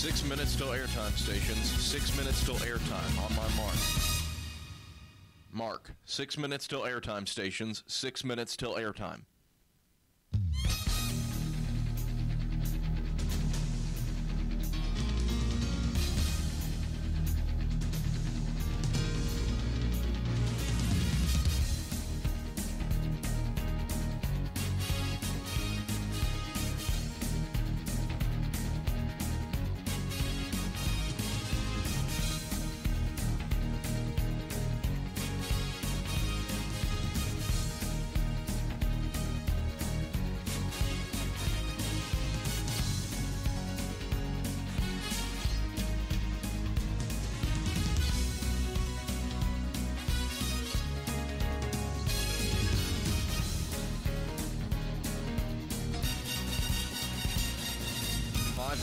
6 minutes till airtime, stations. 6 minutes till airtime. On my mark. Mark. 6 minutes till airtime, stations. 6 minutes till airtime.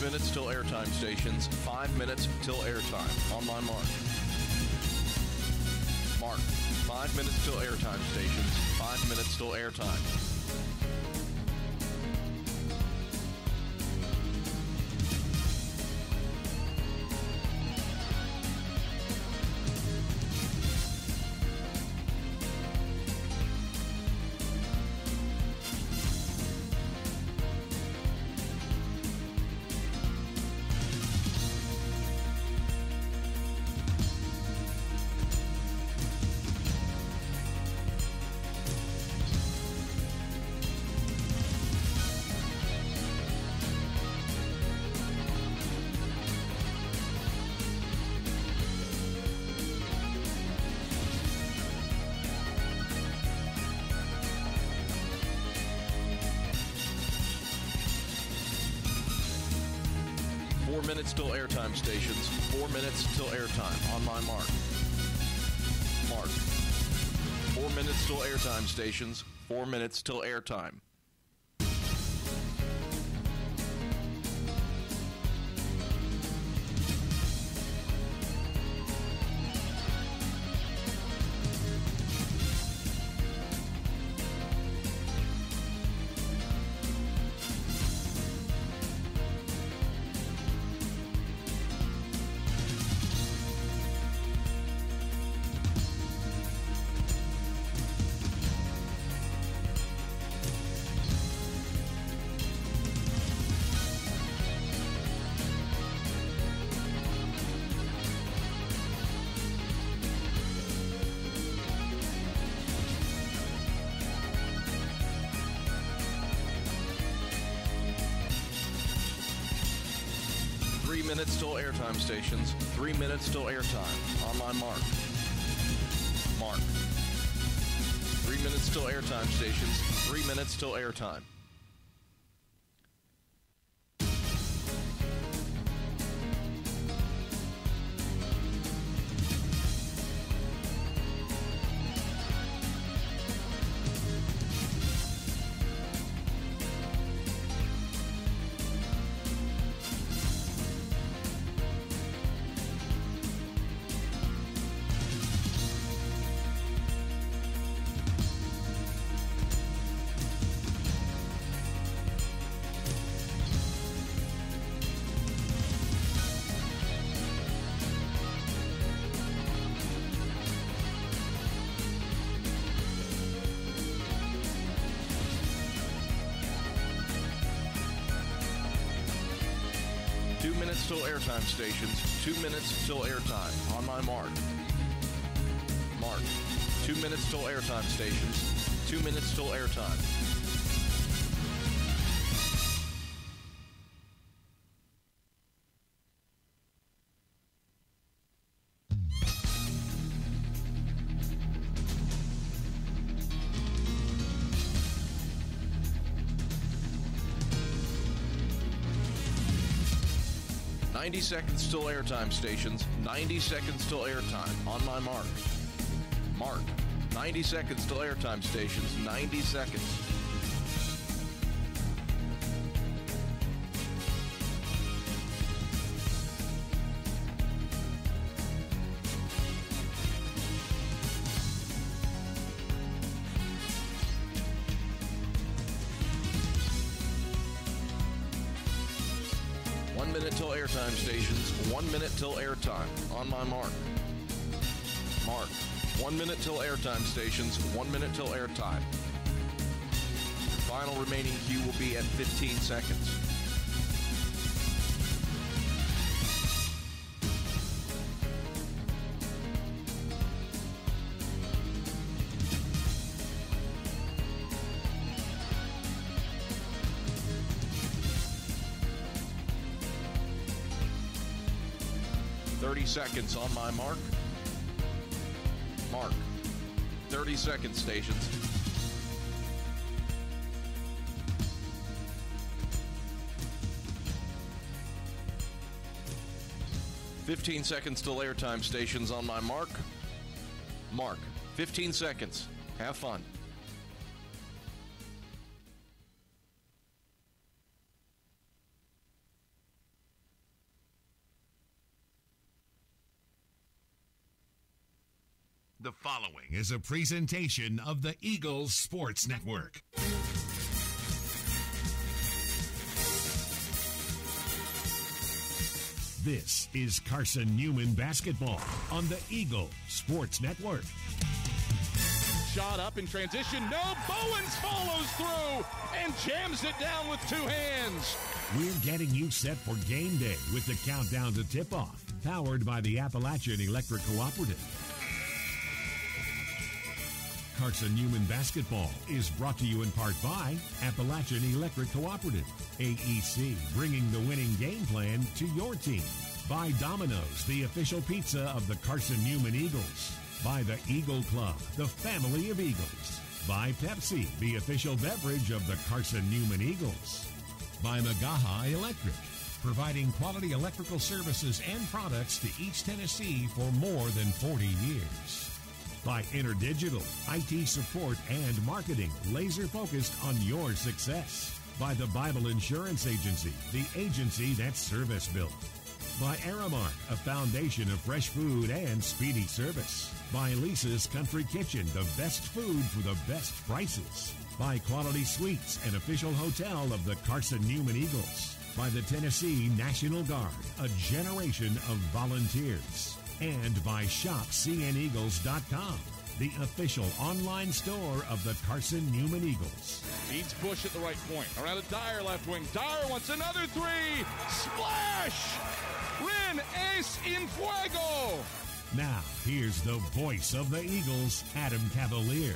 Minutes till airtime, stations. 5 minutes till airtime. On my mark. Mark. 5 minutes till airtime, stations. 5 minutes till airtime. Minutes till airtime, stations. 4 minutes till airtime. On my mark. Mark. 4 minutes till airtime, stations. 4 minutes till airtime. Minutes till airtime, stations. 3 minutes till airtime. On my mark. Mark. 3 minutes till airtime, stations. 3 minutes till airtime. Till airtime, stations. 2 minutes till airtime. On my mark. Mark. 2 minutes till airtime, stations. 2 minutes till airtime. "90 seconds till airtime, stations. 90 seconds till airtime. On my mark. Mark. 90 seconds till airtime, stations. 90 seconds. minute till airtime stations. 1 minute till airtime. On my mark. Mark. 1 minute till airtime stations. 1 minute till airtime. Your final remaining cue will be at 15 seconds. Seconds on my mark. Mark. 30 seconds, stations. "15 seconds till airtime, stations, on my mark. Mark. 15 seconds. Have fun. The following is a presentation of the Eagles Sports Network. This is Carson-Newman basketball on the Eagles Sports Network. Shot up in transition. No, Bowens follows through and jams it down with two hands. We're getting you set for game day with the countdown to tip-off, powered by the Appalachian Electric Cooperative. Carson-Newman basketball is brought to you in part by Appalachian Electric Cooperative, AEC, bringing the winning game plan to your team. By Domino's, the official pizza of the Carson-Newman Eagles. By the Eagle Club, the family of Eagles. By Pepsi, the official beverage of the Carson-Newman Eagles. By Magaha Electric, providing quality electrical services and products to East Tennessee for more than 40 years. By InterDigital, IT support and marketing laser-focused on your success. By the Bible Insurance Agency, the agency that's service-built. By Aramark, a foundation of fresh food and speedy service. By Lisa's Country Kitchen, the best food for the best prices. By Quality Suites, an official hotel of the Carson-Newman Eagles. By the Tennessee National Guard, a generation of volunteers. And by ShopCNEagles.com, the official online store of the Carson-Newman Eagles. Needs push at the right point. Around to Dyer, left wing. Dyer wants another three. Splash! Rin es in fuego! Now, here's the voice of the Eagles, Adam Cavalier.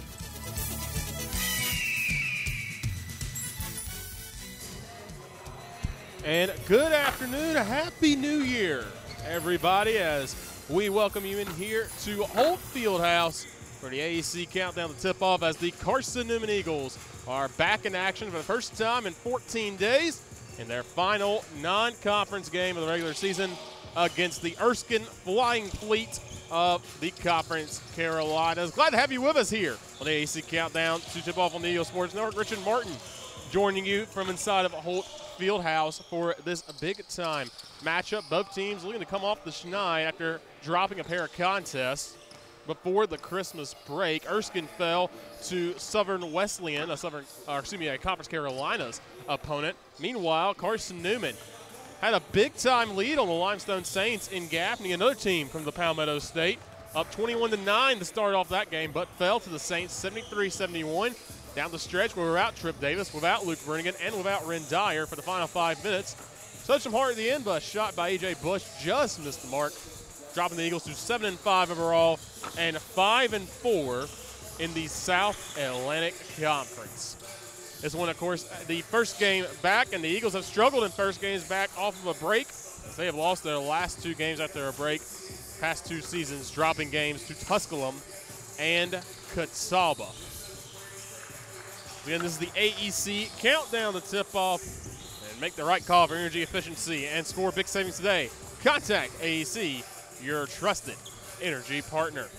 And good afternoon, Happy New Year, everybody, as we welcome you in here to Holt Fieldhouse for the AEC countdown to tip-off as the Carson-Newman Eagles are back in action for the first time in 14 days in their final non-conference game of the regular season against the Erskine Flying Fleet of the Conference Carolinas. Glad to have you with us here on the AEC countdown to tip-off on the Eagles Sports Network. Richard Martin joining you from inside of Holt Fieldhouse for this big-time matchup. Both teams looking to come off the schneid after dropping a pair of contests before the Christmas break. Erskine fell to Southern Wesleyan, a Conference Carolinas opponent. Meanwhile, Carson-Newman had a big-time lead on the Limestone Saints in Gaffney, another team from the Palmetto State, up 21-9 to start off that game, but fell to the Saints 73-71. Down the stretch, we were without Trip Davis, without Luke Brennigan, and without Ren Dyer for the final 5 minutes. Showed some heart at the end, but a shot by A.J. Bush just missed the mark, dropping the Eagles to 7-5 overall and 5-4 in the South Atlantic Conference. This one, of course, the first game back, and the Eagles have struggled in first games back off of a break, as they have lost their last 2 games after a break, past 2 seasons, dropping games to Tusculum and Catawba. Again, this is the AEC countdown to tip-off, and make the right call for energy efficiency and score big savings today. Contact AEC, your trusted energy partner.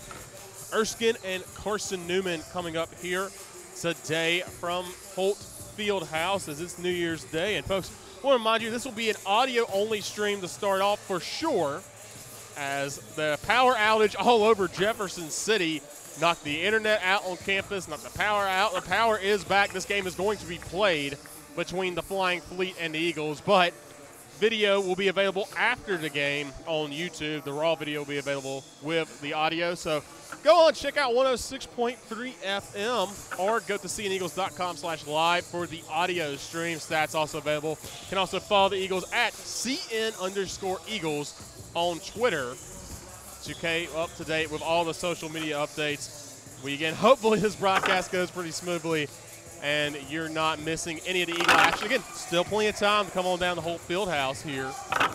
Erskine and Carson-Newman coming up here today from Holt Fieldhouse as it's New Year's Day. And folks, I want to remind you, this will be an audio-only stream to start off for sure, as the power outage all over Jefferson City knocked the internet out on campus, knocked the power out. The power is back. This game is going to be played between the Flying Fleet and the Eagles, but video will be available after the game on YouTube. The raw video will be available with the audio. So go on, check out 106.3 FM or go to cneagles.com/live for the audio stream. Stats also available. You can also follow the Eagles at CN_Eagles on Twitter to keep up to date with all the social media updates. Hopefully this broadcast goes pretty smoothly and you're not missing any of the Eagle action. Again, still plenty of time to come on down to Holt Fieldhouse here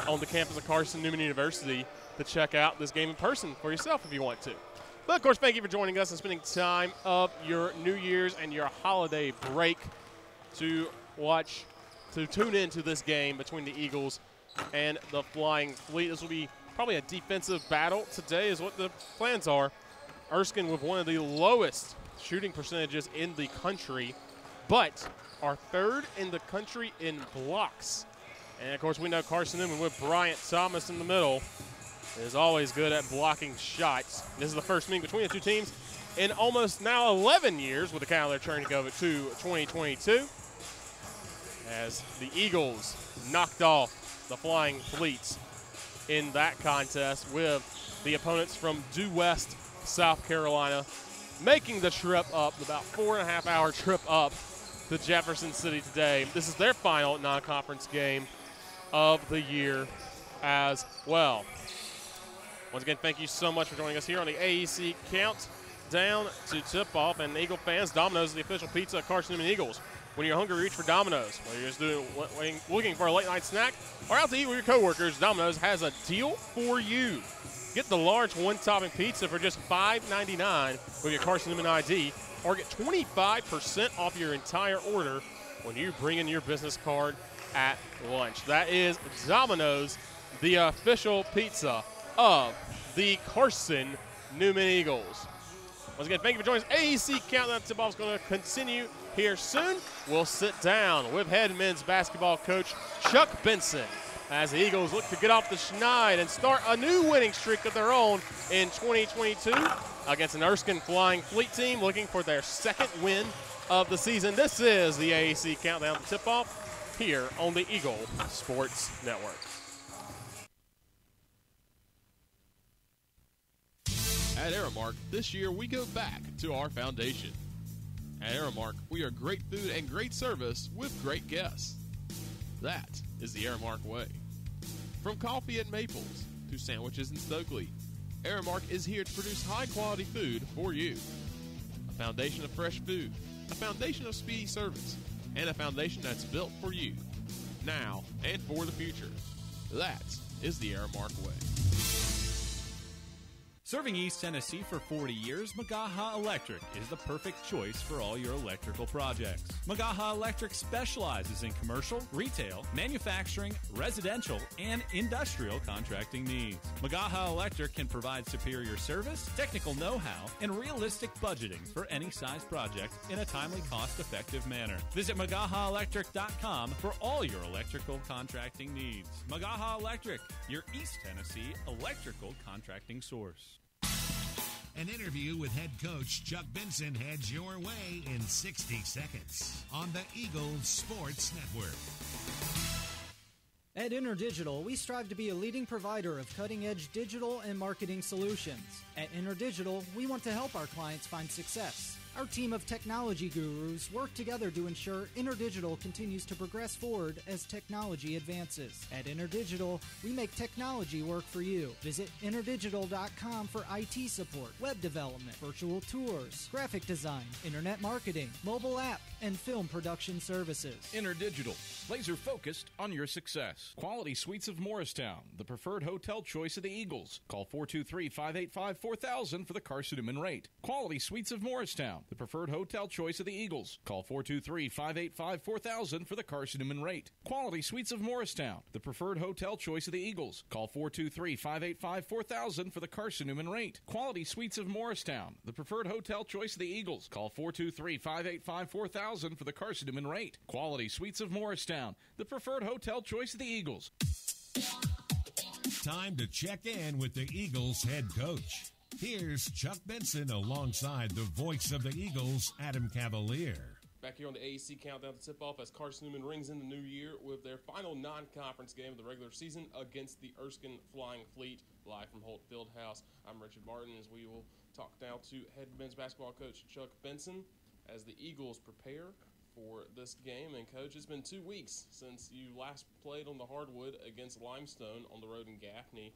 on the campus of Carson-Newman University to check out this game in person for yourself if you want to. But, of course, thank you for joining us and spending time of your New Year's and your holiday break to tune into this game between the Eagles and the Flying Fleet. This will be probably a defensive battle today is what the plans are. Erskine with one of the lowest shooting percentages in the country, but are third in the country in blocks. And, of course, we know Carson-Newman with Bryant Thomas in the middle is always good at blocking shots. This is the first meeting between the two teams in almost now 11 years with the calendar turning over to 2022 as the Eagles knocked off the Flying Fleets in that contest with the opponents from due west South Carolina making the trip up, about 4.5-hour trip up to Jefferson City today. This is their final non-conference game of the year as well. Once again, thank you so much for joining us here on the AEC Countdown to Tip-Off. And Eagle fans, Domino's is the official pizza of Carson-Newman Eagles. When you're hungry, reach for Domino's. Whether you're just looking for a late-night snack or out to eat with your coworkers, Domino's has a deal for you. Get the large one-topping pizza for just $5.99 with your Carson-Newman ID, or get 25% off your entire order when you bring in your business card at lunch. That is Domino's, the official pizza of the Carson-Newman Eagles. Once again, thank you for joining us. AEC Countdown Tip-Off is going to continue here soon. We'll sit down with head men's basketball coach Chuck Benson as the Eagles look to get off the schneid and start a new winning streak of their own in 2022 against an Erskine Flying Fleet team looking for their second win of the season. This is the AEC Countdown Tip-Off here on the Eagle Sports Network. At Aramark, this year we go back to our foundation. At Aramark, we are great food and great service with great guests. That is the Aramark way. From coffee at Maples to sandwiches in Stokely, Aramark is here to produce high-quality food for you. A foundation of fresh food, a foundation of speedy service, and a foundation that's built for you, now and for the future. That is the Aramark way. Serving East Tennessee for 40 years, Magaha Electric is the perfect choice for all your electrical projects. Magaha Electric specializes in commercial, retail, manufacturing, residential, and industrial contracting needs. Magaha Electric can provide superior service, technical know-how, and realistic budgeting for any size project in a timely, cost-effective manner. Visit MagahaElectric.com for all your electrical contracting needs. Magaha Electric, your East Tennessee electrical contracting source. An interview with head coach Chuck Benson heads your way in 60 seconds on the Eagles Sports Network. At InterDigital, we strive to be a leading provider of cutting-edge digital and marketing solutions. At InterDigital, we want to help our clients find success. Our team of technology gurus work together to ensure InterDigital continues to progress forward as technology advances. At InterDigital, we make technology work for you. Visit interdigital.com for IT support, web development, virtual tours, graphic design, internet marketing, mobile app, and film production services. InterDigital, laser focused on your success. Quality Suites of Morristown, the preferred hotel choice of the Eagles. Call 423-585-4000 for the Carson-Newman rate. Quality Suites of Morristown, the preferred hotel choice of the Eagles. Call 423-585-4000 for the Carson-Newman rate. Quality Suites of Morristown, the preferred hotel choice of the Eagles. Call 423-585-4000 for the Carson-Newman rate. Quality Suites of Morristown, the preferred hotel choice of the Eagles. Call 423-585-4000 for the Carson-Newman rate. Quality Suites of Morristown, the preferred hotel choice of the Eagles. Time to check in with the Eagles head coach. Here's Chuck Benson alongside the voice of the Eagles, Adam Cavalier. Back back here on the AEC Countdown to Tip-Off as Carson-Newman rings in the new year with their final non-conference game of the regular season against the Erskine Flying Fleet, live from Holt Fieldhouse. I'm Richard Martin, as we will talk now to head men's basketball coach Chuck Benson as the Eagles prepare for this game. And, Coach, it's been 2 weeks since you last played on the hardwood against Limestone on the road in Gaffney.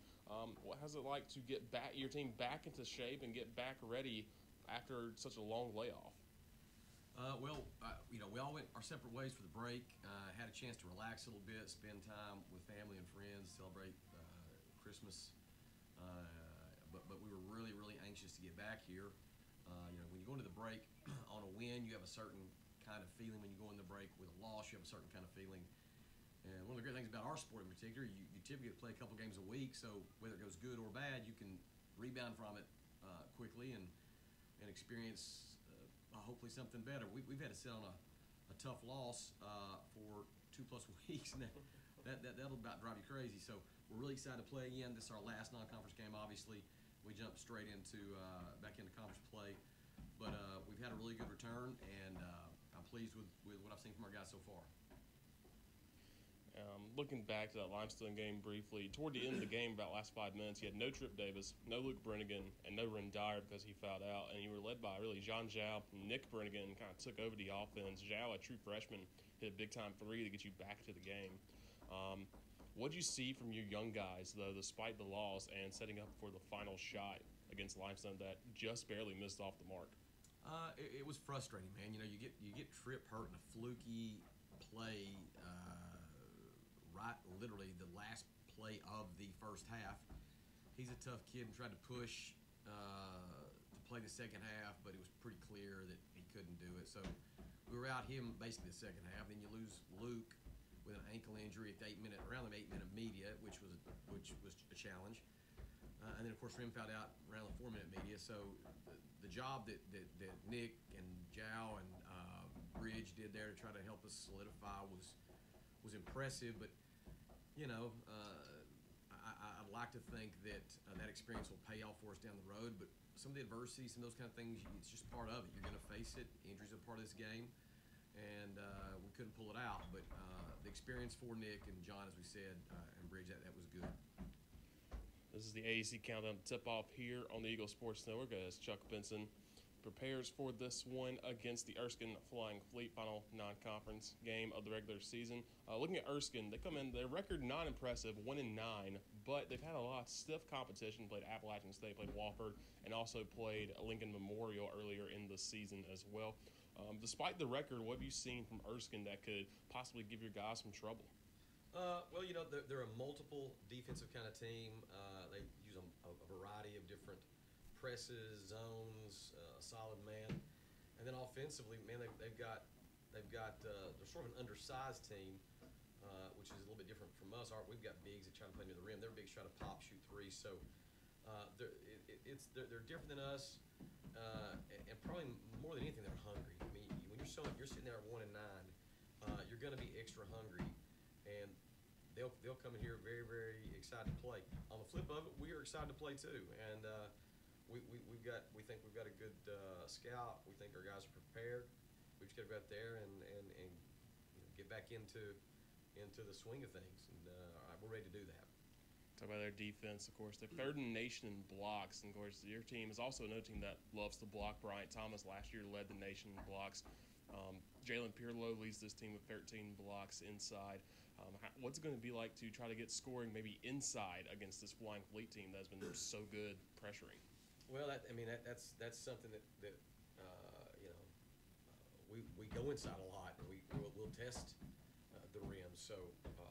What has it like to get your team back into shape and get back ready after such a long layoff? We all went our separate ways for the break. Had a chance to relax a little bit, spend time with family and friends, celebrate Christmas. But we were really, really anxious to get back here. When you go into the break on a win, you have a certain kind of feeling. When you go in the break with a loss, you have a certain kind of feeling. And one of the great things about our sport in particular, you typically play a couple games a week, so whether it goes good or bad, you can rebound from it quickly and experience hopefully something better. We've had to sit on a tough loss for 2+ weeks, and that'll about drive you crazy. So we're really excited to play again. This is our last non-conference game, obviously. We jumped straight back into conference play. But we've had a really good return, and I'm pleased with what I've seen from our guys so far. Looking back to that Limestone game briefly, toward the end of the game, about last 5 minutes, you had no Trip Davis, no Luke Brennigan, and no Ren Dyer because he fouled out. And you were led by really John Zhao. Nick Brennigan kind of took over the offense. Zhao, a true freshman, hit a big-time 3 to get you back to the game. What did you see from your young guys, though, despite the loss and setting up for the final shot against Limestone that just barely missed off the mark? It was frustrating, man. You get Trip hurt in a fluky play. Right, literally the last play of the first half. He's a tough kid and tried to push to play the second half, but it was pretty clear that he couldn't do it. So we were out him basically the second half. Then you lose Luke with an ankle injury at the around the 8-minute media, which was a challenge. And then of course Rim fouled out around the 4-minute media. So the job that Nick and Zhao and Bridge did there to try to help us solidify was impressive, but I'd like to think that that experience will pay off for us down the road, but some of the adversity, some of those kind of things, it's just part of it. You're going to face it. Injuries are part of this game, and we couldn't pull it out, but the experience for Nick and John, as we said, and Bridge, that was good. This is the AEC Countdown tip-off here on the Eagle Sports Network as Chuck Benson prepares for this one against the Erskine Flying Fleet, final non-conference game of the regular season. Looking at Erskine, they come in, their record not impressive, 1-9, but they've had a lot of stiff competition, played Appalachian State, played Wofford, and also played Lincoln Memorial earlier in the season as well. Despite the record, what have you seen from Erskine that could possibly give your guys some trouble? They're a multiple defensive kind of team. They use a variety of different presses, zones, solid man, and then offensively, man, they've got they're sort of an undersized team, which is a little bit different from us. We've got bigs that try to play near the rim. Their bigs try to pop, shoot threes. So they're different than us, and probably more than anything, they're hungry. I mean, when you're sitting there at 1-9, you're going to be extra hungry, and they'll come in here very, very excited to play. On the flip of it, we are excited to play too, and we think we've got a good scout. We think our guys are prepared. We just got to go out there and get back into the swing of things, and we're ready to do that. Talk about their defense, of course. They're third in the nation in blocks, and of course your team is also another team that loves to block. Bryant Thomas last year led the nation in blocks. Jalen Pirlo leads this team with 13 blocks inside. What's it going to be like to try to get scoring maybe inside against this Flying Fleet team that's been so good pressuring? Well, that's something that we go inside a lot, and we'll test the rims. So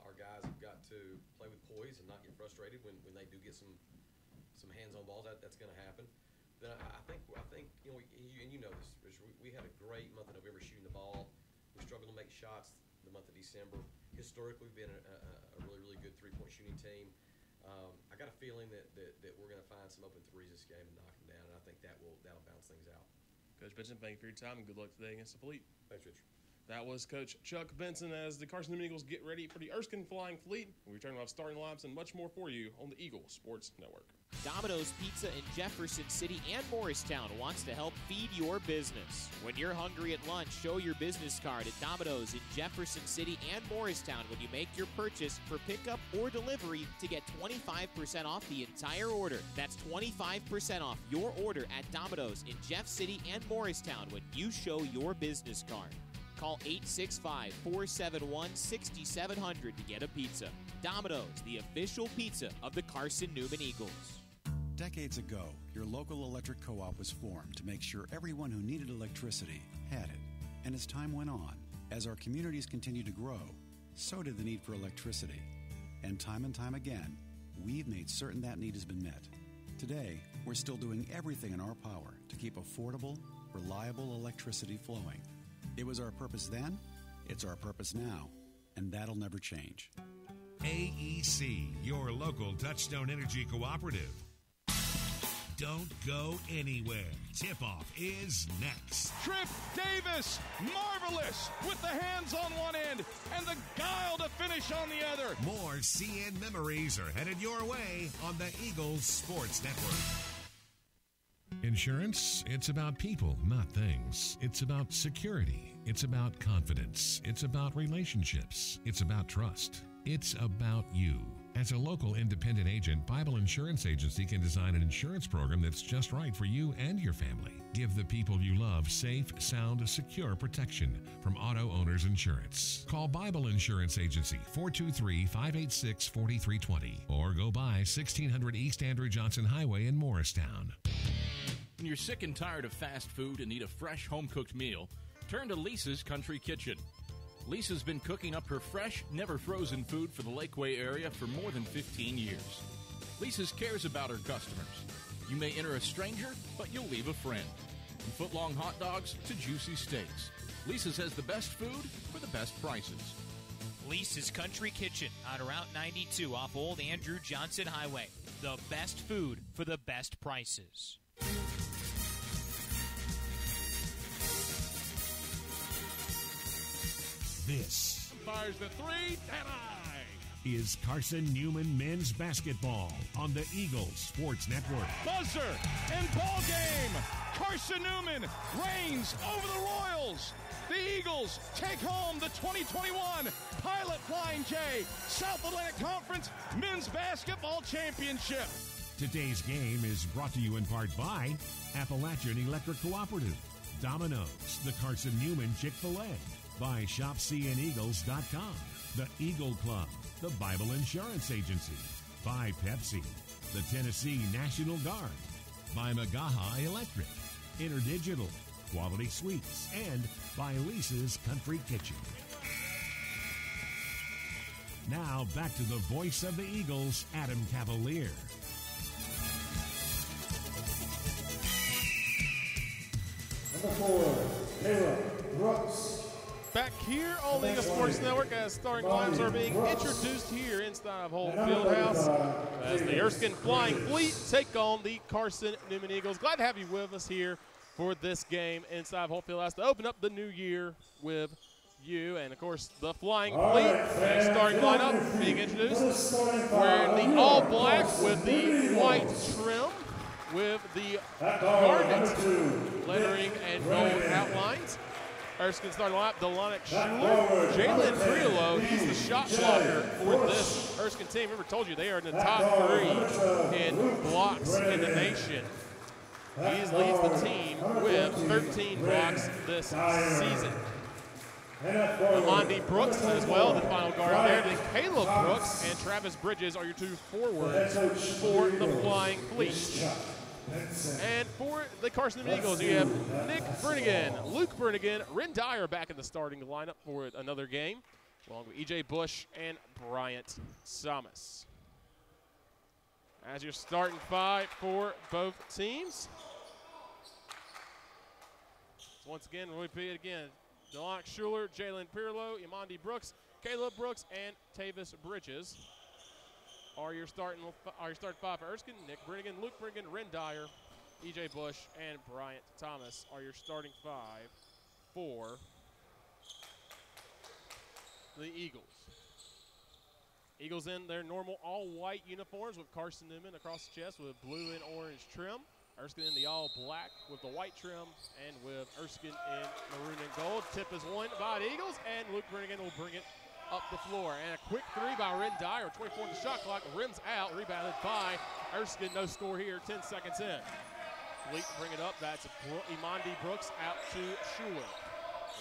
our guys have got to play with poise and not get frustrated when they do get some hands-on balls. That's going to happen. Then I think and you know this, Rich, we had a great month of November shooting the ball. We struggled to make shots the month of December. Historically, we've been a really, really good three-point shooting team. I got a feeling that we're going to find some open threes this game and knock them down, and I think that'll bounce things out. Coach Benson, thank you for your time, and good luck today against the Fleet. Thanks, Rich. That was Coach Chuck Benson as the Carson-Newman Eagles get ready for the Erskine Flying Fleet. We'll be turning off starting lineups and much more for you on the Eagle Sports Network. Domino's Pizza in Jefferson City and Morristown wants to help feed your business. When you're hungry at lunch, show your business card at Domino's in Jefferson City and Morristown when you make your purchase for pickup or delivery to get 25% off the entire order. That's 25% off your order at Domino's in Jeff City and Morristown when you show your business card. Call 865-471-6700 to get a pizza. Domino's, the official pizza of the Carson-Newman Eagles. Decades ago, your local electric co-op was formed to make sure everyone who needed electricity had it. And as time went on, as our communities continued to grow, so did the need for electricity. And time again, we've made certain that need has been met. Today, we're still doing everything in our power to keep affordable, reliable electricity flowing. It was our purpose then, it's our purpose now, and that'll never change. AEC, your local Touchstone Energy Cooperative. Don't go anywhere. Tip-off is next. Trip Davis, marvelous, with the hands on one end and the guile to finish on the other. More CN memories are headed your way on the Eagles Sports Network. Insurance, it's about people, not things. It's about security. It's about confidence. It's about relationships. It's about trust. It's about you. As a local independent agent, Bible Insurance Agency can design an insurance program that's just right for you and your family. Give the people you love safe, sound, secure protection from Auto Owners Insurance. Call Bible Insurance Agency, 423-586-4320, or go by 1600 East Andrew Johnson Highway in Morristown. When you're sick and tired of fast food and need a fresh home-cooked meal, turn to Lisa's Country Kitchen. Lisa's been cooking up her fresh, never-frozen food for the Lakeway area for more than 15 years. Lisa's cares about her customers. You may enter a stranger, but you'll leave a friend. From foot-long hot dogs to juicy steaks, Lisa's has the best food for the best prices. Lisa's Country Kitchen on Route 92 off Old Andrew Johnson Highway. The best food for the best prices. This Fires the three, and I. is Carson-Newman men's basketball on the Eagles Sports Network. Buzzer and ball game. Carson-Newman reigns over the Royals. The Eagles take home the 2021 Pilot Flying J South Atlantic Conference Men's Basketball Championship. Today's game is brought to you in part by Appalachian Electric Cooperative, Domino's, the Carson-Newman Chick-fil-A, by ShopCNEagles.com, the Eagle Club, the Bible Insurance Agency, by Pepsi, the Tennessee National Guard, by Magaha Electric, InterDigital, Quality Sweets, and by Lisa's Country Kitchen. Now back to the voice of the Eagles, Adam Cavalier. Number 4, Caleb Brooks. Back here on the Eagle Sports Network as starting lines are being introduced here inside of Holt Fieldhouse as the Erskine Flying Fleet take on the Carson-Newman Eagles. Glad to have you with us here for this game inside of Holt Fieldhouse to open up the new year with you. And, of course, the Flying Fleet, next starting lineup being introduced. Wearing the all-black with the white trim with the garnet lettering and gold outlines. Erskine starting lineup, Delonic Schuler, Jalen Triolo, he's the shot blocker for this Erskine team. Remember, told you they are in the top 3 in blocks in the nation. He leads the team with 13 blocks this season. Amandi Brooks as well, the final guard out there. Then Caleb Brooks and Travis Bridges are your 2 forwards for the Flying Fleet. And for the Carson-Newman Eagles, you have Nick Bernigan, Luke Bernigan, Ren Dyer back in the starting lineup for another game, along with E.J. Bush and Bryant Thomas. As your starting 5 for both teams. So once again, we'll repeat it again. Delonic Schuler, Jalen Pirlo, Imandi Brooks, Caleb Brooks, and Tavis Bridges are your starting 5 for Erskine. Nick Brennigan, Luke Brennigan, Ren Dyer, E.J. Bush, and Bryant Thomas are your starting 5 for the Eagles. Eagles in their normal all-white uniforms with Carson-Newman across the chest with blue and orange trim. Erskine in the all-black with the white trim and with Erskine in maroon and gold. Tip is won by the Eagles, and Luke Brennigan will bring it up the floor. And a quick three by Ren Dyer, 24 on the shot clock, rims out, rebounded by Erskine. No score here, 10 seconds in. Fleet bring it up. That's Imandi Brooks out to Schuler.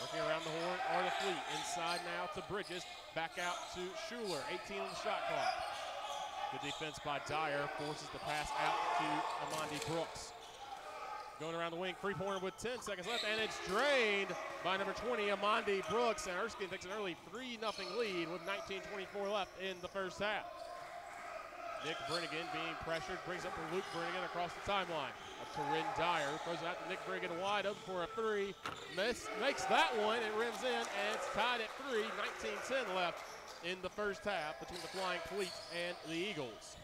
Working around the horn are the Fleet. Inside now to Bridges. Back out to Schuler. 18 on the shot clock. Good defense by Dyer. Forces the pass out to Imandi Brooks. Going around the wing. Three-pointer with 10 seconds left. And it's drained by number 20, Imandi Brooks. And Erskine takes an early 3-0 lead with 19:24 left in the first half. Nick Brennigan being pressured. Brings up to Luke Brennigan across the timeline. Up to Ren Dyer. Throws it out to Nick Brennigan wide open for a three. Makes that one. It rims in, and it's tied at 3. 19:10 left in the first half between the Flying Fleet and the Eagles.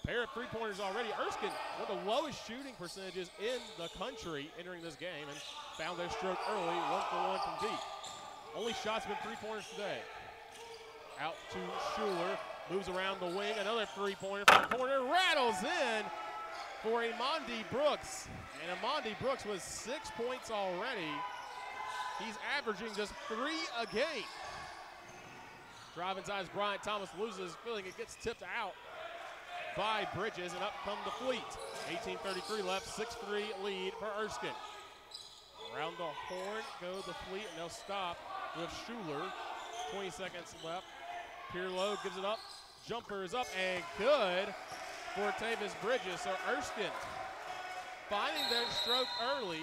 A pair of three-pointers already. Erskine, one of the lowest shooting percentages in the country entering this game, and found their stroke early, 1-for-1 from deep. Only shots been three-pointers today. Out to Schuler. Moves around the wing, another three-pointer from the corner, rattles in for Imandi Brooks. And Imandi Brooks with 6 points already. He's averaging just 3 a game. Drive inside as Bryant Thomas loses his footing. It gets tipped out by Bridges, and up come the Fleet. 18:33 left, 6-3 lead for Erskine. Around the horn go the Fleet, and they'll stop with Schuler. 20 seconds left. Pirlo gives it up. Jumper is up and good for Tavis Bridges. So Erskine finding their stroke early.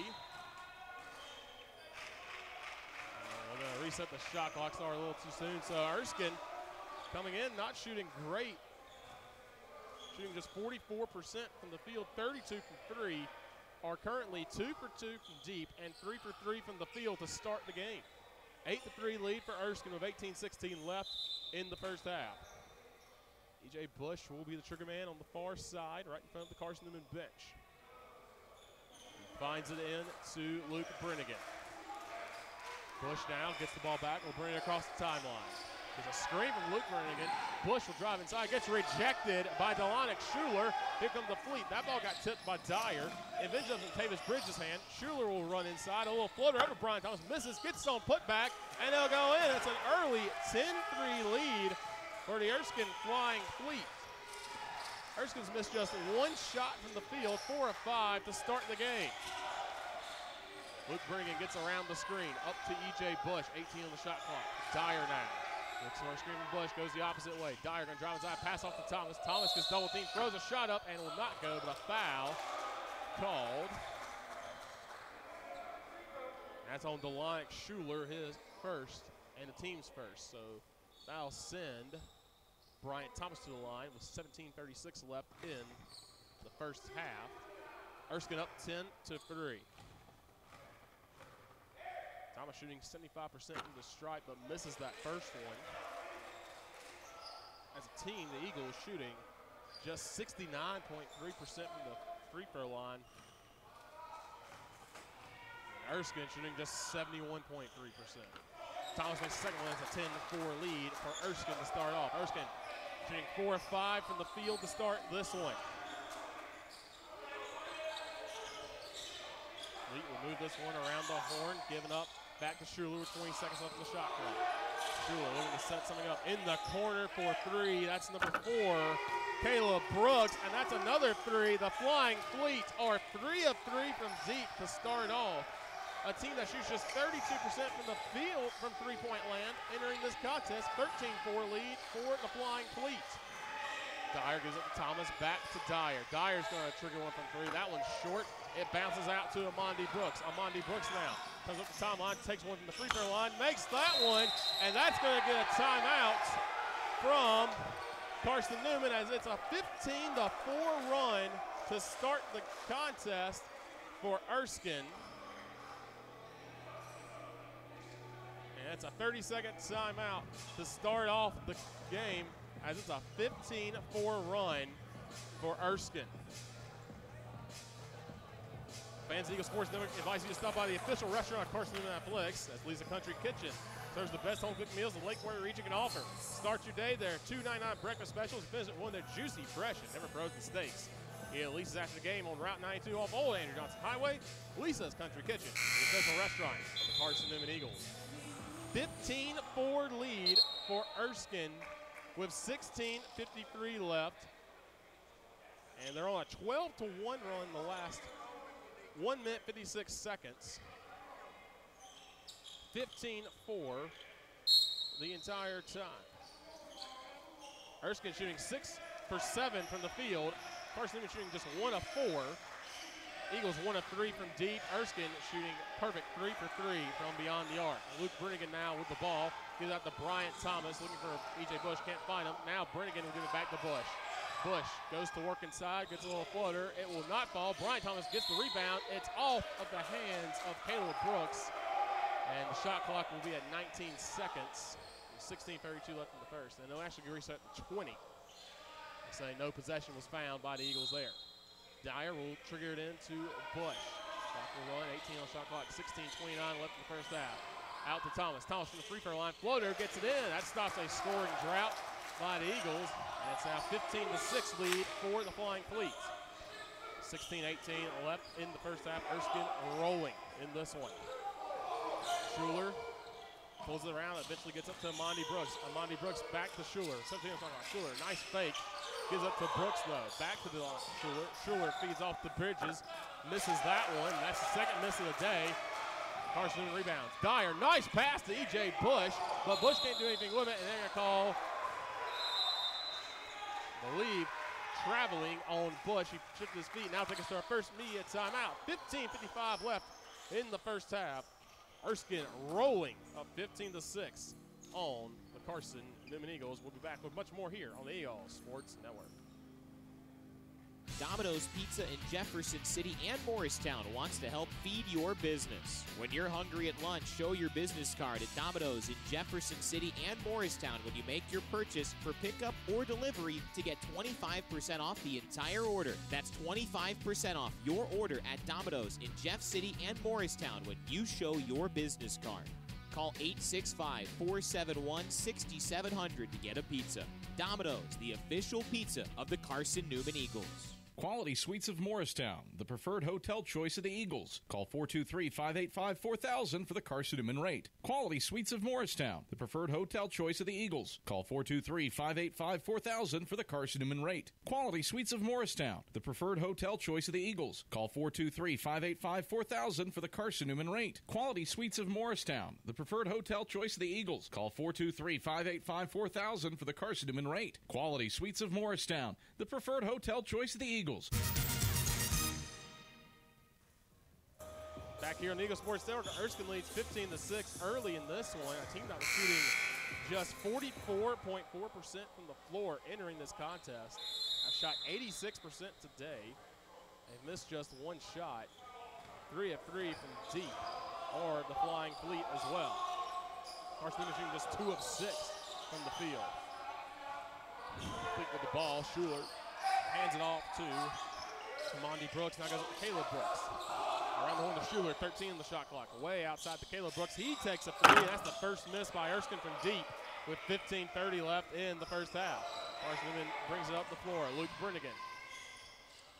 We're going to reset the shot clock. Sorry, a little too soon. So Erskine coming in, not shooting great. Shooting just 44% from the field, 32 from 3. Are currently 2 for 2 from deep and 3 for 3 from the field to start the game. 8-3 lead for Erskine with 18:16 left in the first half. E.J. Bush will be the trigger man on the far side, right in front of the Carson-Newman bench. He finds it in to Luke Brennigan. Bush now gets the ball back. Will bring it across the timeline. There's a screen from Luke Brennigan. Bush will drive inside. Gets rejected by Delonic Schuler. Here comes the Fleet. That ball got tipped by Dyer. It ends up in Tavis Bridges' hand. Schuler will run inside. A little floater over Brian Thomas. Misses. Gets his own putback. And they'll go in. It's an early 10-3 lead for the Erskine Flying Fleet. Erskine's missed just one shot from the field. 4 of 5 to start the game. Luke Brennigan gets around the screen. Up to E.J. Bush. 18 on the shot clock. Dyer now. Looks for a screen from Bush, goes the opposite way. Dyer going to drive inside, pass off to Thomas. Thomas gets double teamed, throws a shot up, and will not go, but a foul called. That's on Delonic Schuler, his first, and the team's first. So that'll send Bryant Thomas to the line with 17:36 left in the first half. Erskine up 10-3. Thomas shooting 75% from the stripe, but misses that first one. As a team, the Eagles shooting just 69.3% from the free throw line. And Erskine shooting just 71.3%. Thomas makes the second one. It's a 10-4 lead for Erskine to start off. Erskine shooting 4 of 5 from the field to start this one. Fleet will move this one around the horn, giving up. Back to Schuler with 20 seconds left in the shot clock. Schuler looking to set something up in the corner for 3. That's number 4, Caleb Brooks, and that's another 3. The Flying Fleet are 3 of 3 from deep to start off. A team that shoots just 32% from the field from three-point land entering this contest. 13-4 lead for the Flying Fleet. Dyer gives it to Thomas, back to Dyer. Dyer's going to trigger one from 3. That one's short. It bounces out to Imandi Brooks. Imandi Brooks now comes up the timeline, takes one from the free throw line, makes that one, and that's going to get a timeout from Carson-Newman as it's a 15-4 run to start the contest for Erskine. And it's a 30-second timeout to start off the game as it's a 15-4 run for Erskine. Fans of Eagle Sports Network advise you to stop by the official restaurant of Carson-Newman Athletics. That's Lisa Country Kitchen. serves the best home-cooked meals the Lake Warrior region can offer. Start your day there. $2.99 breakfast specials. Visit one of their juicy, fresh, and never frozen steaks. Here at Lisa's after the game on Route 92 off Old Andrew Johnson Highway. Lisa's Country Kitchen, the official restaurant of the Carson-Newman Eagles. 15-4 lead for Erskine with 16:53 left. And they're on a 12-1 run the last 1 minute, 56 seconds. 15-4 the entire time. Erskine shooting 6 for 7 from the field. Carson-Newman shooting just 1 of 4. Eagles 1 of 3 from deep. Erskine shooting perfect 3 for 3 from beyond the arc. Luke Brennigan now with the ball. Gives out to Bryant Thomas, looking for E.J. Bush, can't find him. Now Brennigan will give it back to Bush. Bush goes to work inside, gets a little floater. It will not fall. Bryant Thomas gets the rebound. It's off of the hands of Caleb Brooks. And the shot clock will be at 19 seconds. 16:32 left in the first. And they'll actually reset to 20. They say no possession was found by the Eagles there. Dyer will trigger it into Bush. Clock will run, 18 on shot clock, 16:29 left in the first half. Out to Thomas. Thomas from the free throw line. Floater gets it in. That stops a scoring drought by the Eagles. And it's now 15-6 lead for the Flying Fleet. 16:18 left in the first half. Erskine rolling in this one. Schuler pulls it around, eventually gets up to Amandi Brooks. Amandi Brooks back to Schuler. 17 on Schuler. Nice fake. Gives up to Brooks, though. Back to the Schuler. Schuler feeds off the Bridges. Misses that one. That's the second miss of the day. Carson rebounds. Dyer, nice pass to E.J. Bush, but Bush can't do anything with it, and they're going to call, I believe, traveling on Bush. He tripped his feet. Now taking us to our first media timeout. 15:55 left in the first half. Erskine rolling up 15-6 on the Carson-Newman Eagles. We'll be back with much more here on the Eagles Sports Network. Domino's Pizza in Jefferson City and Morristown wants to help feed your business. When you're hungry at lunch, show your business card at Domino's in Jefferson City and Morristown when you make your purchase for pickup or delivery to get 25% off the entire order. That's 25% off your order at Domino's in Jeff City and Morristown when you show your business card. Call 865-471-6700 to get a pizza. Domino's, the official pizza of the Carson-Newman Eagles. Quality Suites of Morristown, the preferred hotel choice of the Eagles. Call 423-585-4000 for the Carson-Newman rate. Quality Suites of Morristown, the preferred hotel choice of the Eagles. Call 423-585-4000 for the Carson-Newman rate. Quality Suites of Morristown, the preferred hotel choice of the Eagles. Call 423-585-4000 for the Carson-Newman rate. Quality Suites of Morristown, the preferred hotel choice of the Eagles. Call 423-585-4000 for the Carson-Newman rate. Quality Suites of Morristown, the preferred hotel choice of the Eagles. Back here on the Eagle Sports Network, Erskine leads 15-6 early in this one. A team that was shooting just 44.4% from the floor entering this contest. I've shot 86% today. They've missed just one shot. 3 of 3 from deep, or the Flying Fleet as well. Carson-Newman shooting just 2 of 6 from the field. Fleet with the ball, Schuler hands it off to Amandi Brooks. Now goes up to Caleb Brooks. Around the horn to Schuler, 13 in the shot clock. Way outside to Caleb Brooks. He takes a three. That's the first miss by Erskine from deep with 15:30 left in the first half. Carson-Newman brings it up the floor. Luke Brennigan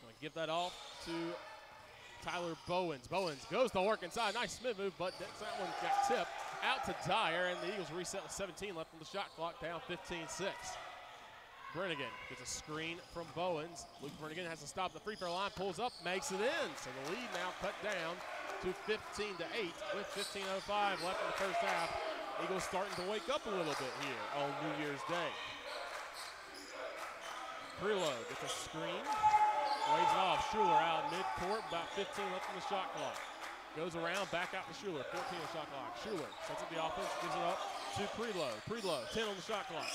going to give that off to Tyler Bowens. Bowens goes to work inside. Nice mid move, but that one got tipped out to Dyer, and the Eagles reset with 17 left in the shot clock, down 15-6. Brennigan gets a screen from Bowens. Luke Brennigan has to stop the free throw line, pulls up, makes it in. So the lead now cut down to 15-8 with 15:05 left in the first half. Eagles starting to wake up a little bit here on New Year's Day. Preload gets a screen, waves it off. Schuler out mid-court, about 15 left in the shot clock. Goes around, back out to Schuler, 14 on the shot clock. Schuler sets up the offense, gives it up to Preload. Preload, 10 on the shot clock.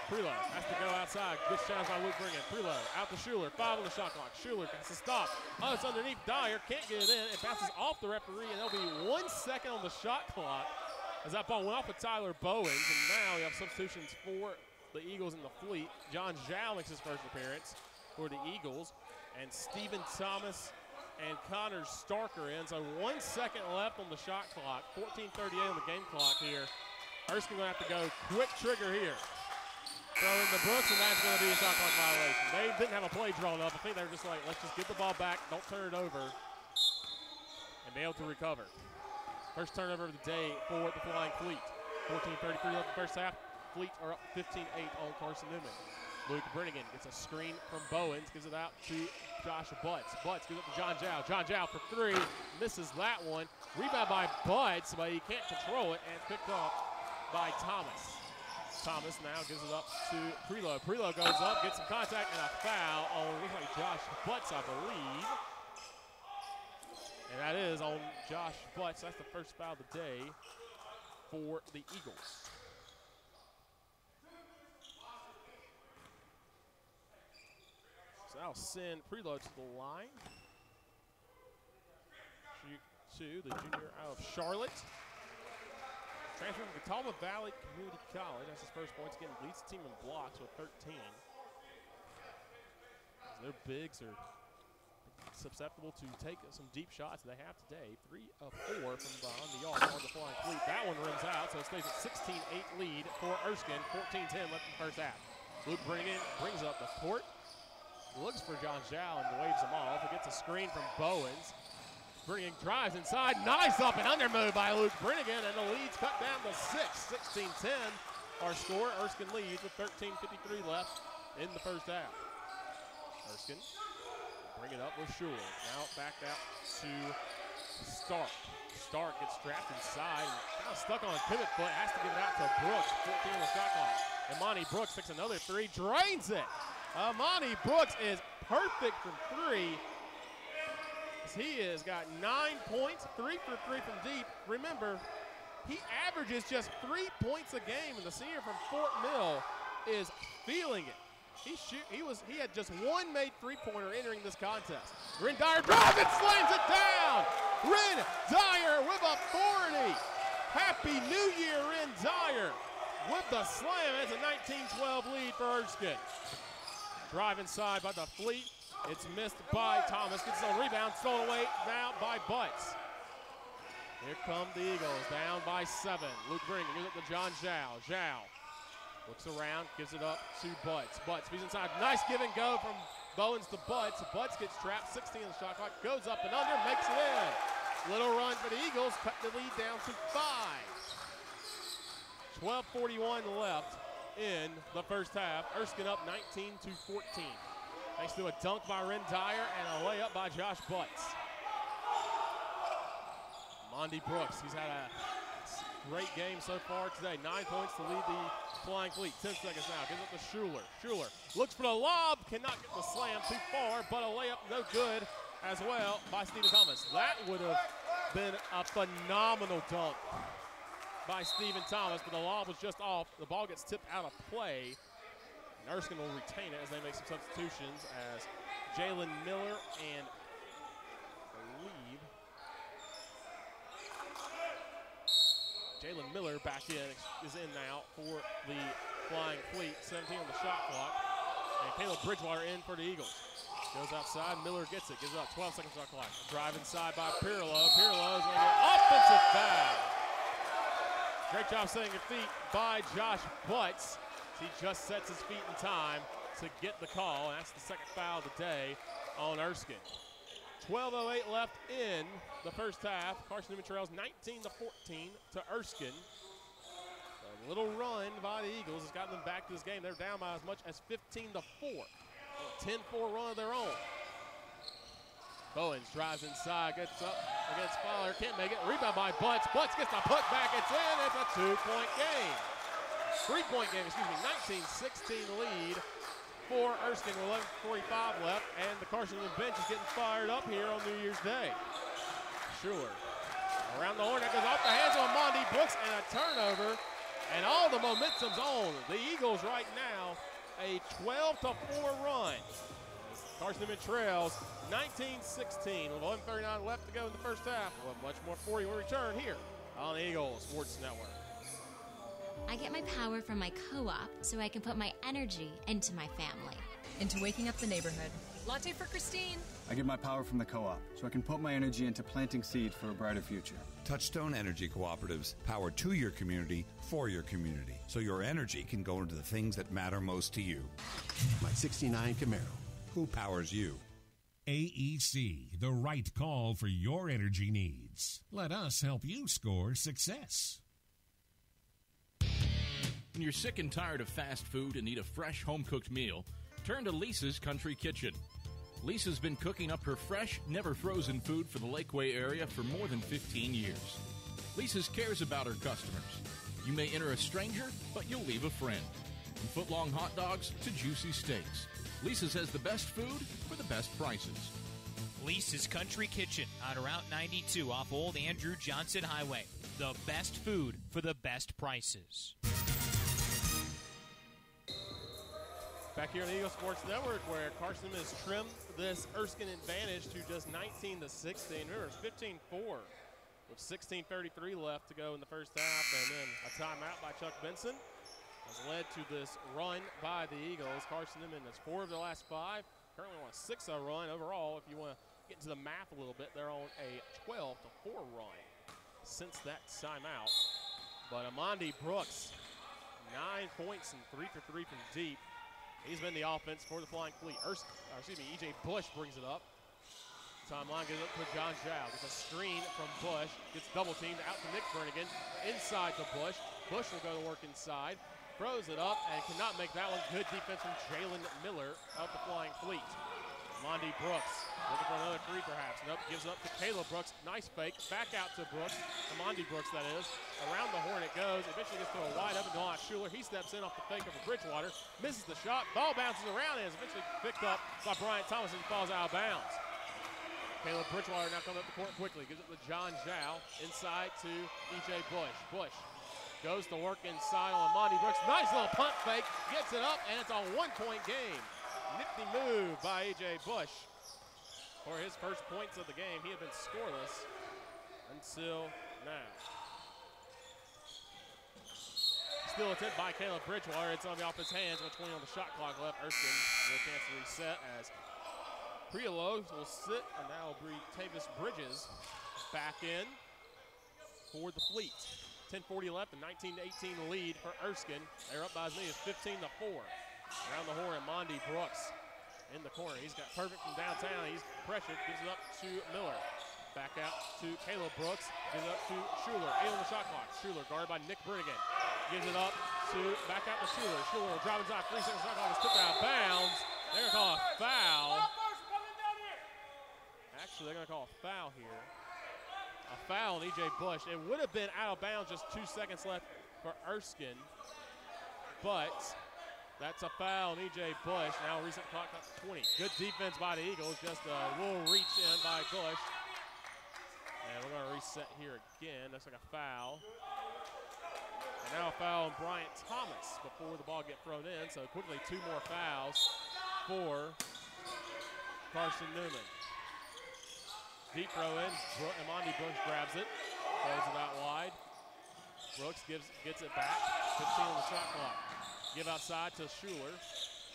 Preload has to go outside. Good challenge by Luke Brennigan. Preload out to Schuler. 5 on the shot clock. Schuler has to stop. Oh, it's underneath Dyer. Can't get it in. It bounces off the referee, and there'll be 1 second on the shot clock as that ball went off with Tyler Bowens. And now we have substitutions for the Eagles in the Fleet. John Zhao makes his first appearance for the Eagles. And Stephen Thomas and Connor Stark are in. So 1 second left on the shot clock. 14:38 on the game clock here Erskine going to have to go quick trigger here. Throw in the Brooks, and that's going to be a shot clock violation. They didn't have a play drawn up. I think they were just like, let's just get the ball back, don't turn it over, and be able to recover. First turnover of the day for the Flying Fleet. 14:33 left in the first half. Fleet are up 15-8 on Carson-Newman. Luke Brennigan gets a screen from Bowens, gives it out to Josh Butts. Butts gives it to John Jow. John Jow for three, misses that one. Rebound by Butts, but he can't control it, and it's picked up by Thomas. Thomas now gives it up to Preload. Preload goes up, gets some contact, and a foul on, looks like Josh Butts, I believe. And that is on Josh Butts. That's the first foul of the day for the Eagles. So that'll send Preload to the line. Shoot to the junior out of Charlotte. Transfer from Catawba Valley Community College. That's his first points. Again, leads the team in blocks with 13. Their bigs are susceptible to take some deep shots they have today. 3 of 4 from behind the arc on the Flying Fleet. That one rims out, so it stays at 16-8 lead for Erskine. 14-10 left in the first half. Luke Brennigan brings up the court. Looks for John Zhao and waves him off. He gets a screen from Bowens. Brennigan drives inside. Nice up and under move by Luke Brennigan, and the lead's cut down to 6. 16-10 our score. Erskine leads with 13:53 left in the first half. Erskine bring it up with Schuler. Now backed out to Stark. Stark gets trapped inside and kind of stuck on his pivot foot. Has to give it out to Brooks. 14 on the shot clock. Imani Brooks takes another three. Drains it. Imani Brooks is perfect from three. He has got 9 points, 3 for 3 from deep. Remember, he averages just 3 points a game, and the senior from Fort Mill is feeling it. He had just one made three-pointer entering this contest. Ren Dyer drives it, slams it down. Ren Dyer with authority. Happy New Year, Ren Dyer with the slam. It's a 19-12 lead for Erskine. Drive inside by the Fleet. It's missed by Thomas. Gets his own rebound. Stolen away now by Butts. Here come the Eagles. Down by 7. Luke Brennigan gives it to John Zhao. Zhao looks around. Gives it up to Butts. Butts. He's inside. Nice give and go from Bowens to Butts. Butts gets trapped. 16 on the shot clock. Goes up and under. Makes it in. Little run for the Eagles. Cut the lead down to 5. 12:41 left in the first half. Erskine up 19-14. Thanks to a dunk by Ren Dyer and a layup by Josh Butts. Mondi Brooks, he's had a great game so far today. 9 points to lead the Flying Fleet. 10 seconds now. Gives it to Schuler. Schuler looks for the lob. Cannot get the slam too far, but a layup no good as well by Stephen Thomas. That would have been a phenomenal dunk by Stephen Thomas, but the lob was just off. The ball gets tipped out of play. And Erskine will retain it as they make some substitutions as Jalen Miller and I believe Jalen Miller back is in now for the Flying Fleet. 17 on the shot clock. And Caleb Bridgewater in for the Eagles. Goes outside, Miller gets it, gives it up 12 seconds on the clock. Drive inside by Pirlo. Pirlo is going to get offensive foul. Great job setting your feet by Josh Butts. He just sets his feet in time to get the call, and that's the second foul of the day on Erskine. 12:08 left in the first half. Carson-Newman trails 19-14 to Erskine. A little run by the Eagles has gotten them back to this game. They're down by as much as 15-4. A 10-4 run of their own. Bowens drives inside, gets up against Fowler, can't make it. Rebound by Butts. Butts gets the puck back. It's in. It's a 2-point game. 3-point game, 19-16 lead for Erskine with 11:45 left, and the Carson-Newman bench is getting fired up here on New Year's Day. Schuler around the horn, that goes off the hands of Mondi Brooks, and a turnover, and all the momentum's on. The Eagles right now, a 12-4 run. Carson-Newman trails 19-16 with 11:39 left to go in the first half. We'll have much more for you when we return here on the Eagles Sports Network. I get my power from my co-op so I can put my energy into my family. Into waking up the neighborhood. Latte for Christine. I get my power from the co-op, so I can put my energy into planting seeds for a brighter future. Touchstone Energy Cooperatives, power to your community, for your community, so your energy can go into the things that matter most to you. My 69 Camaro. Who powers you? AEC, the right call for your energy needs. Let us help you score success. When you're sick and tired of fast food and need a fresh home-cooked meal, turn to Lisa's Country Kitchen. Lisa's been cooking up her fresh, never-frozen food for the Lakeway area for more than 15 years. Lisa's cares about her customers. You may enter a stranger, but you'll leave a friend. From foot-long hot dogs to juicy steaks, Lisa's has the best food for the best prices. Lisa's Country Kitchen on Route 92 off Old Andrew Johnson Highway. The best food for the best prices. Back here on the Eagle Sports Network, where Carson-Newman has trimmed this Erskine advantage to just 19-16. Remember, it's 15-4 with 16:33 left to go in the first half, and then a timeout by Chuck Benson has led to this run by the Eagles. Carson-Newman has 4 of the last 5. Currently on a 6-0 run overall. If you want to get into the math a little bit, they're on a 12-4 run since that timeout. But Amandi Brooks, 9 points and 3 for 3 from deep. He's been the offense for the Flying Fleet. E.J. Bush brings it up. Timeline gives it up to John Zhao. Gets a screen from Bush. Gets double teamed out to Nick Bernigan. Inside to Bush. Bush will go to work inside. Throws it up and cannot make that one. Good defense from Jalen Miller of the Flying Fleet. Mondi Brooks looking for another 3 perhaps. Nope, gives it up to Caleb Brooks. Nice fake. Back out to Brooks. To Mondi Brooks, that is. Around the horn it goes. Eventually gets to a wide open to Schuler. He steps in off the fake over Bridgewater. Misses the shot. Ball bounces around and is eventually picked up by Bryant Thomas and falls out of bounds. Caleb Bridgewater now comes up the court quickly. Gives it to John Zhao. Inside to E.J. Bush. Bush goes to work inside on Mondi Brooks. Nice little punt fake. Gets it up and it's a 1-point game. Nifty move by E.J. Bush for his first points of the game. He had been scoreless until now. Still attempt by Caleb Bridgewater. It's on the offense hands with 20 on the shot clock left. Erskine with a chance to reset as Priolo will sit, and now will bring Tavis Bridges back in for the Fleet. 10:40 left, a 19-18 lead for Erskine. They're up by as many as 15-4. Around the horn, Mondi Brooks in the corner. He's got perfect from downtown. He's pressured, gives it up to Miller. Back out to Caleb Brooks, gives it up to Schuler. 8 on the shot clock. Schuler guarded by Nick Bernigan. Gives it up to, back out to Schuler. Schuler will drive inside, 3 seconds shot clock is took out of bounds. They're going to call a foul. Actually, they're going to call a foul here. A foul on E.J. Bush. It would have been out of bounds, just 2 seconds left for Erskine. But that's a foul on E.J. Bush. Now reset the clock up to 20. Good defense by the Eagles. Just a little reach in by Bush. And we're going to reset here again. Looks like a foul. And now a foul on Bryant Thomas before the ball gets thrown in. So quickly 2 more fouls for Carson-Newman. Deep throw in. Amandi Brooks grabs it. Throws it out wide. Brooks gets it back. 15 on the shot clock. Give outside to Schuler.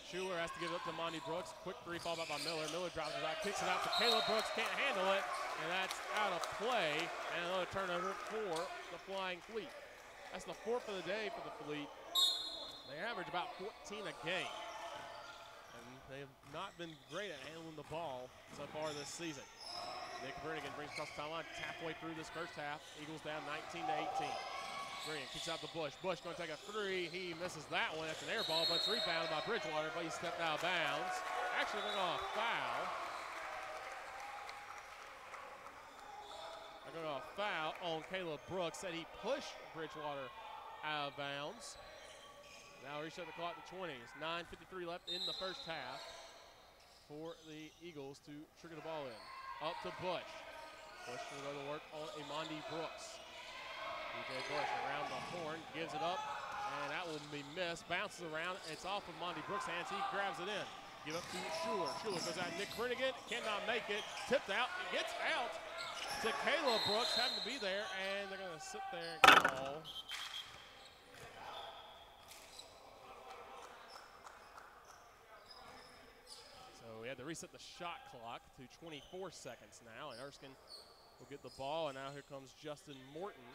Schuler has to give it up to Mondi Brooks. Quick 3 fall back by Miller. Miller drops it back, kicks it out to Caleb Brooks. Can't handle it, and that's out of play. And another turnover for the Flying Fleet. That's the 4th of the day for the Fleet. They average about 14 a game. And they have not been great at handling the ball so far this season. Nick Bernigan brings across the timeline halfway through this first half. Eagles down 19-18. Bernigan kicks out to Bush. Bush going to take a 3. He misses that one. That's an air ball, but it's rebounded by Bridgewater, but he stepped out of bounds. Actually, they're going to foul. They're going to foul on Caleb Brooks. Said he pushed Bridgewater out of bounds. Now reset the clock to 20. It's 9:53 left in the first half for the Eagles to trigger the ball in. Up to Bush. Bush will go to work on Amandi Brooks. E.J. Bush around the horn, gives it up, and that will be missed. Bounces around, it's off of Mondi Brooks' hands. He grabs it in. Give up to Schuler. Schuler goes out. Nick Bernigan cannot make it. Tipped out. It gets out to Caleb Brooks. Having to be there, and they're going to sit there and call. So we had to reset the shot clock to 24 seconds now, and Erskine will get the ball, and now here comes Justin Morton.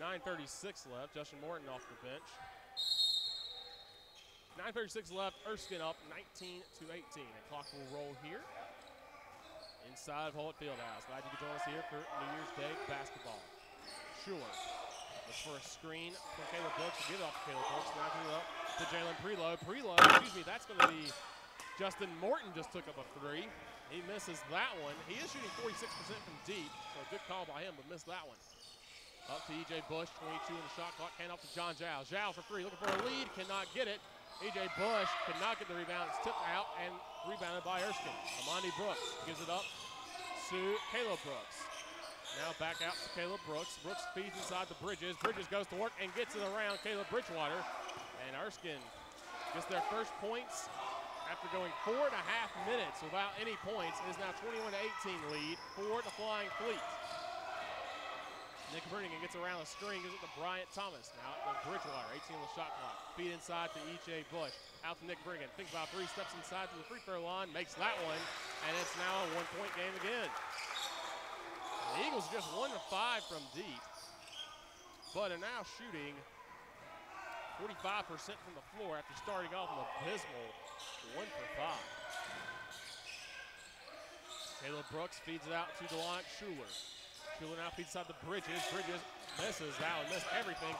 9:36 left. Justin Morton off the bench. 9:36 left. Erskine up 19-18. The clock will roll here inside of Holt Fieldhouse. Glad you could join us here for New Year's Day basketball. Schuler looks for a screen from Caleb Brooks. Give it off to Caleb Brooks. Now give it up to Jalen Preload. That's going to be Justin Morton just took up a three. He misses that one. He is shooting 46% from deep, so a good call by him, but missed that one. Up to E.J. Bush, 22 in the shot clock. Hand off to John Giles. Giles for three, looking for a lead, cannot get it. E.J. Bush could not get the rebound. It's tipped out and rebounded by Erskine. Amani Brooks gives it up to Caleb Brooks. Now back out to Caleb Brooks. Brooks feeds inside the Bridges. Bridges goes to work and gets it around Caleb Bridgewater. And Erskine gets their first points after going 4.5 minutes without any points. It is now 21-18 lead for the Flying Fleet. Nick Brannigan gets around the screen, gives it to Bryant Thomas. Now to Bridgewater, 18 on the shot clock. Feed inside to E.J. Bush. Out to Nick Brannigan. Thinks about three, steps inside to the free throw line, makes that one, and it's now a one-point game again. The Eagles just 1 of 5 from deep, but are now shooting 45% from the floor after starting off an abysmal 1 for 5. Caleb Brooks feeds it out to DeLon Schuler. Schuler now feeds inside the Bridges. Bridges misses that one, missed everything.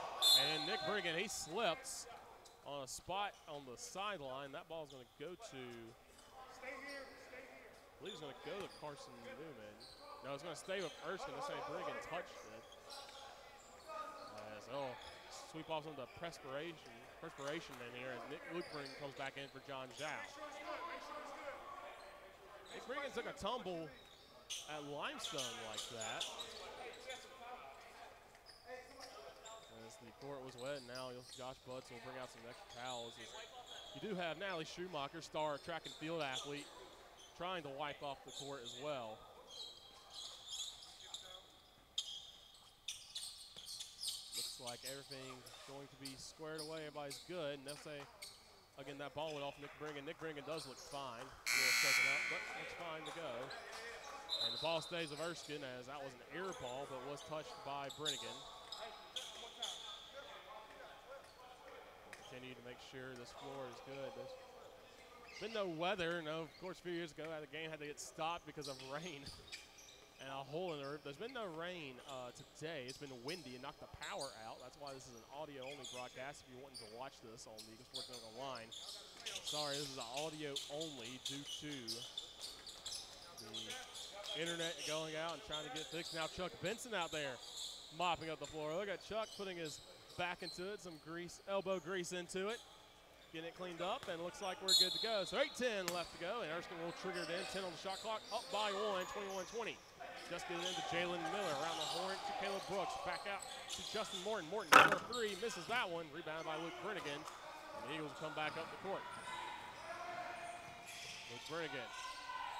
And Nick Brannigan, he slips on a spot on the sideline. That ball's going to go to, I believe it's going to go to Carson-Newman. No, it's going to stay with Erskine. This ain't Brannigan touched it. As sweep off some of the perspiration in here as Luke Brannigan comes back in for John Giles. Nick Brannigan took a tumble at Limestone like that. As the court was wet, and now Josh Butts will bring out some extra towels. You do have Natalie Schumacher, star track and field athlete, trying to wipe off the court as well. Looks like everything's going to be squared away. Everybody's good. And they'll say, again, that ball went off Nick Brannigan. Nick Brannigan does look fine. A little shaken up, but looks fine to go. And the ball stays with Erskine as that was an air ball, but was touched by Brannigan. Continue to make sure this floor is good. There's been no weather. No, of course, a few years ago, the game had to get stopped because of rain and a hole in the roof. There's been no rain today. It's been windy and knocked the power out. That's why this is an audio-only broadcast if you're wanting to watch this on the Eagle Sports Network Online. Sorry, this is an audio-only due to the internet going out and trying to get it fixed. Now Chuck Benson out there mopping up the floor. Look at Chuck putting his back into it, some grease, elbow grease into it, getting it cleaned up, and looks like we're good to go. So 8:10 left to go, and Erskine will trigger it in. 10 on the shot clock, up by 1, 21-20. Just getting into Jalen Miller, around the horn to Caleb Brooks, back out to Justin Morton. Morton for 3, misses that one, rebounded by Luke Brannigan, and the Eagles come back up the court. Luke Brannigan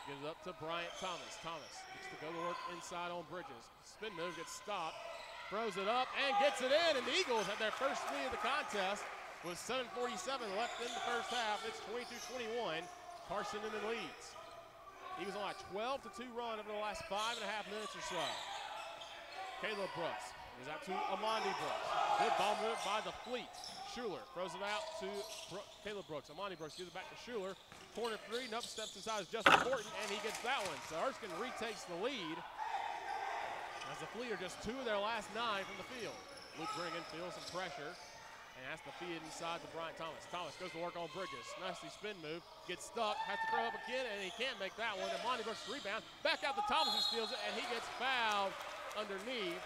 gives it up to Bryant Thomas. Thomas gets to go to work inside on Bridges. Spin move gets stopped, throws it up, and gets it in, and the Eagles have their first lead of the contest with 7:47 left in the first half. It's 22-21. Carson-Newman leads. Eagles on a 12-2 run over the last 5.5 minutes or so. Caleb Brooks is out to Amandi Brooks. Good ball move by the Fleet. Schuler throws it out to Caleb Brooks. Amandi Brooks gives it back to Schuler. Corner 3, up steps inside is Justin Morton, and he gets that one. So Erskine retakes the lead as the Fleet are just 2 of their last 9 from the field. Luke Brannigan feels some pressure and has to feed it inside to Bryant Thomas. Thomas goes to work on Bridges. Nasty spin move, gets stuck, has to throw up again, and he can't make that one. And Monty Brooks rebound. Back out to Thomas, who steals it, and he gets fouled underneath.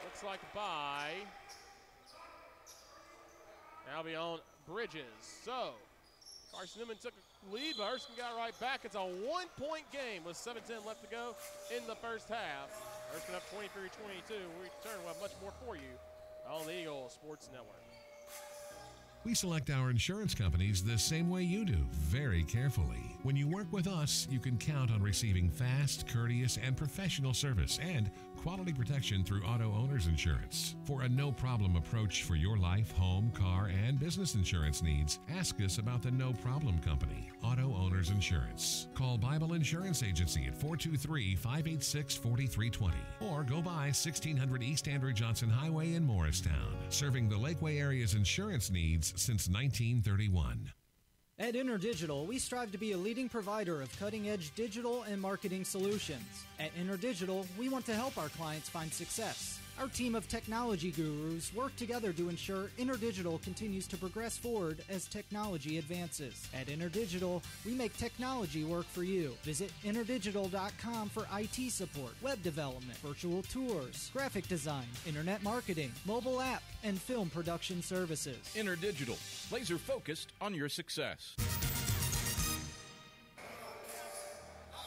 Looks like by, now be on Bridges. So Carson-Newman took a lead, but Erskine got right back. It's a 1-point game with 7:10 left to go in the first half. Erskine up 23-22. We return, we'll have much more for you on the Eagle Sports Network. We select our insurance companies the same way you do, very carefully. When you work with us, you can count on receiving fast, courteous, and professional service and quality protection through Auto Owners Insurance. For a no-problem approach for your life, home, car, and business insurance needs, ask us about the No Problem Company, Auto Owners Insurance. Call Bible Insurance Agency at 423-586-4320 or go by 1600 East Andrew Johnson Highway in Morristown, serving the Lakeway area's insurance needs since 1931. At InterDigital, we strive to be a leading provider of cutting-edge digital and marketing solutions. At InterDigital, we want to help our clients find success. Our team of technology gurus work together to ensure InterDigital continues to progress forward as technology advances. At InterDigital, we make technology work for you. Visit interdigital.com for IT support, web development, virtual tours, graphic design, internet marketing, mobile app, and film production services. InterDigital, laser focused on your success.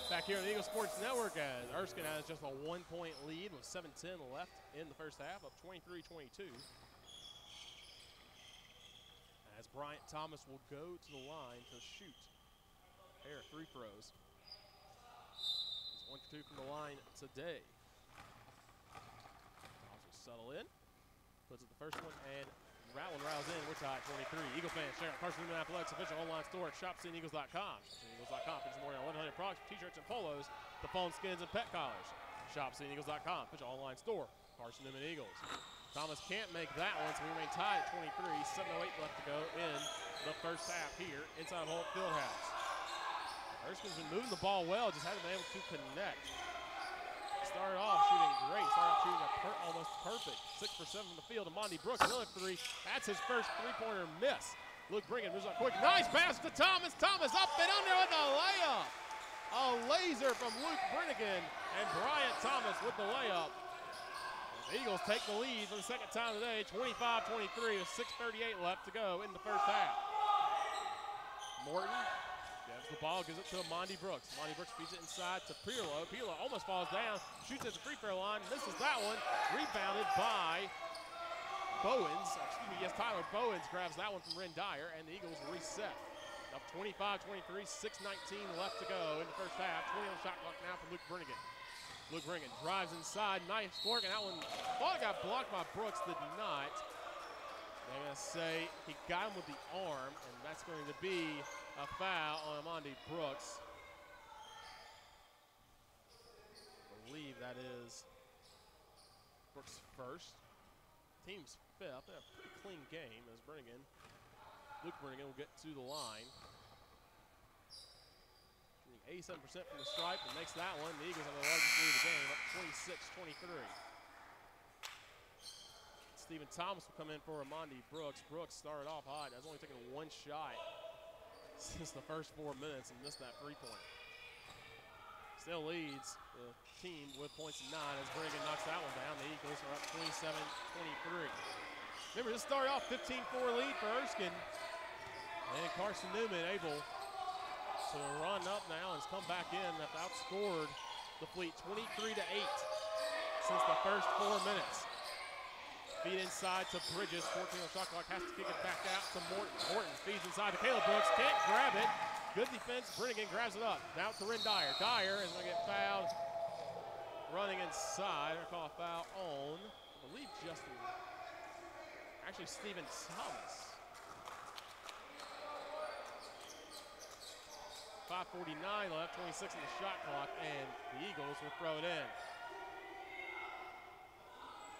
Back here on the Eagle Sports Network, as Erskine has just a 1-point lead with 7:10 left in the first half, up 23-22. As Bryant Thomas will go to the line to shoot a pair of free throws. He's 1 for 2 from the line today. Thomas will settle in, puts it the first one, and that one rattles in. We're tied at 23. Eagle fans, check out Carson-Newman Athletics official online store at shopseeingles.com. Shopseeingles.com features more than 100 products, t-shirts and polos, the foam skins and pet collars. Shopseeingles.com, official online store, Carson-Newman Eagles. Thomas can't make that one, so we remain tied at 23. 7:08 left to go in the first half here inside of Holt Fieldhouse. Erskine's been moving the ball well, just hasn't been able to connect. Started off shooting great. Started off shooting almost perfect. 6 for 7 from the field. Amandi Brooks, another three. That's his first three-pointer miss. Luke Brigham moves on quick. Nice pass to Thomas. Thomas up and under with the layup. A laser from Luke Brennigan and Bryant Thomas with the layup. The Eagles take the lead for the second time today, 25-23 with 6:38 left to go in the first half. Morton gives the ball, gives it to Amandi Brooks. Amandi Brooks feeds it inside to Pirlo. Pirlo almost falls down, shoots at the free throw line, misses that one. Rebounded by Bowens. Tyler Bowens grabs that one from Ren Dyer, and the Eagles reset. Up 25-23, 6:19 left to go in the first half. 20 on the shot clock now for Luke Brennigan. Luke Brennigan drives inside, nice work, and that one thought it got blocked by Brooks, did not. They're going to say he got him with the arm, and that's going to be a foul on Amandi Brooks. I believe that is Brooks' first. Team's fifth. They have a pretty clean game as Luke Brennigan will get to the line. Shooting 87% from the stripe and makes that one. The Eagles have the largest lead of the game, up 26-23. Stephen Thomas will come in for Amandi Brooks. Brooks started off hot, has only taken one shot since the first 4 minutes and missed that three-point. Still leads the team with points at 9 as Brennigan knocks that one down. The Eagles are up 27-23. Remember, this started off 15-4 lead for Erskine. And Carson-Newman able to run up now and has come back in. They've outscored the Fleet 23-8 since the first 4 minutes. Feed inside to Bridges. 14 on the shot clock. Has to kick it back out to Morton. Morton feeds inside to Caleb Brooks. Can't grab it. Good defense. Brennigan grabs it up. Now to Ren Dyer. Dyer is going to get fouled running inside. They're going to call a foul on, I believe, actually Stephen Thomas. 5:49 left, 26 on the shot clock, and the Eagles will throw it in.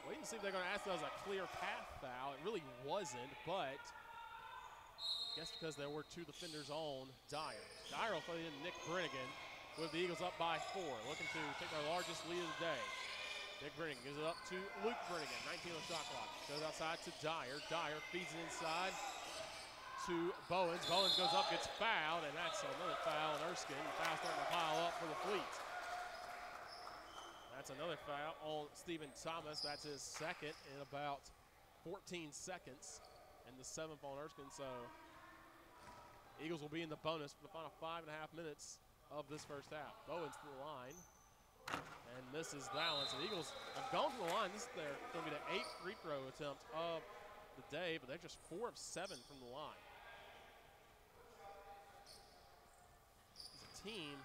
Waiting to see if they're going to ask that as a clear path foul. It really wasn't, but I guess because there were two defenders on Dyer. Dyer will throw it in Nick Brennigan with the Eagles up by 4, looking to take their largest lead of the day. Nick Brennigan gives it up to Luke Brennigan, 19 on the shot clock. Goes outside to Dyer. Dyer feeds it inside to Bowens. Bowens goes up, gets fouled, and that's another foul on Erskine. Foul starting to pile up for the Fleet. That's another foul on Stephen Thomas. That's his second in about 14 seconds, and the 7th on Erskine. So Eagles will be in the bonus for the final 5.5 minutes of this first half. Bowens to the line and misses that one. So the Eagles have gone to the line. This is going to be the 8th free throw attempt of the day, but they're just 4 of 7 from the line. team.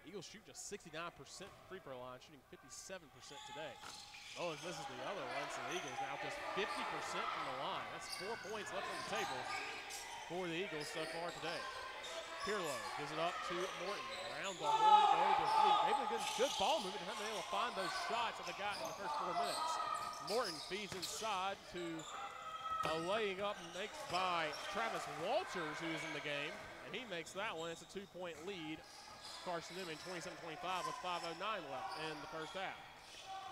Eagles shoot just 69% free throw line, shooting 57% today. Bowens misses the other one, so the Eagles now just 50% from the line. That's 4 points left on the table for the Eagles so far today. Pirlo gives it up to Morton. Around the horn goes to Fleet. Maybe a good ball movement. Haven't been able to find those shots that they got in the first 4 minutes. Morton feeds inside to a laying up makes by Travis Walters, who's in the game, and he makes that one. It's a 2-point lead. Carson-Newman 27-25 with 5:09 left in the first half.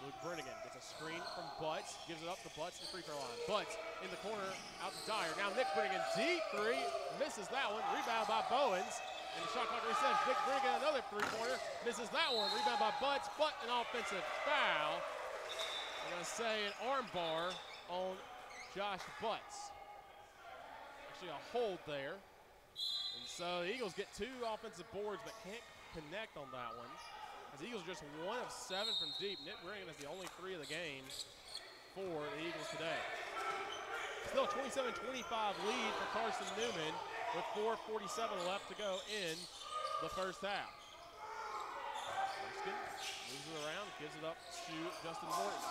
Luke Brennigan gets a screen from Butts, gives it up to Butts in the free throw line. Butts in the corner out to Dyer. Now Nick Brennigan, deep three, misses that one. Rebound by Bowens. And the shot clock resets. Nick Brennigan, another three-pointer, misses that one. Rebound by Butts, but an offensive foul. I'm going to say an arm bar on Josh Butts. Actually a hold there. And so the Eagles get 2 offensive boards but can't connect on that one. As the Eagles are just 1 of 7 from deep. Nick Brennigan is the only 3 of the game for the Eagles today. Still a 27-25 lead for Carson-Newman with 4:47 left to go in the first half. Erskine moves it around, gives it up to Justin Morton.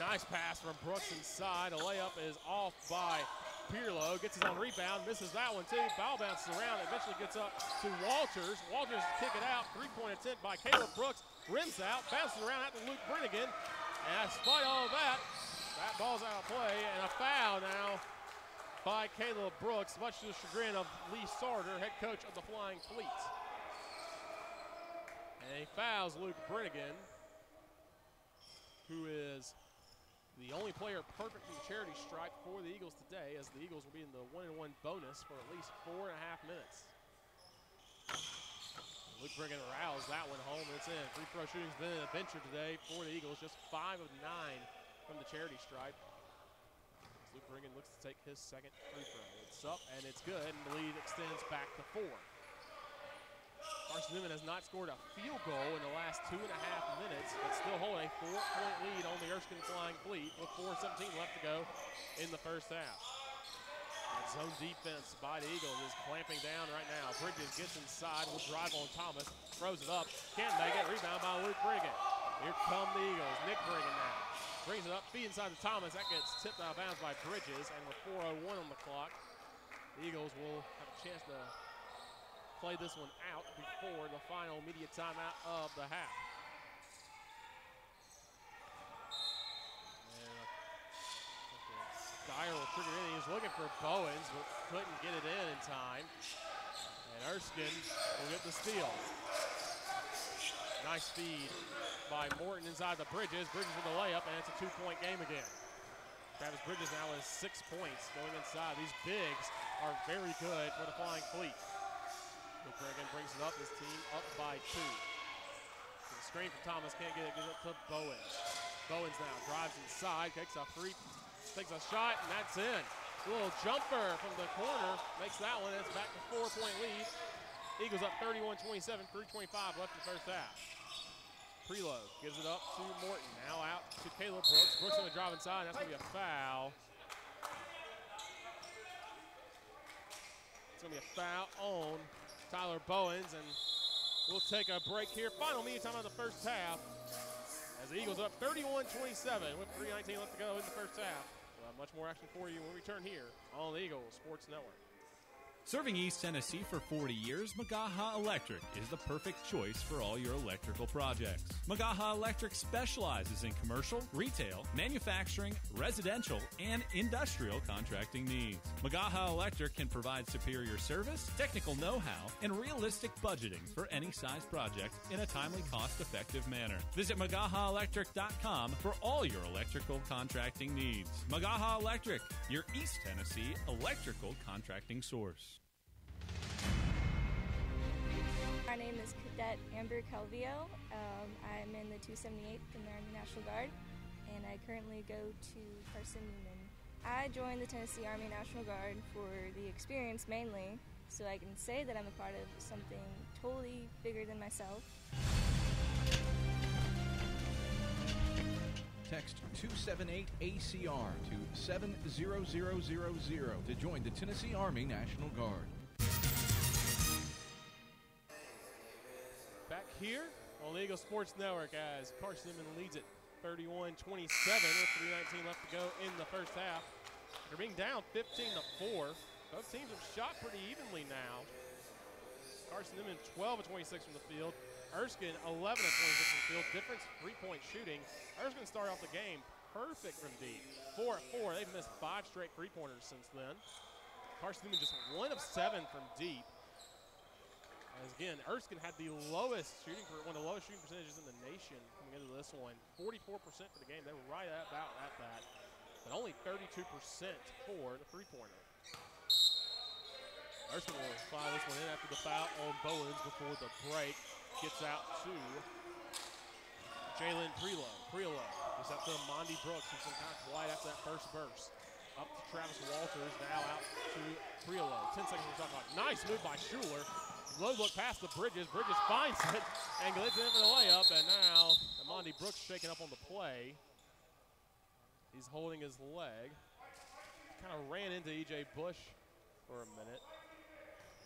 Nice pass from Brooks inside. A layup is off by Pirlo. Gets his own rebound, misses that one too. Foul bounces around, eventually gets up to Walters. Walters kick it out. 3-point attempt by Caleb Brooks. Rims out, bounces around after Luke Brennigan. And despite all of that, that ball's out of play, and a foul now by Caleb Brooks, much to the chagrin of Lee Sarter, head coach of the Flying Fleet. And he fouls Luke Brennigan, who is the only player perfect from the charity stripe for the Eagles today, as the Eagles will be in the 1-and-1 bonus for at least 4.5 minutes. Luke Brennigan roused that one home, and it's in. Free throw shooting's been an adventure today for the Eagles, just 5 of 9 from the charity stripe. Luke Brennigan looks to take his second free throw. It's up, and it's good, and the lead extends back to 4. Carson-Newman has not scored a field goal in the last 2.5 minutes, but still holding a 4-point lead on the Erskine Flying Fleet with 4:17 left to go in the first half. And zone defense by the Eagles is clamping down right now. Bridges gets inside, will drive on Thomas, throws it up, can't make it, rebound by Luke Brennigan. Here come the Eagles. Nick Brennigan now brings it up, feed inside to Thomas. That gets tipped out of bounds by Bridges, and with 4:01 on the clock, the Eagles will have a chance to play this one out before the final media timeout of the half. And Dyer will trigger in. He was looking for Bowens, but couldn't get it in time. And Erskine will get the steal. Nice feed by Morton inside the Bridges. Bridges with a layup, and it's a 2-point game again. Travis Bridges now has 6 points going inside. These bigs are very good for the Flying Fleet. Luke Brennigan brings it up, his team up by 2. The screen from Thomas, can't get it, gives it to Bowens. Bowens now drives inside, takes a shot, and that's in. A little jumper from the corner, makes that one, and it's back to 4-point lead. Eagles up 31-27, 3:25 left in the first half. Preload gives it up to Morton, now out to Caleb Brooks. Brooks going to drive inside, and that's going to be a foul. It's going to be a foul on Tyler Bowens, and we'll take a break here. Final media time of the first half, as the Eagles up 31-27 with 3:19 left to go in the first half. We'll have much more action for you when we return here on the Eagles Sports Network. Serving East Tennessee for 40 years, Magaha Electric is the perfect choice for all your electrical projects. Magaha Electric specializes in commercial, retail, manufacturing, residential, and industrial contracting needs. Magaha Electric can provide superior service, technical know-how, and realistic budgeting for any size project in a timely, cost-effective manner. Visit MagahaElectric.com for all your electrical contracting needs. Magaha Electric, your East Tennessee electrical contracting source. My name is Cadet Amber Calvillo. I'm in the 278th in the Army National Guard, and I currently go to Carson-Newman. I joined the Tennessee Army National Guard for the experience mainly, so I can say that I'm a part of something totally bigger than myself. Text 278-ACR to 70000 to join the Tennessee Army National Guard. here on the Eagle Sports Network as Carson-Newman leads it 31-27 with 3:19 left to go in the first half. They're being down 15-4. Both teams have shot pretty evenly now. Carson-Newman 12 of 26 from the field. Erskine 11 of 26 from the field. Difference three-point shooting. Erskine started off the game perfect from deep. 4 of 4. They've missed 5 straight three-pointers since then. Carson-Newman just 1 of 7 from deep. As again, Erskine had the lowest shooting, one of the lowest shooting percentages in the nation coming into this one. 44% for the game. They were right about at that. But only 32% for the three-pointer. Erskine will fly this one in after the foul on Bowens before the break. Gets out to Jalen Prelo. Prelo gets out to Mondi Brooks, who's been kind of quiet after that first burst. Up to Travis Walters, now out to Prelo. 10 seconds on the shot clock. Nice move by Schuler. Low look past the Bridges. Bridges finds it and gets in for the layup. And now Mondi Brooks shaking up on the play. He's holding his leg. Kind of ran into E.J. Bush for a minute.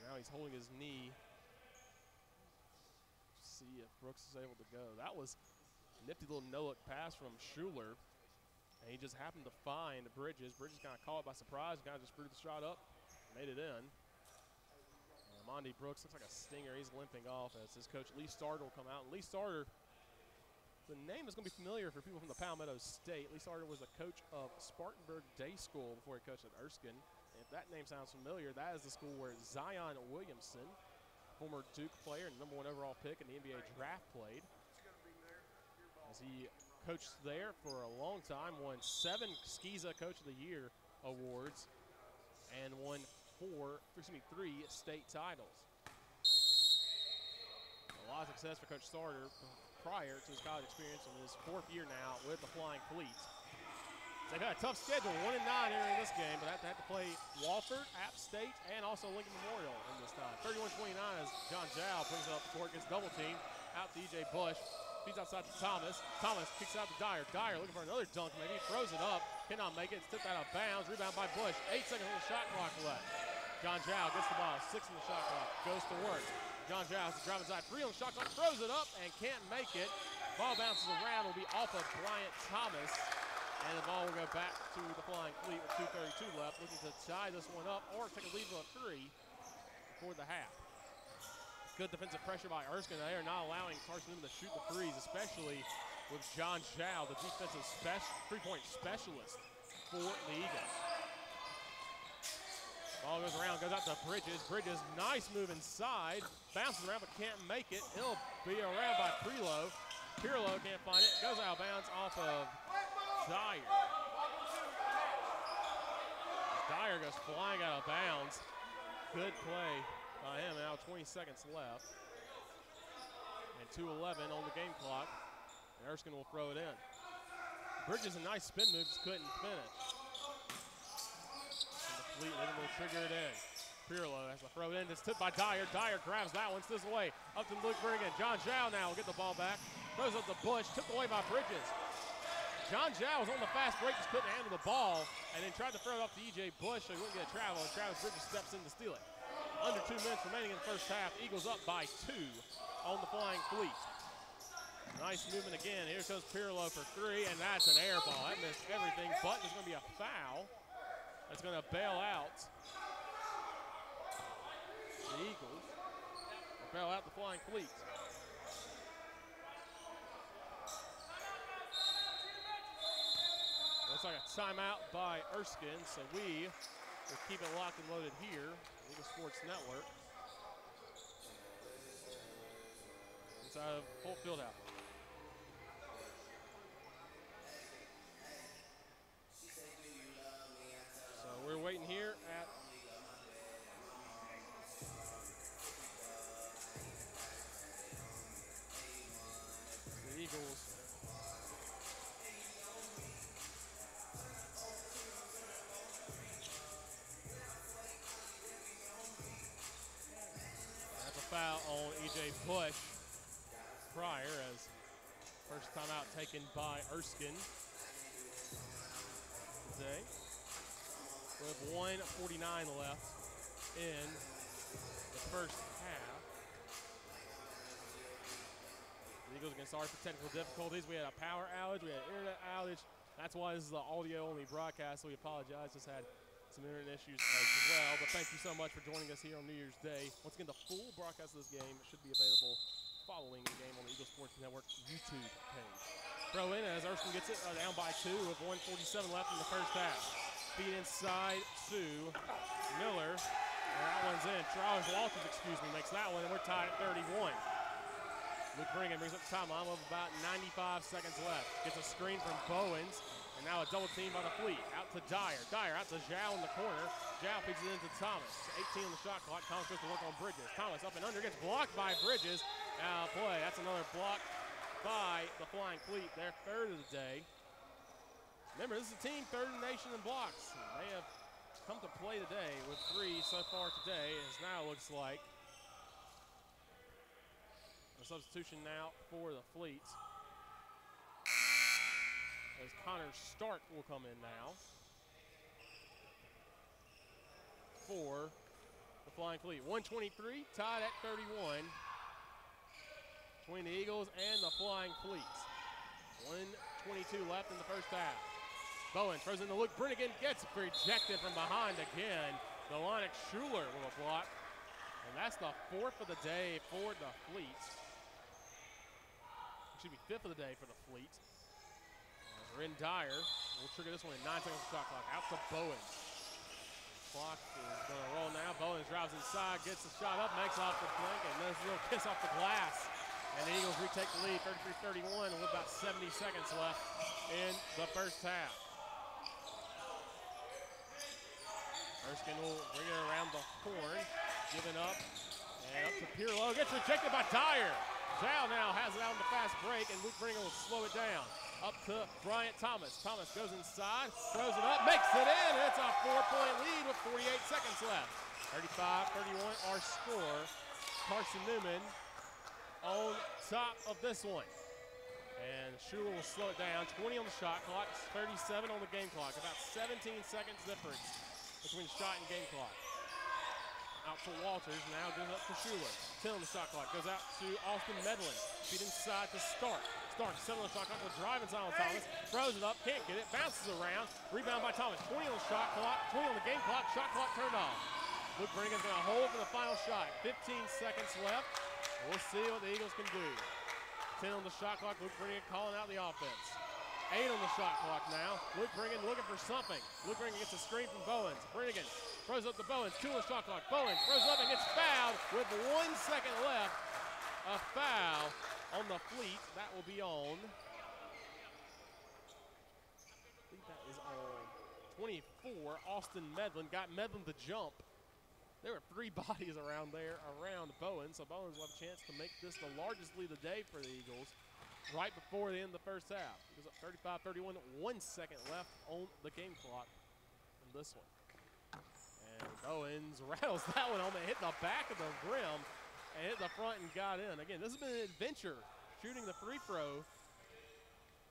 Now he's holding his knee. See if Brooks is able to go. That was a nifty little no-look pass from Schuler. And he just happened to find Bridges. Bridges kind of caught it by surprise. Kind of just screwed the shot up. Made it in. And Mondi Brooks looks like a stinger. He's limping off as his coach Lee Starter will come out. And Lee Starter, the name is going to be familiar for people from the Palmetto State. Lee Starter was a coach of Spartanburg Day School before he coached at Erskine. And if that name sounds familiar, that is the school where Zion Williamson, former Duke player and #1 overall pick in the NBA draft, played. As he coached there for a long time, won 7 SCISA Coach of the Year awards, and won 3 state titles. A lot of success for Coach Starter prior to his college experience in his 4th year now with the Flying Fleet. They've got a tough schedule, 1-9 entering this game, but have to play Wofford, App State, and also Lincoln Memorial in this time. 31-29 as John Jow brings it up the court, gets double team, out to E.J. Bush. Feeds outside to Thomas. Thomas kicks out to Dyer. Dyer looking for another dunk, maybe throws it up. Cannot make it. It's tipped out of bounds. Rebound by Bush. 8 seconds on the shot clock left. John Jow gets the ball. 6 on the shot clock. Goes to work. John Jow has to drive inside. 3 on the shot clock. Throws it up and can't make it. Ball bounces around. Will be off of Bryant Thomas. And the ball will go back to the Flying Fleet with 2:32 left. Looking to tie this one up or take a lead of 3 before the half. Good defensive pressure by Erskine. They are not allowing Carson-Newman to shoot the threes, especially with John Jow, the defensive three-point specialist for the Eagles. Ball goes around, goes out to Bridges. Bridges, nice move inside. Bounces around but can't make it. He'll be around by Prelo. Pirlo can't find it. Goes out of bounds off of Dyer. Dyer goes flying out of bounds. Good play by him. Now 20 seconds left. And 2:11 on the game clock. And Erskine will throw it in. Bridges, a nice spin move, just couldn't finish. And the Fleet able to trigger it in. Pirlo has to throw it in. It's tipped by Dyer. Dyer grabs that one, this way. Up to Luke Bergen. John Jow now will get the ball back. Throws up the Bush, tipped away by Bridges. John Jow was on the fast break, just couldn't handle the ball, and then tried to throw it up to E.J. Bush so he wouldn't get a travel, and Travis Bridges steps in to steal it. Under 2 minutes remaining in the first half. Eagles up by 2 on the Flying Fleet. Nice movement again. Here goes Pirlo for 3, and that's an air ball. That missed everything, but there's going to be a foul that's going to bail out the Eagles, or bail out the Flying Fleet. Looks like a timeout by Erskine, so we will keep it locked and loaded here, Eagle Sports Network. Inside of Holt Fieldhouse. So we're waiting here at the Eagles. Foul on E.J. Bush prior, as first timeout taken by Erskine today. With 1:49 left in the first half. The Eagles again, sorry for technical difficulties. We had a power outage. We had an internet outage. That's why this is an audio-only broadcast, so we apologize. Just had some internet issues as well. But thank you so much for joining us here on New Year's Day. Once again, the full broadcast of this game should be available following the game on the Eagle Sports Network YouTube page. Throw in as Erskine gets it down by 2 with 1:47 left in the first half. Feed inside to Miller. And that one's in. Charles Walters, makes that one, and we're tied at 31. Luke Bringham brings up the timeline with about 95 seconds left. Gets a screen from Bowens, and now a double team by the Fleet. Out to Dyer. Dyer out to Zhao in the corner. Zhao feeds it into Thomas. 18 on the shot clock. Thomas goes to work on Bridges. Thomas up and under, gets blocked by Bridges. Now play. That's another block by the Flying Fleet. Their third of the day. Remember, this is a team third in the nation in blocks. They have come to play today with 3 so far today, as now looks like a substitution now for the Fleet. As Connor Stark will come in now for the Flying Fleet. 1:23, tied at 31 between the Eagles and the Flying Fleet. 1:22 left in the first half. Bowen throws in the Luke Brinnigan, gets rejected from behind again. Delonic Schuler with a block. And that's the 4th of the day for the Fleet. Excuse me, 5th of the day for the Fleet. Ren Dyer will trigger this one in 9 seconds of shot clock. Out to Bowens. Clock is going to roll now. Bowens drives inside, gets the shot up, makes off the flank, and does a little kiss off the glass. And the Eagles retake the lead, 33-31, with about 70 seconds left in the first half. Erskine will bring it around the horn, giving up, and up to Pirlo. Gets rejected by Dyer. Zhao now has it out in the fast break, and Luke Bringer will slow it down. Up to Bryant Thomas. Thomas goes inside, throws it up, makes it in, and it's a 4-point lead with 48 seconds left. 35-31 our score. Carson-Newman on top of this one. And Schuler will slow it down. 20 on the shot clock, 37 on the game clock. About 17 seconds difference between shot and game clock. Out to Walters, now goes up to Schuler. 10 on the shot clock, goes out to Austin Medlin. Feed inside to Stark. Stark, 7 on the shot clock, will drive inside on Thomas. Throws it up, can't get it, bounces around. Rebound by Thomas. 20 on the shot clock, 20 on the game clock, shot clock turned off. Luke Bringan's gonna hold for the final shot. 15 seconds left. We'll see what the Eagles can do. 10 on the shot clock, Luke Bringan calling out the offense. 8 on the shot clock now. Luke Bringan looking for something. Luke Bringan gets a screen from Bowens. Bringan throws up to Bowens. 2 on the shot clock. Bowens throws up and gets fouled with 1 second left. A foul on the Fleet. That will be on. I think that is on 24. Austin Medlin got Medlin to jump. There were 3 bodies around there, around Bowens. So Bowens will have a chance to make this the largest lead of the day for the Eagles right before the end of the first half. It goes up 35-31, 1 second left on the game clock in this one. And Bowens rattles that one home and hit the back of the rim and hit the front and got in. Again, this has been an adventure shooting the free throw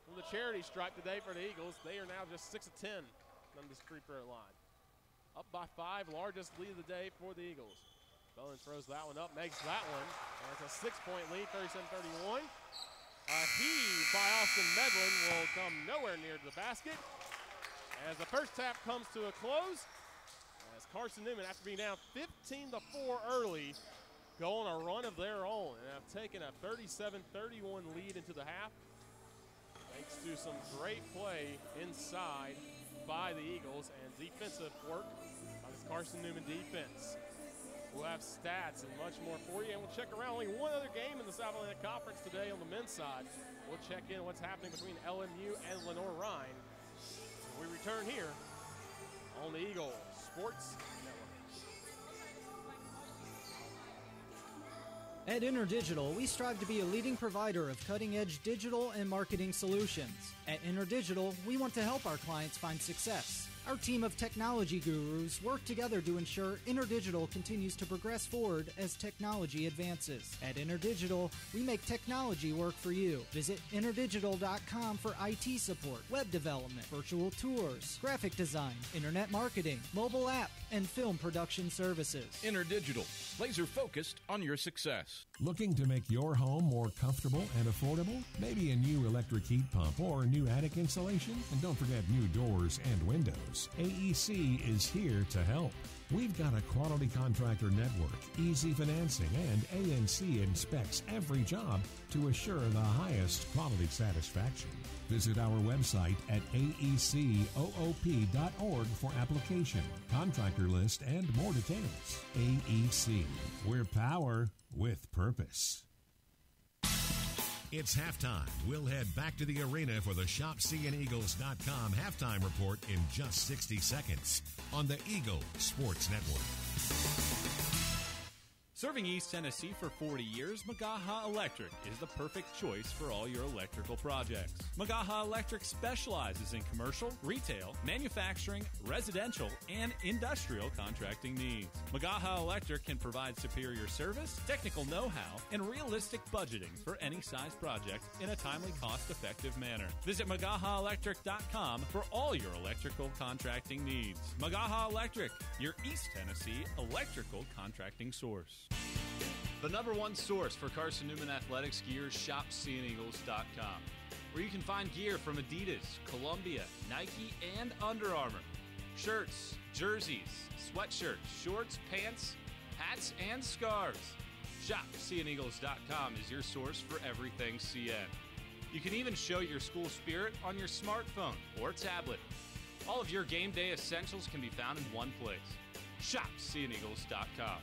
from the charity stripe today for the Eagles. They are now just 6 of 10 on this free throw line. Up by 5, largest lead of the day for the Eagles. Bowens throws that one up, makes that one. And it's a 6-point lead, 37-31. A heave by Austin Medlin will come nowhere near the basket. As the first half comes to a close, as Carson-Newman, after being down 15-4 early, go on a run of their own and have taken a 37-31 lead into the half. Thanks to some great play inside by the Eagles and defensive work by this Carson-Newman defense. We'll have stats and much more for you, and we'll check around. Only one other game in the South Atlantic Conference today on the men's side. We'll check in what's happening between LMU and Lenore Rhine. We return here on the Eagle Sports Network. At InterDigital, we strive to be a leading provider of cutting-edge digital and marketing solutions. At InterDigital, we want to help our clients find success. Our team of technology gurus work together to ensure InterDigital continues to progress forward as technology advances. At InterDigital, we make technology work for you. Visit InterDigital.com for IT support, web development, virtual tours, graphic design, internet marketing, mobile app, and film production services. InterDigital, laser focused on your success. Looking to make your home more comfortable and affordable? Maybe a new electric heat pump or new attic insulation? And don't forget new doors and windows. AEC is here to help. We've got a quality contractor network, easy financing, and ANC inspects every job to assure the highest quality satisfaction. Visit our website at aecoop.org for application, contractor list, and more details. AEC, we're power with purpose. It's halftime. We'll head back to the arena for the ShopSeeingEagles.com halftime report in just 60 seconds on the Eagle Sports Network. Serving East Tennessee for 40 years, Magaha Electric is the perfect choice for all your electrical projects. Magaha Electric specializes in commercial, retail, manufacturing, residential, and industrial contracting needs. Magaha Electric can provide superior service, technical know-how, and realistic budgeting for any size project in a timely, cost-effective manner. Visit MagahaElectric.com for all your electrical contracting needs. Magaha Electric, your East Tennessee electrical contracting source. The number one source for Carson-Newman athletics gear is ShopSeeingEagles.com, where you can find gear from Adidas, Columbia, Nike, and Under Armour. Shirts, jerseys, sweatshirts, shorts, pants, hats, and scarves. ShopSeeingEagles.com is your source for everything CN. You can even show your school spirit on your smartphone or tablet. All of your game day essentials can be found in one place. ShopSeeingEagles.com.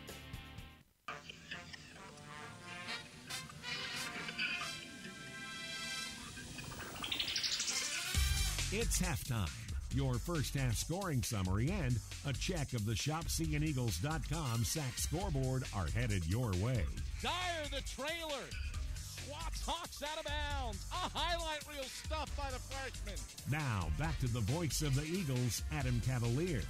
It's halftime. Your first half scoring summary and a check of the ShopSeeingEagles.com sack scoreboard are headed your way. Dyer, the trailer. Swats Hawks out of bounds. A highlight reel stuffed by the freshman. Now, back to the voice of the Eagles, Adam Cavalier.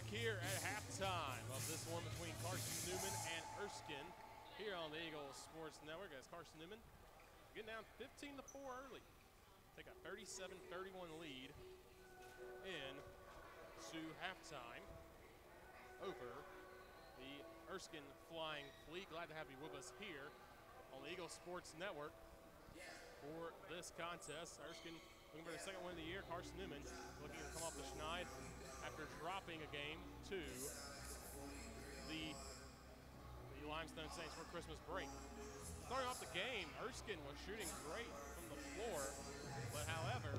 Here at halftime of this one between Carson-Newman and Erskine here on the Eagle Sports Network as Carson-Newman getting down 15-4 early. Take a 37-31 lead in to halftime over the Erskine Flying Fleet. Glad to have you with us here on the Eagle Sports Network for this contest. Erskine looking for the second win of the year. Carson-Newman looking to come off the schneid after dropping a game to the Limestone Saints for Christmas break. Starting off the game, Erskine was shooting great from the floor, but however,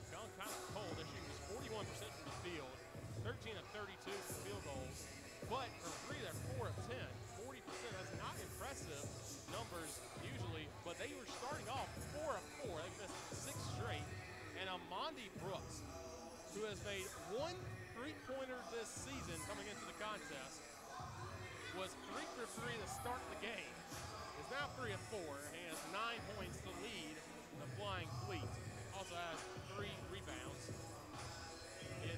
gone kind of cold. Their shooting was 41% from the field, 13 of 32 from field goals, but from three, they're 4 of 10. 40%, that's not impressive numbers usually, but they were starting off 4 of 4. They missed 6 straight, and Amandi Brooks, who has made one three-pointer this season coming into the contest, was 3 for 3 to start the game. Is now 3 of 4. He has 9 points to lead the Flying Fleet. Also has 3 rebounds in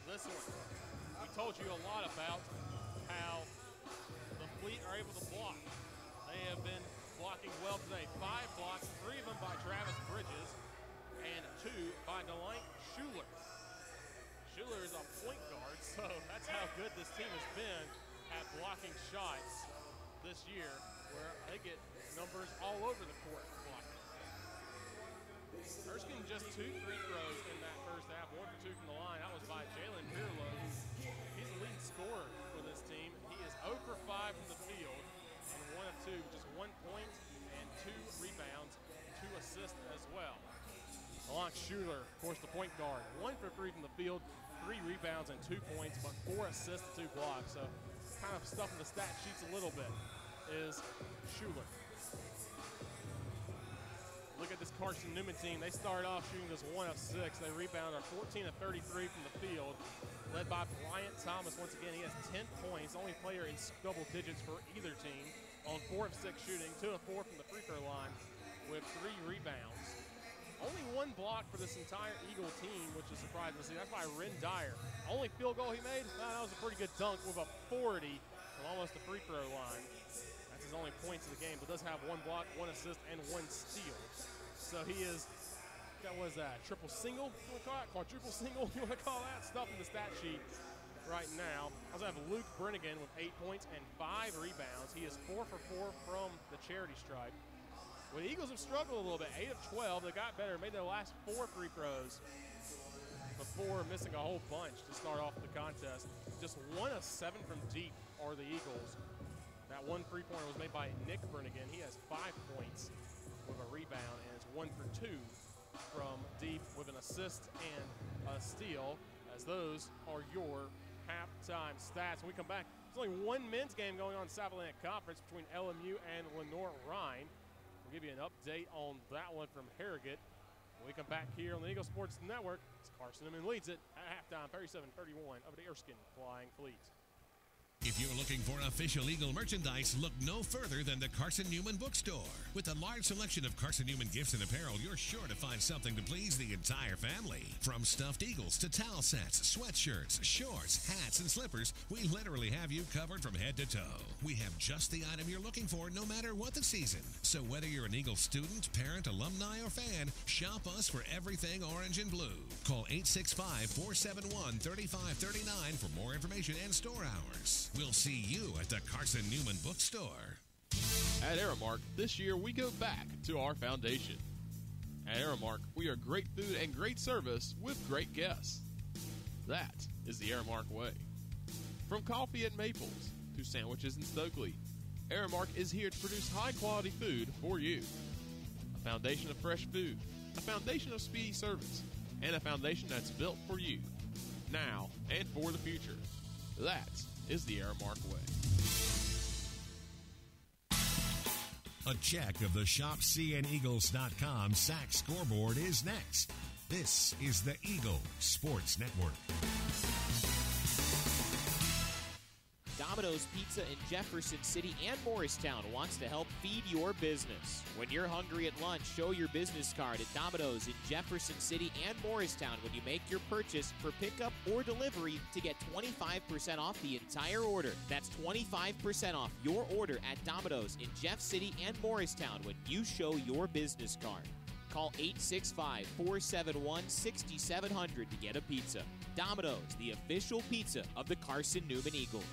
this one. We told you a lot about how the Fleet are able to block. They have been blocking well today. 5 blocks, 3 of them by Travis Bridges, and 2 by Delaine Schuler. Schuler is a point guard, so that's how good this team has been at blocking shots this year, where they get numbers all over the court blocking. Erskine just 2 free throws in that first half, 1 for 2 from the line. That was by Jalen Pirlo. He's the leading scorer for this team. He is 0 for 5 from the field, and 1 of 2, just 1 point and 2 rebounds, 2 assists as well. Alon Schuler, of course, the point guard, 1 for 3 from the field, 3 rebounds and 2 points, but 4 assists, 2 blocks. So kind of stuffing the stat sheets a little bit is Schuler. Look at this Carson-Newman team. They start off shooting just 1 of 6. They rebound are 14 of 33 from the field, led by Bryant Thomas once again. He has 10 points, only player in double digits for either team on 4 of 6 shooting, 2 of 4 from the free throw line with 3 rebounds. Only 1 block for this entire Eagle team, which is surprising to see. That's by Ren Dyer. Only field goal he made, that was a pretty good dunk with a 40 from almost the free throw line. That's his only points of the game, but does have 1 block, 1 assist, and 1 steal. So he is, that was that, triple single, you want to call it? Quadruple single, you want to call that? Stuff in the stat sheet right now. I also have Luke Brennigan with 8 points and 5 rebounds. He is 4 for 4 from the charity stripe. Well, the Eagles have struggled a little bit. 8 of 12. They got better, made their last 4 free throws before missing a whole bunch to start off the contest. Just 1 of 7 from deep are the Eagles. That 1 3-pointer was made by Nick Brennigan. He has 5 points with a rebound and is 1 for 2 from deep with an assist and a steal, as those are your halftime stats. When we come back, there's only 1 men's game going on in South Atlantic Conference between LMU and Lenore-Rhine. We'll give you an update on that one from Harrogate. When we come back here on the Eagle Sports Network, Carson-Newman leads it at halftime, 37-31 over the Erskine Flying Fleet. If you're looking for official Eagle merchandise, look no further than the Carson-Newman bookstore. With a large selection of Carson-Newman gifts and apparel, you're sure to find something to please the entire family. From stuffed eagles to towel sets, sweatshirts, shorts, hats, and slippers, we literally have you covered from head to toe. We have just the item you're looking for no matter what the season. So whether you're an Eagle student, parent, alumni, or fan, shop us for everything orange and blue. Call 865-471-3539 for more information and store hours. We'll see you at the Carson-Newman bookstore. At Aramark, this year we go back to our foundation. At Aramark, we are great food and great service with great guests. That is the Aramark way. From coffee at Maples to sandwiches in Stokely, Aramark is here to produce high-quality food for you. A foundation of fresh food, a foundation of speedy service, and a foundation that's built for you, now and for the future. That is the Aramark way. A check of the ShopCNEagles.com SAC scoreboard is next. This is the Eagle Sports Network. Domino's Pizza in Jefferson City and Morristown wants to help feed your business. When you're hungry at lunch, show your business card at Domino's in Jefferson City and Morristown when you make your purchase for pickup or delivery to get 25% off the entire order. That's 25% off your order at Domino's in Jeff City and Morristown when you show your business card. Call 865-471-6700 to get a pizza. Domino's, the official pizza of the Carson-Newman Eagles.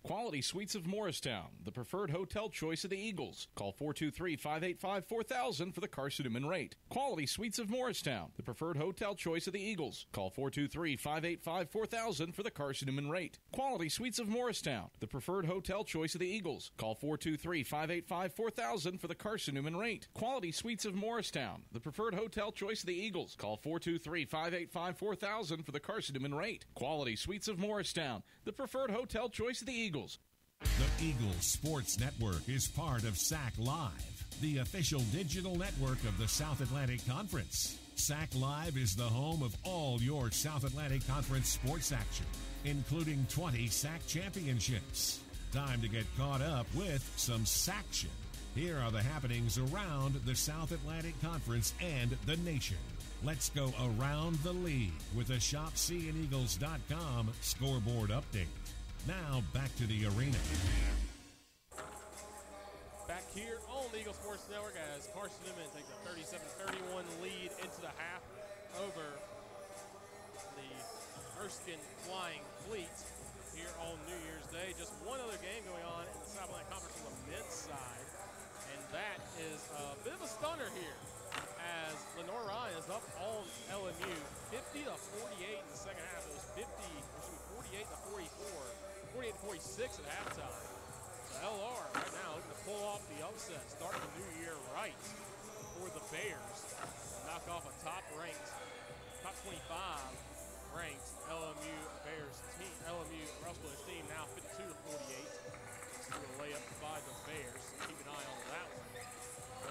Quality Suites of Morristown, the preferred hotel choice of the Eagles. Call 423-585-4000 for the Carson-Newman rate. Quality Suites of Morristown, the preferred hotel choice of the Eagles. Call 423-585-4000 for the Carson-Newman rate. Quality Suites of Morristown, the preferred hotel choice of the Eagles. Call 423-585-4000 for the Carson-Newman rate. Quality Suites of Morristown, the preferred hotel choice of the Eagles. Call 423-585-4000 for the Carson-Newman rate. Quality Suites of Morristown, the preferred hotel choice of the Eagles. The Eagle Sports Network is part of SAC Live, the official digital network of the South Atlantic Conference. SAC Live is the home of all your South Atlantic Conference sports action, including 20 SAC championships. Time to get caught up with some SACtion. Here are the happenings around the South Atlantic Conference and the nation. Let's go around the league with a ShopCNEagles.com scoreboard update. Now, back to the arena. Back here on the Eagle Sports Network as Carson-Newman takes a 37-31 lead into the half over the Erskine Flying Fleet here on New Year's Day. Just one other game going on in the South Atlantic Conference on the men's side, and that is a bit of a stunner here as Lenore-Rhine is up on LMU 50-48 in the second half. It was 48-46 at halftime. So LR right now looking to pull off the upset, start the new year right for the Bears. Knock off a top-ranked, top 25 ranked LMU Bears team, LMU Russell's team now 52-48. Let's do a layup by the Bears. Keep an eye on that one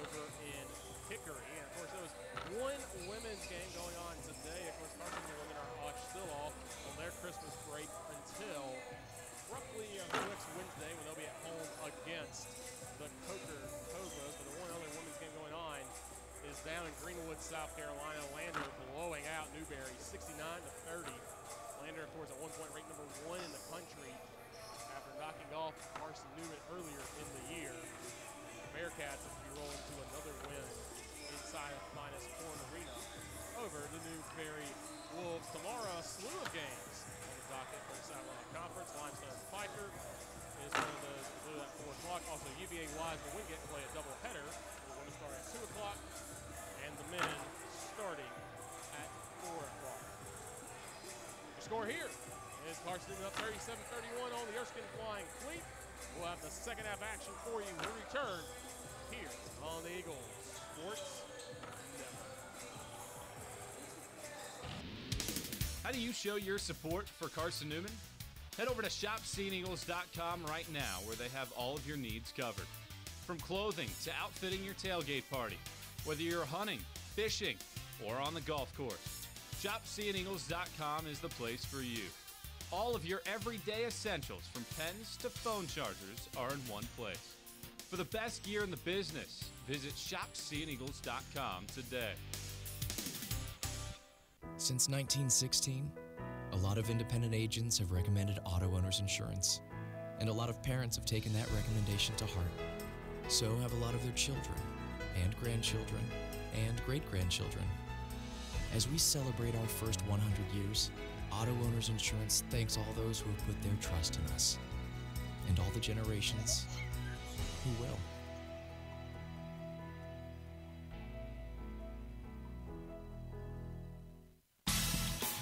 over in Hickory. And of course, there was one women's game going on today. Of course, Carson women are still off on their Christmas break down in Greenwood, South Carolina. Lander blowing out Newberry 69-30. Lander, of course, at one point ranked number 1 in the country after knocking off Carson-Newman earlier in the year. The Bearcats will be rolling to another win inside of Finest Corn Arena over the Newberry Wolves. Tomorrow, a slew of games on the docket for the South Atlantic Conference. Limestone and Piker is going to do that 4 o'clock. Also, UVA Wise and Wingate play a doubleheader. We're going to start at 2 o'clock, and the men starting at 4 o'clock. The score here is Carson up 37-31 on the Erskine Flying Fleet. We'll have the second half action for you when we return here on the Eagles Sports Network. How do you show your support for Carson-Newman? Head over to shopseeingeagles.com right now, where they have all of your needs covered. From clothing to outfitting your tailgate party, whether you're hunting, fishing, or on the golf course, shopseeingeagles.com is the place for you. All of your everyday essentials, from pens to phone chargers, are in one place. For the best gear in the business, visit shopseeingeagles.com today. Since 1916, a lot of independent agents have recommended auto owners insurance, and a lot of parents have taken that recommendation to heart. So have a lot of their children, and grandchildren, and great-grandchildren. As we celebrate our first 100 years, Auto Owners Insurance thanks all those who have put their trust in us, and all the generations who will.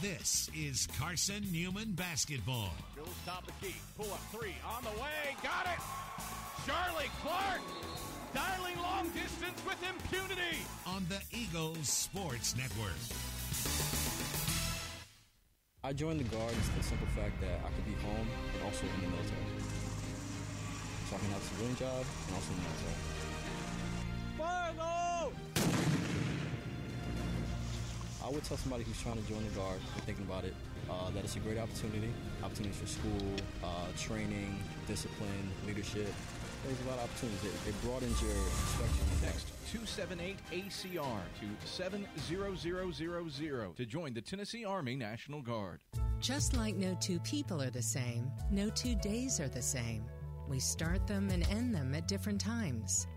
This is Carson-Newman basketball. Bills top the key. Pull up 3 on the way. Got it. Charlie Clark dialing long distance with impunity. On the Eagles Sports Network. I joined the Guard for the simple fact that I could be home and also in the military. So I can have a civilian job and also in the military. Final! I would tell somebody who's trying to join the Guard or thinking about it that it's a great opportunity. Opportunities for school, training, discipline, leadership. There's a lot of opportunities. It broadens your perspective. Text 278-ACR to 70000 to join the Tennessee Army National Guard. Just like no two people are the same, no 2 days are the same. We start them and end them at different times.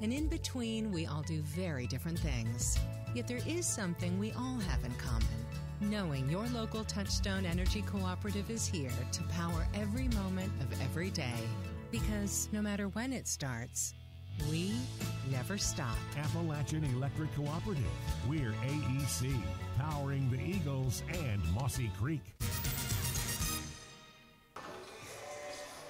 And in between, we all do very different things. Yet there is something we all have in common. Knowing your local Touchstone Energy Cooperative is here to power every moment of every day. Because no matter when it starts, we never stop. Appalachian Electric Cooperative. We're AEC, powering the Eagles and Mossy Creek.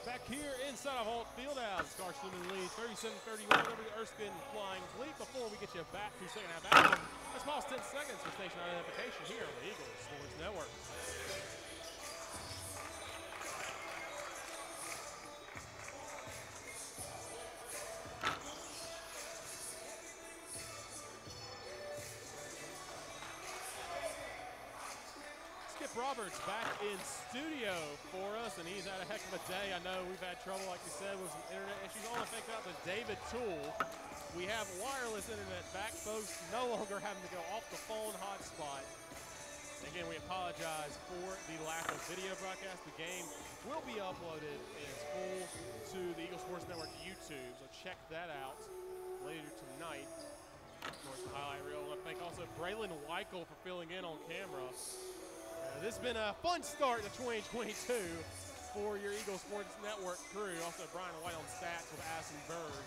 Back here inside of Holt Fieldhouse, Carson-Newman leads 37-31 over the Erskine Flying Fleet. Before we get you back to second half action, let's pause 10 seconds for station identification here on the Eagles Sports Network. Roberts back in studio for us, and he's had a heck of a day. I know we've had trouble, like you said, with some internet issues. I want to thank out to David Toole. We have wireless internet back, folks, no longer having to go off the phone hotspot. Again, we apologize for the lack of video broadcast. The game will be uploaded in its full to the Eagle Sports Network YouTube, so check that out later tonight. Of course, the highlight reel. I want to thank also Braylon Weichel for filling in on camera. This has been a fun start to 2022 for your Eagle Sports Network crew. Also, Brian White on stats with Assen Bird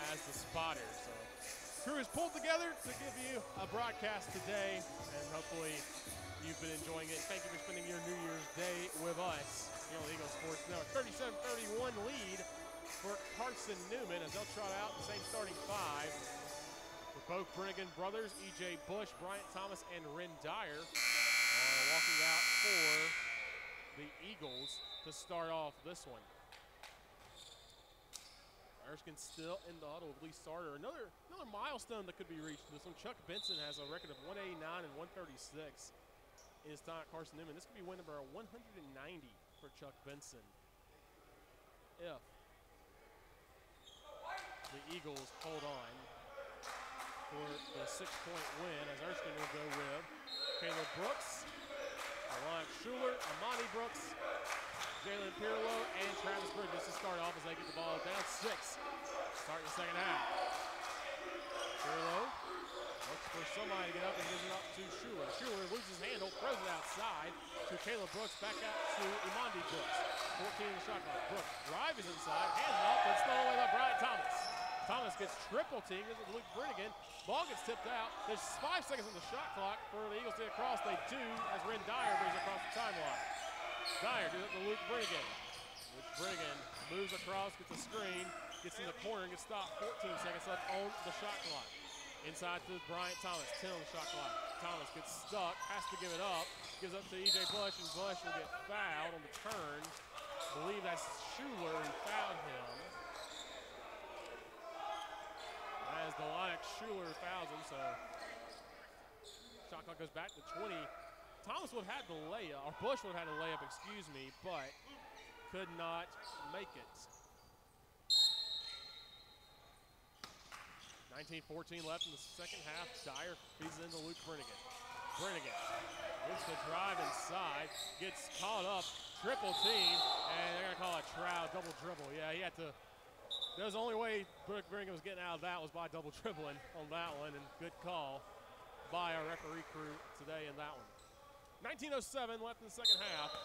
as the spotter. So, crew is pulled together to give you a broadcast today, and hopefully you've been enjoying it. Thank you for spending your New Year's Day with us here on the Eagle Sports Network. 37-31 lead for Carson-Newman as they'll trot out the same starting 5 with both Brennigan brothers, E.J. Bush, Bryant Thomas, and Ren Dyer. Walking out for the Eagles to start off this one. Erskine still in the huddle with Lee Starter. Another milestone that could be reached. This one, Chuck Benson has a record of 189 and 136 in his time at Carson-Newman. This could be win number 190 for Chuck Benson if the Eagles hold on. for the 6-point win as Erskine will go with Caleb Brooks, Alon Schuler, Amani Brooks, Jalen Pirlo, and Travis Bridges to start off as they get the ball down 6. Starting the second half. Pirlo looks for somebody to get up and gives it up to Schuler. Schuler loses his handle, throws it outside to Caleb Brooks, back out to Imandi Brooks. 14 in the shot clock. Brooks drives inside, hands it off, but stolen away by Bryant Thomas. Thomas gets triple teamed, this is Luke Brinnigan. Ball gets tipped out. There's 5 seconds on the shot clock for the Eagles to get across. They do as Ren Dyer brings across the timeline. Dyer gives it to Luke Brinnigan. Luke Brinnigan moves across, gets a screen, gets in the corner, and gets stopped. 14 seconds left on the shot clock. Inside to Bryant Thomas, 10 on the shot clock. Thomas gets stuck, has to give it up. Gives up to E.J. Bush, and Bush will get fouled on the turn. I believe that's Schuler who fouled him. As Delonic Schuler fouls him, so shot clock goes back to 20. Thomas would have had the layup, or Bush would have had a layup, excuse me, but could not make it. 19-14 left in the second half. Dyer feeds it into Luke Brinnigan. Brinnigan gets the drive inside, gets caught up, triple team, and they're going to call it Trout, double dribble. Yeah, he had to. That was the only way Brinnigan was getting out of that was by double dribbling on that one, and good call by our referee crew today in that one. 19:07 left in the second half.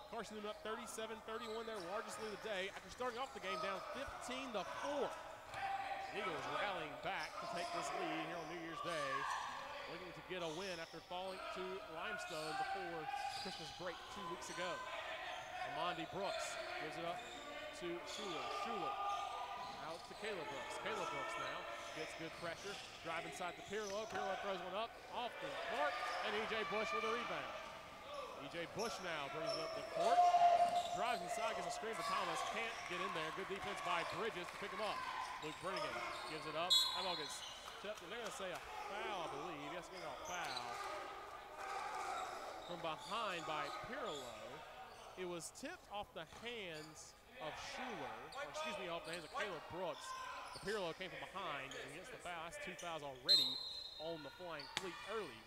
Carson-Newman up 37-31, their largest lead of the day after starting off the game down 15-4. Eagles rallying back to take this lead here on New Year's Day, looking to get a win after falling to Limestone before Christmas break 2 weeks ago. Amandi Brooks gives it up to Schuler. Schuler out to Caleb Brooks. Caleb Brooks now gets good pressure. Drive inside to Pirlo. Pirlo throws one up off the mark, and E.J. Bush with a rebound. E.J. Bush now brings it up the court. Drives inside, gets a screen, but Thomas can't get in there. Good defense by Bridges to pick him up. Luke Brinnigan gives it up. That ball gets tipped, and they're going to say a foul, I believe. Yes, getting a foul from behind by Pirlo. It was tipped off the hands of Schuler, or excuse me, off the hands of Caleb Brooks. The Pirlo came from behind and gets the foul. That's 2 fouls already on the Flying Fleet early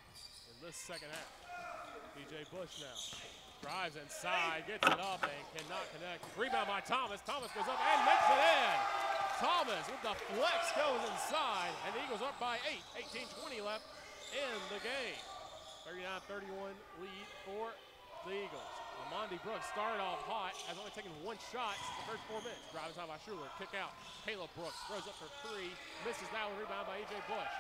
in this second half. E.J. Bush now drives inside, gets it up, and cannot connect. Rebound by Thomas. Thomas goes up and makes it in. Thomas with the flex goes inside, and the Eagles up by 8. 18-20 left in the game. 39-31 lead for the Eagles. Amandi Brooks started off hot, has only taken 1 shot since the first 4 minutes. Drive inside by Schuler, kick out. Caleb Brooks throws up for 3, misses that one, rebound by E.J. Bush.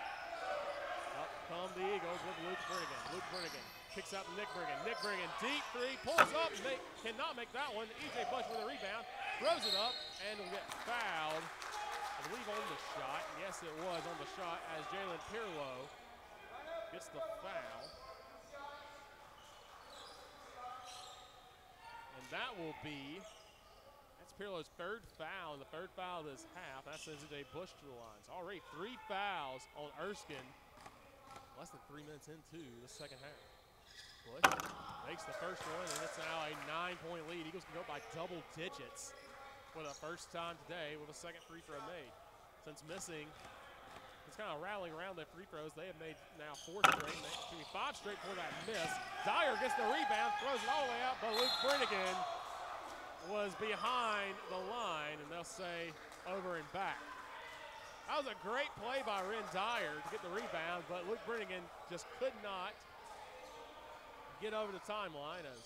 Up come the Eagles with Luke Brinnigan. Luke Brinnigan kicks out to Nick Brinnigan. Nick Brinnigan, deep 3, pulls up, cannot make that one. E.J. Bush with a rebound, throws it up, and will get fouled. I believe on the shot. Yes, it was on the shot as Jalen Pirlo gets the foul. And that will be, that's Pirlo's 3rd foul, and the 3rd foul of this half. That sends E.J. Bush to the lines. Already 3 fouls on Erskine. Less than 3 minutes into the second half. Bush makes the first one, and it's now a 9-point lead. Eagles can go by double digits for the first time today with a second free throw made. Since missing, it's kind of rallying around their free throws. They have made now 5 straight for that miss. Dyer gets the rebound, throws it all the way out, but Luke Brinnigan was behind the line, and they'll say over and back. That was a great play by Ren Dyer to get the rebound, but Luke Brinnigan just could not get over the timeline as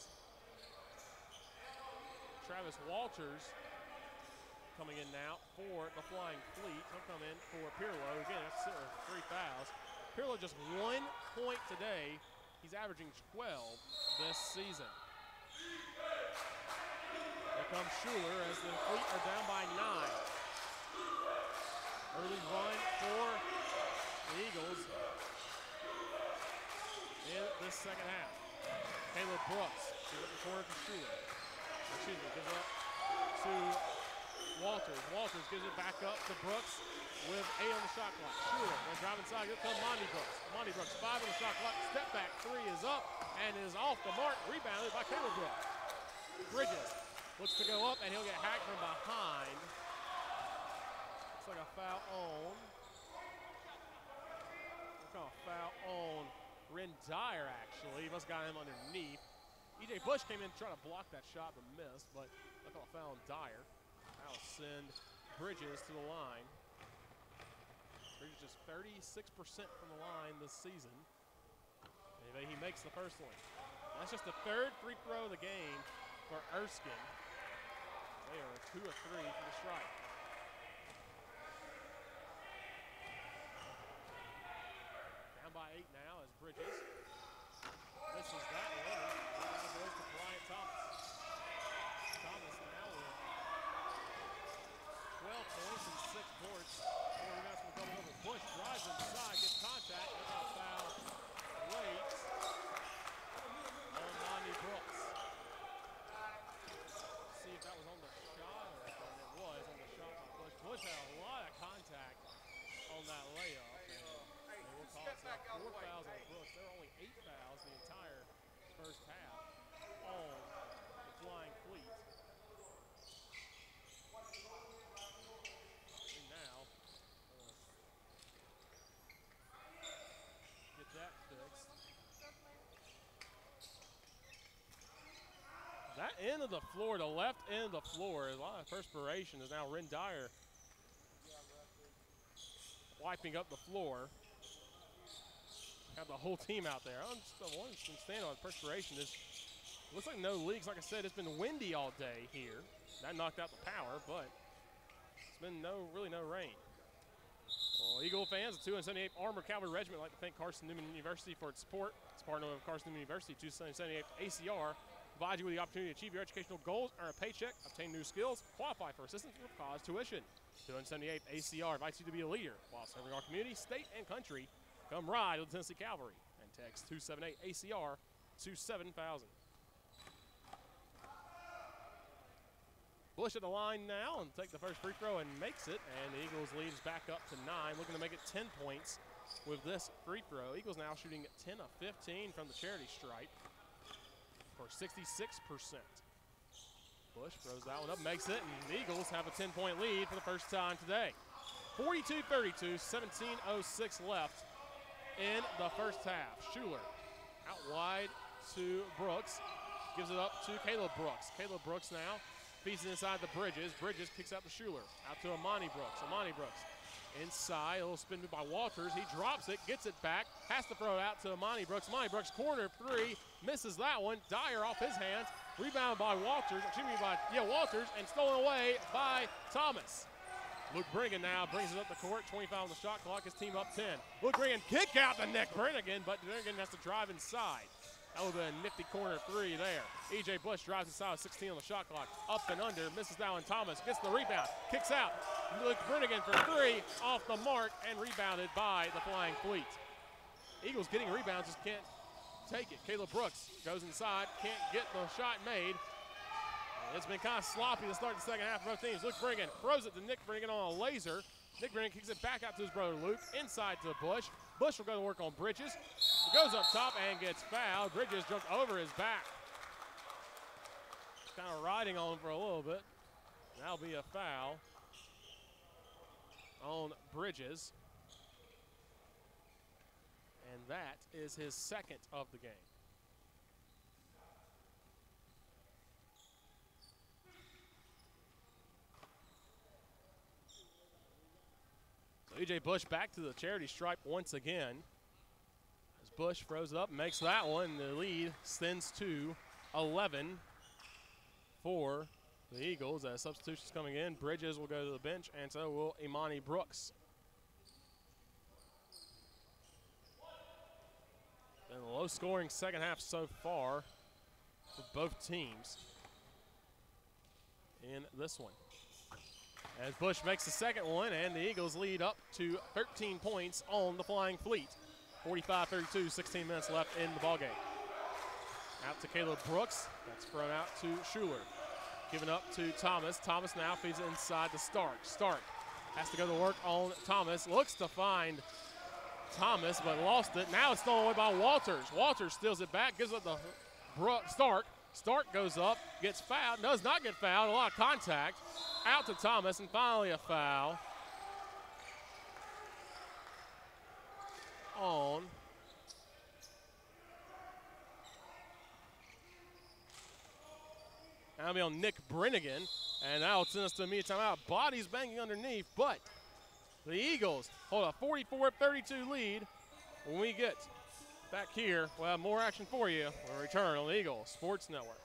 Travis Walters coming in now for the Flying Fleet. He'll come in for Pirlo. Again, that's 3 fouls. Pirlo just 1 point today. He's averaging 12 this season. Here comes Schuler as the Fleet are down by 9. Early run for the Eagles in this second half. Caleb Brooks gives up the corner to Schuler. Excuse me, gives up to Walters. Walters gives it back up to Brooks with 8 on the shot clock. Schuler then drive inside. Here comes Monty Brooks. Monty Brooks 5 on the shot clock. Step back 3 is up and is off the mark. Rebounded by Caleb Brooks. Bridges looks to go up and he'll get hacked from behind. Looks like a foul on Ren Dyer, actually. He must have got him underneath. E.J. Bush came in trying to block that shot but missed, but I thought foul on Dyer. That'll send Bridges to the line. Bridges just 36% from the line this season. Anyway, he makes the first one. That's just the third free throw of the game for Erskine. They are 2 of 3 from the strike. Down by 8 now as Bridges misses that one. And now goes to Bryant Thomas. Thomas now with 12 points and 6 boards. We're going to double over. Bush drives inside, gets contact, and a foul late on Monty Brooks. See if that was on the shot, or it was on the shot by Bush. Bush had a lot of contact on that layup. And they will call it 4 fouls on Brooks. There were only 8 fouls the entire first half on the Flying Fleet. And now, get that fixed. That end of the floor, the left end of the floor, a lot of perspiration is now Ren Dyer wiping up the floor. Have the whole team out there. I'm just the one that's been standing on perspiration. Looks like no leaks. Like I said, it's been windy all day here. That knocked out the power, but it's been really no rain. Well, Eagle fans, the 278th Armored Cavalry Regiment would like to thank Carson-Newman University for its support. As partner of Carson-Newman University, 278th ACR provides you with the opportunity to achieve your educational goals, earn a paycheck, obtain new skills, qualify for assistance with cause tuition. 278th ACR invites you to be a leader while serving our community, state, and country. Come ride with the Tennessee Cavalry and text 278 ACR to 7000. Bush at the line now and take the first free throw and makes it, and the Eagles leads back up to 9, looking to make it 10 points with this free throw. Eagles now shooting 10 of 15 from the charity stripe for 66%. Bush throws that one up, makes it, and the Eagles have a 10-point lead for the first time today. 42-32, 17:06 left in the first half. Schuler out wide to Brooks. Gives it up to Caleb Brooks. Caleb Brooks now feeds it inside the Bridges. Bridges kicks out to Schuler. Out to Amani Brooks. Amani Brooks inside. A little spin move by Walters. He drops it, gets it back. Has to throw it out to Amani Brooks. Amani Brooks corner 3. Misses that one. Dyer off his hands. Rebound by Walters. Walters. And stolen away by Thomas. Luke Bringan now brings it up the court. 25 on the shot clock. His team up 10. Luke Bringan kick out the Nick Bringan, but Bringan has to drive inside. That would have been a nifty corner 3 there. E.J. Bush drives inside with 16 on the shot clock. Up and under. Misses that one. Thomas gets the rebound. Kicks out. Luke Bringan for 3. Off the mark and rebounded by the Flying Fleet. Eagles getting rebounds, just can't take it. Caleb Brooks goes inside. Can't get the shot made. It's been kind of sloppy to start the second half for both teams. Luke Bringan throws it to Nick Bringan on a laser. Nick Bringan kicks it back out to his brother Luke. Inside to Bush. Bush will go to work on Bridges. He goes up top and gets fouled. Bridges jumped over his back. Kind of riding on him for a little bit. That'll be a foul on Bridges. And that is his second of the game. E.J. Bush back to the charity stripe once again. As Bush throws it up, makes that one. The lead extends to 11 for the Eagles. As substitutions coming in, Bridges will go to the bench, and so will Imani Brooks. Been a low-scoring second half so far for both teams in this one. As Bush makes the second one, and the Eagles lead up to 13 points on the Flying Fleet. 45-32, 16 minutes left in the ballgame. Out to Caleb Brooks. That's thrown out to Schuler. Given up to Thomas. Thomas now feeds it inside to Stark. Stark has to go to work on Thomas. Looks to find Thomas, but lost it. Now it's stolen away by Walters. Walters steals it back, gives it to Stark. Stark goes up, gets fouled, does not get fouled, a lot of contact. Out to Thomas, and finally a foul on That'll be on Nick Brennigan, and that'll send us to immediate timeout. Bodies banging underneath, but the Eagles hold a 44-32 lead. When we get back here, we'll have more action for you when we return on the Eagle Sports Network.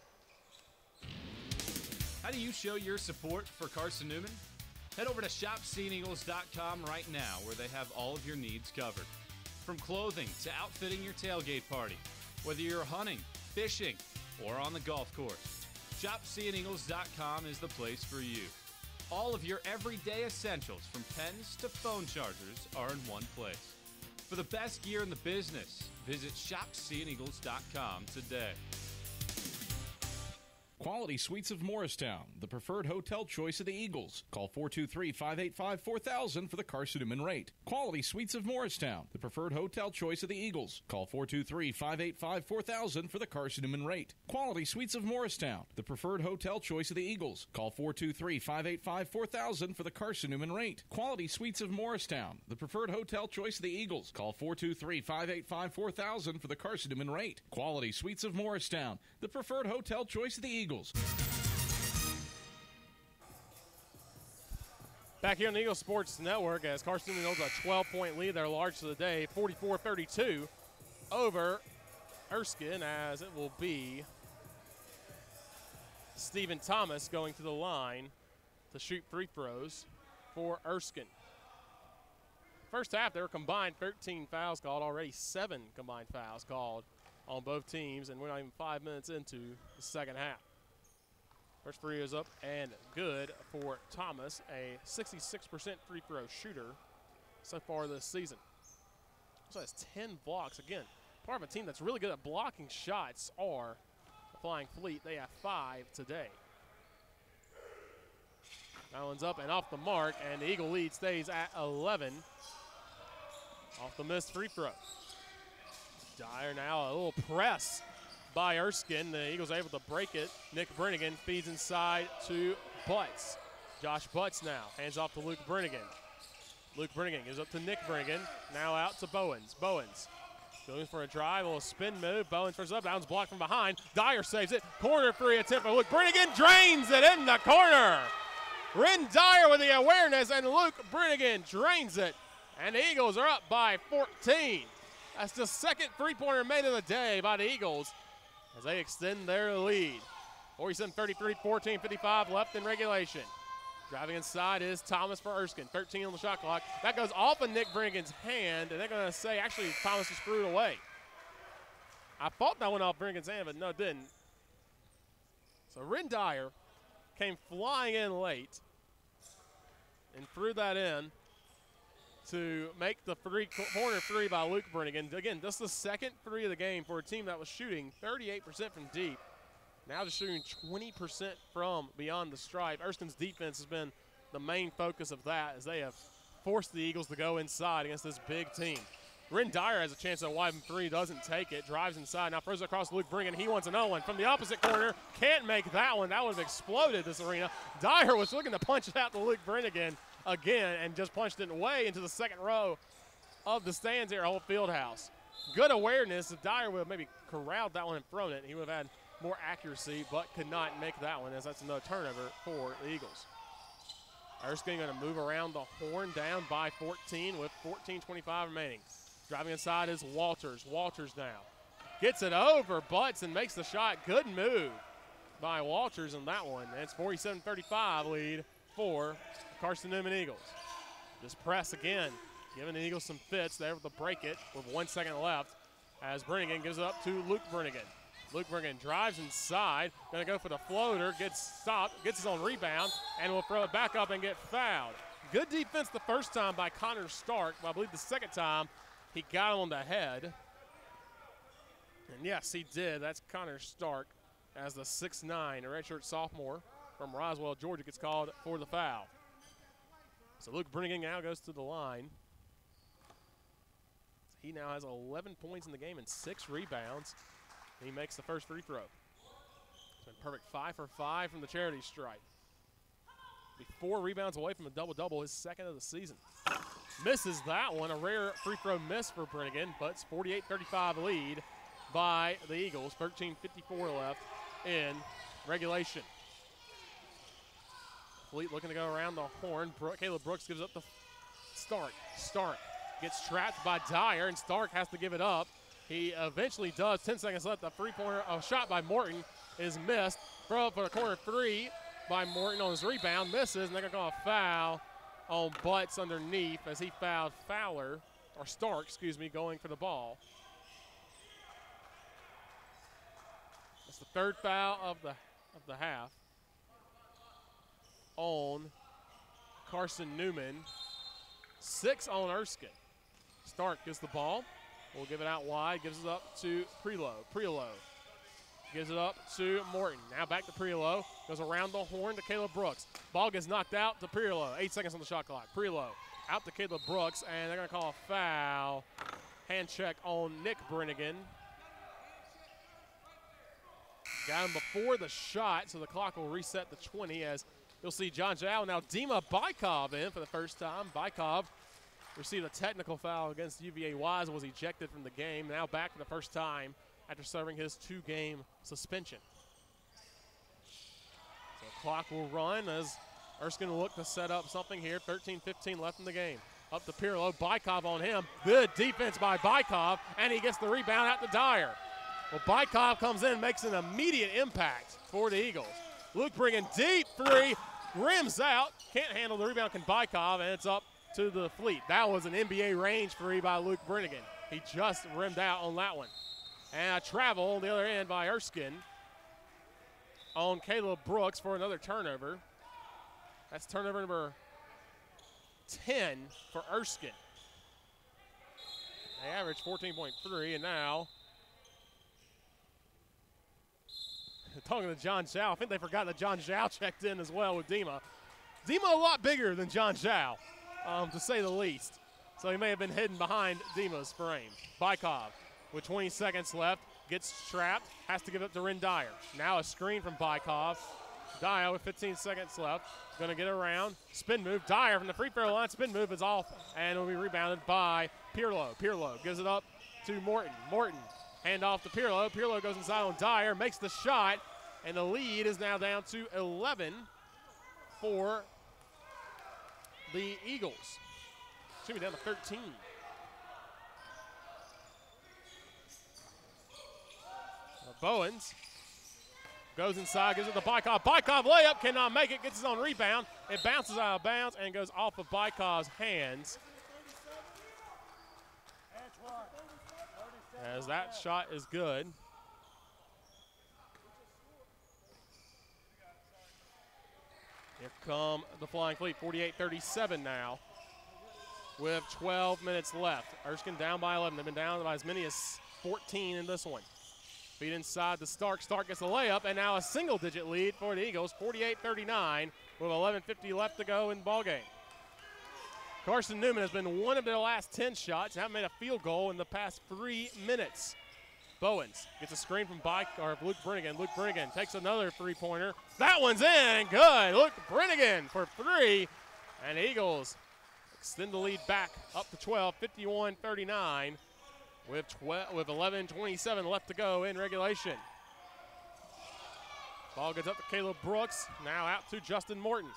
How do you show your support for Carson-Newman? Head over to shopseeingeagles.com right now, where they have all of your needs covered. From clothing to outfitting your tailgate party, whether you're hunting, fishing, or on the golf course, shopseeingeagles.com is the place for you. All of your everyday essentials, from pens to phone chargers, are in one place. For the best gear in the business, visit shopseeingeagles.com today. Quality Suites of Morristown, the preferred hotel choice of the Eagles. Call 423-585-4000 for the Carson-Newman rate. Quality Suites of Morristown, the preferred hotel choice of the Eagles. Call 423-585-4000 for the Carson-Newman rate. Quality Suites of Morristown, the preferred hotel choice of the Eagles. Call 423-585-4000 for the Carson-Newman rate. Quality Suites of Morristown, the preferred hotel choice of the Eagles. Call 423-585-4000 for the Carson-Newman rate. Quality Suites of Morristown, the preferred hotel choice of the Eagles. Back here on the Eagle Sports Network, as Carson-Newman holds a 12-point lead, their largest of the day, 44-32 over Erskine, as it will be Stephen Thomas going to the line to shoot free throws for Erskine. First half, there were combined 13 fouls called, already 7 combined fouls called on both teams, and we're not even 5 minutes into the second half. First free is up and good for Thomas, a 66% free throw shooter so far this season. Also has 10 blocks. Again, part of a team that's really good at blocking shots are the Flying Fleet. They have 5 today. That one's up and off the mark, and the Eagle lead stays at 11 off the missed free throw. Dyer now a little press by Erskine. The Eagles are able to break it. Nick Brennigan feeds inside to Butts. Josh Butts now hands off to Luke Brennigan. Luke Brennigan gives up to Nick Brennigan. Now out to Bowens. Bowens going for a drive, a little spin move. Bowens first up. That one's blocked from behind. Dyer saves it. Corner three attempt for Luke Brennigan. Drains it in the corner. Ren Dyer with the awareness, and Luke Brennigan drains it. And the Eagles are up by 14. That's the second three-pointer made of the day by the Eagles as they extend their lead. 47-33, 14:55 left in regulation. Driving inside is Thomas for Erskine. 13 on the shot clock. That goes off of Nick Brennigan's hand, and they're going to say, actually, Thomas just threw it away. I thought that went off Brennigan's hand, but no, it didn't. So Ren Dyer came flying in late and threw that in to make the corner three by Luke Brennigan. Again, this is the second three of the game for a team that was shooting 38% from deep. Now just shooting 20% from beyond the stripe. Erskine's defense has been the main focus of that, as they have forced the Eagles to go inside against this big team. Ren Dyer has a chance at a wide three, doesn't take it, drives inside, now throws it across to Luke Brennigan. He wants another one from the opposite corner. Can't make that one. That would have exploded this arena. Dyer was looking to punch it out to Luke Brennigan again and just punched it way into the second row of the stands here at Holt Fieldhouse. Good awareness. If Dyer would have maybe corralled that one and thrown it, he would have had more accuracy, but could not make that one, as that's another turnover for the Eagles. Erskine going to move around the horn, down by 14 with 14:25 remaining. Driving inside is Walters. Walters now gets it over Butts and makes the shot. Good move by Walters on that one. And it's 47-35 lead for Carson-Newman Eagles. Just press again, giving the Eagles some fits. They're able to break it with 1 second left as Brennigan gives it up to Luke Brennigan. Luke Brennigan drives inside, going to go for the floater, gets stopped, gets his own rebound, and will throw it back up and get fouled. Good defense the first time by Connor Stark, but I believe the second time he got him on the head. And yes, he did. That's Connor Stark as the 6'9", a redshirt sophomore from Roswell, Georgia, gets called for the foul. So Luke Brennigan now goes to the line. He now has 11 points in the game and 6 rebounds. He makes the first free throw. It's been perfect 5 for 5 from the charity stripe. Be 4 rebounds away from a double-double, his second of the season. Misses that one, a rare free throw miss for Brennigan, but it's 48-35 lead by the Eagles. 13:54 left in regulation. Fleet looking to go around the horn. Caleb Brooks gives up to Stark. Stark gets trapped by Dyer, and Stark has to give it up. He eventually does. 10 seconds left. The three-pointer, a shot by Morton is missed. Throw up for the corner three by Morton on his rebound. Misses, and they're going to call a foul on Butts underneath as he fouled Stark, going for the ball. That's the third foul of the half on Carson-Newman. 6 on Erskine. Stark gets the ball. We'll give it out wide. Gives it up to Prelo. Prelo gives it up to Morton. Now back to Prelo. Goes around the horn to Caleb Brooks. Ball gets knocked out to Prelo. 8 seconds on the shot clock. Prelo out to Caleb Brooks, and they're going to call a foul. Hand check on Nick Brennigan. Got him before the shot, so the clock will reset to 20 as you'll see John Zhao. Now Dima Bykov in for the first time. Bykov received a technical foul against UVA Wise and was ejected from the game. Now back for the first time after serving his 2-game suspension. So the clock will run as Erskine will look to set up something here. 13-15 left in the game. Up to Pirlo. Bykov on him. Good defense by Bykov, and he gets the rebound out to Dyer. Well, Bykov comes in, makes an immediate impact for the Eagles. Luke bringing deep three, rims out. Can't handle the rebound, can Bykov, and it's up to the Fleet. That was an NBA range three by Luke Brennigan. He just rimmed out on that one. And a travel on the other end by Erskine on Caleb Brooks for another turnover. That's turnover number 10 for Erskine. They averaged 14.3, and now talking to John Zhao. I think they forgot that John Zhao checked in as well with Dima. Dima a lot bigger than John Zhao, to say the least. So he may have been hidden behind Dima's frame. Bykov with 20 seconds left, gets trapped, has to give it to Ren Dyer. Now a screen from Bykov. Dyer with 15 seconds left, going to get around. Spin move, Dyer from the free throw line. Spin move is off, and it will be rebounded by Pirlo. Pirlo gives it up to Morton. Morton, hand off to Pirlo. Pirlo goes inside on Dyer, makes the shot, and the lead is now down to 11 for the Eagles. Should be down to 13. Bowens goes inside, gives it to Bykov. Bykov layup, cannot make it, gets his own rebound. It bounces out of bounds and goes off of Bykov's hands. As that shot is good. Here come the Flying Fleet, 48-37 now with 12 minutes left. Erskine down by 11. They've been down by as many as 14 in this one. Feed inside to Stark. Stark gets the layup, and now a single-digit lead for the Eagles, 48-39 with 11:50 left to go in the ballgame. Carson-Newman has been one of their last 10 shots. Haven't made a field goal in the past 3 minutes. Bowens gets a screen from Luke Brennigan. Luke Brennigan takes another three-pointer. That one's in, good. Luke Brennigan for 3, and the Eagles extend the lead back up to 12, 51-39 with 11:27 left to go in regulation. Ball gets up to Caleb Brooks, now out to Justin Morton.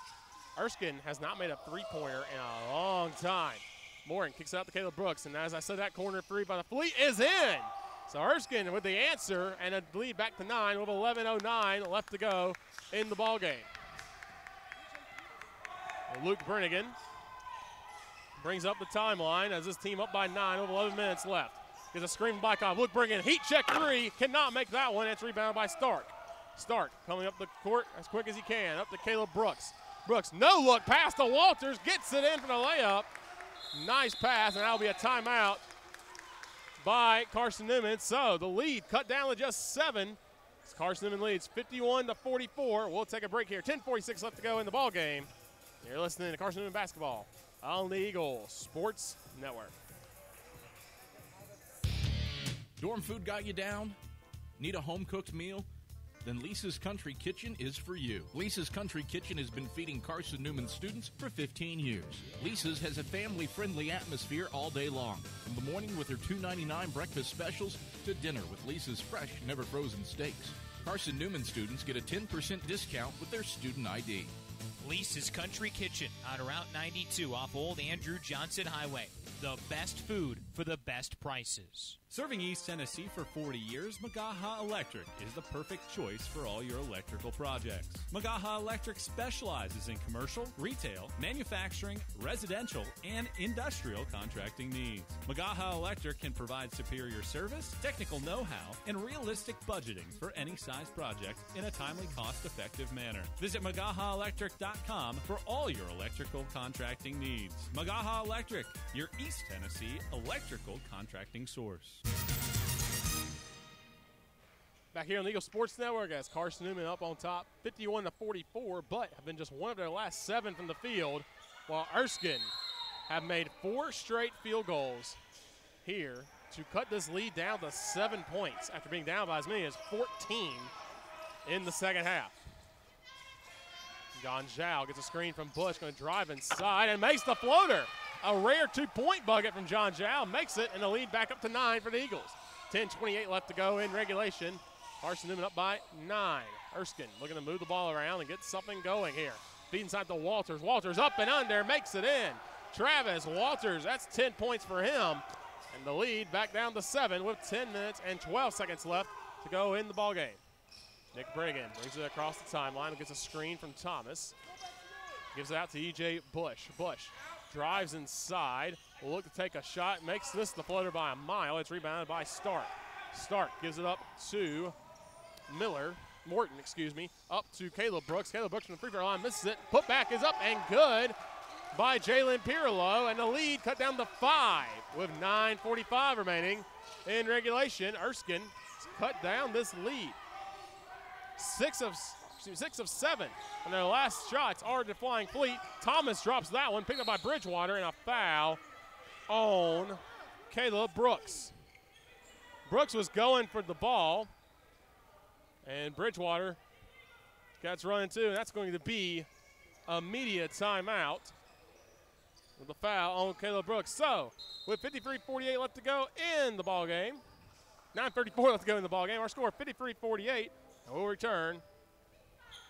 Erskine has not made a three-pointer in a long time. Morton kicks it out to Caleb Brooks, and as I said, that corner three by the Fleet is in. So Erskine with the answer and a lead back to 9 with 11:09 left to go in the ballgame. Luke Brennigan brings up the timeline as this team up by 9 with 11 minutes left. Gets a screen from Bykov. Luke Brennigan, heat check three, cannot make that one. It's rebounded by Stark. Stark coming up the court as quick as he can, up to Caleb Brooks. Brooks, no look, pass to Walters, gets it in for the layup. Nice pass, and that'll be a timeout by Carson-Newman. So the lead cut down to just 7. Carson-Newman leads 51-44. We'll take a break here. 10:46 left to go in the ballgame. You're listening to Carson-Newman basketball on the Eagle Sports Network. Dorm food got you down? Need a home-cooked meal? Then Lisa's Country Kitchen is for you. Lisa's Country Kitchen has been feeding Carson-Newman students for 15 years. Lisa's has a family-friendly atmosphere all day long. From the morning with their $2.99 breakfast specials to dinner with Lisa's fresh, never-frozen steaks. Carson-Newman students get a 10% discount with their student ID. Lisa's Country Kitchen on Route 92 off Old Andrew Johnson Highway. The best food for the best prices. Serving East Tennessee for 40 years, Magaha Electric is the perfect choice for all your electrical projects. Magaha Electric specializes in commercial, retail, manufacturing, residential, and industrial contracting needs. Magaha Electric can provide superior service, technical know-how, and realistic budgeting for any size project in a timely, cost-effective manner. Visit MagahaElectric.com for all your electrical contracting needs. Magaha Electric, your East Tennessee electrical contracting source. Back here on the Eagle Sports Network as Carson-Newman up on top, 51-44, but have been just one of their last 7 from the field, while Erskine have made 4 straight field goals here to cut this lead down to 7 points after being down by as many as 14 in the second half. John Zhao gets a screen from Bush, going to drive inside and makes the floater. A rare 2-point bucket from John Zhao makes it, and the lead back up to 9 for the Eagles. 10:28 left to go in regulation. Carson-Newman up by 9. Erskine looking to move the ball around and get something going here. Feed inside to Walters. Walters up and under, makes it in. Travis Walters, that's 10 points for him. And the lead back down to 7 with 10 minutes and 12 seconds left to go in the ballgame. Nick Briggan brings it across the timeline and gets a screen from Thomas. Gives it out to E.J. Bush. Bush drives inside, will look to take a shot, makes this the floater by a mile. It's rebounded by Stark. Stark gives it up to Morton, up to Caleb Brooks. Caleb Brooks from the free throw line misses it. Put back is up and good by Jalen Pirlo, and the lead cut down to 5 with 9:45 remaining in regulation. Erskine cut down this lead. 6 of 7 on their last shots are to Flying Fleet. Thomas drops that one, picked up by Bridgewater, and a foul on Caleb Brooks. Brooks was going for the ball, and Bridgewater gets running too, and that's going to be a media timeout with a foul on Caleb Brooks. So, with 53:48 left to go in the ballgame, 9:34 left to go in the ballgame, our score 53-48, and we'll return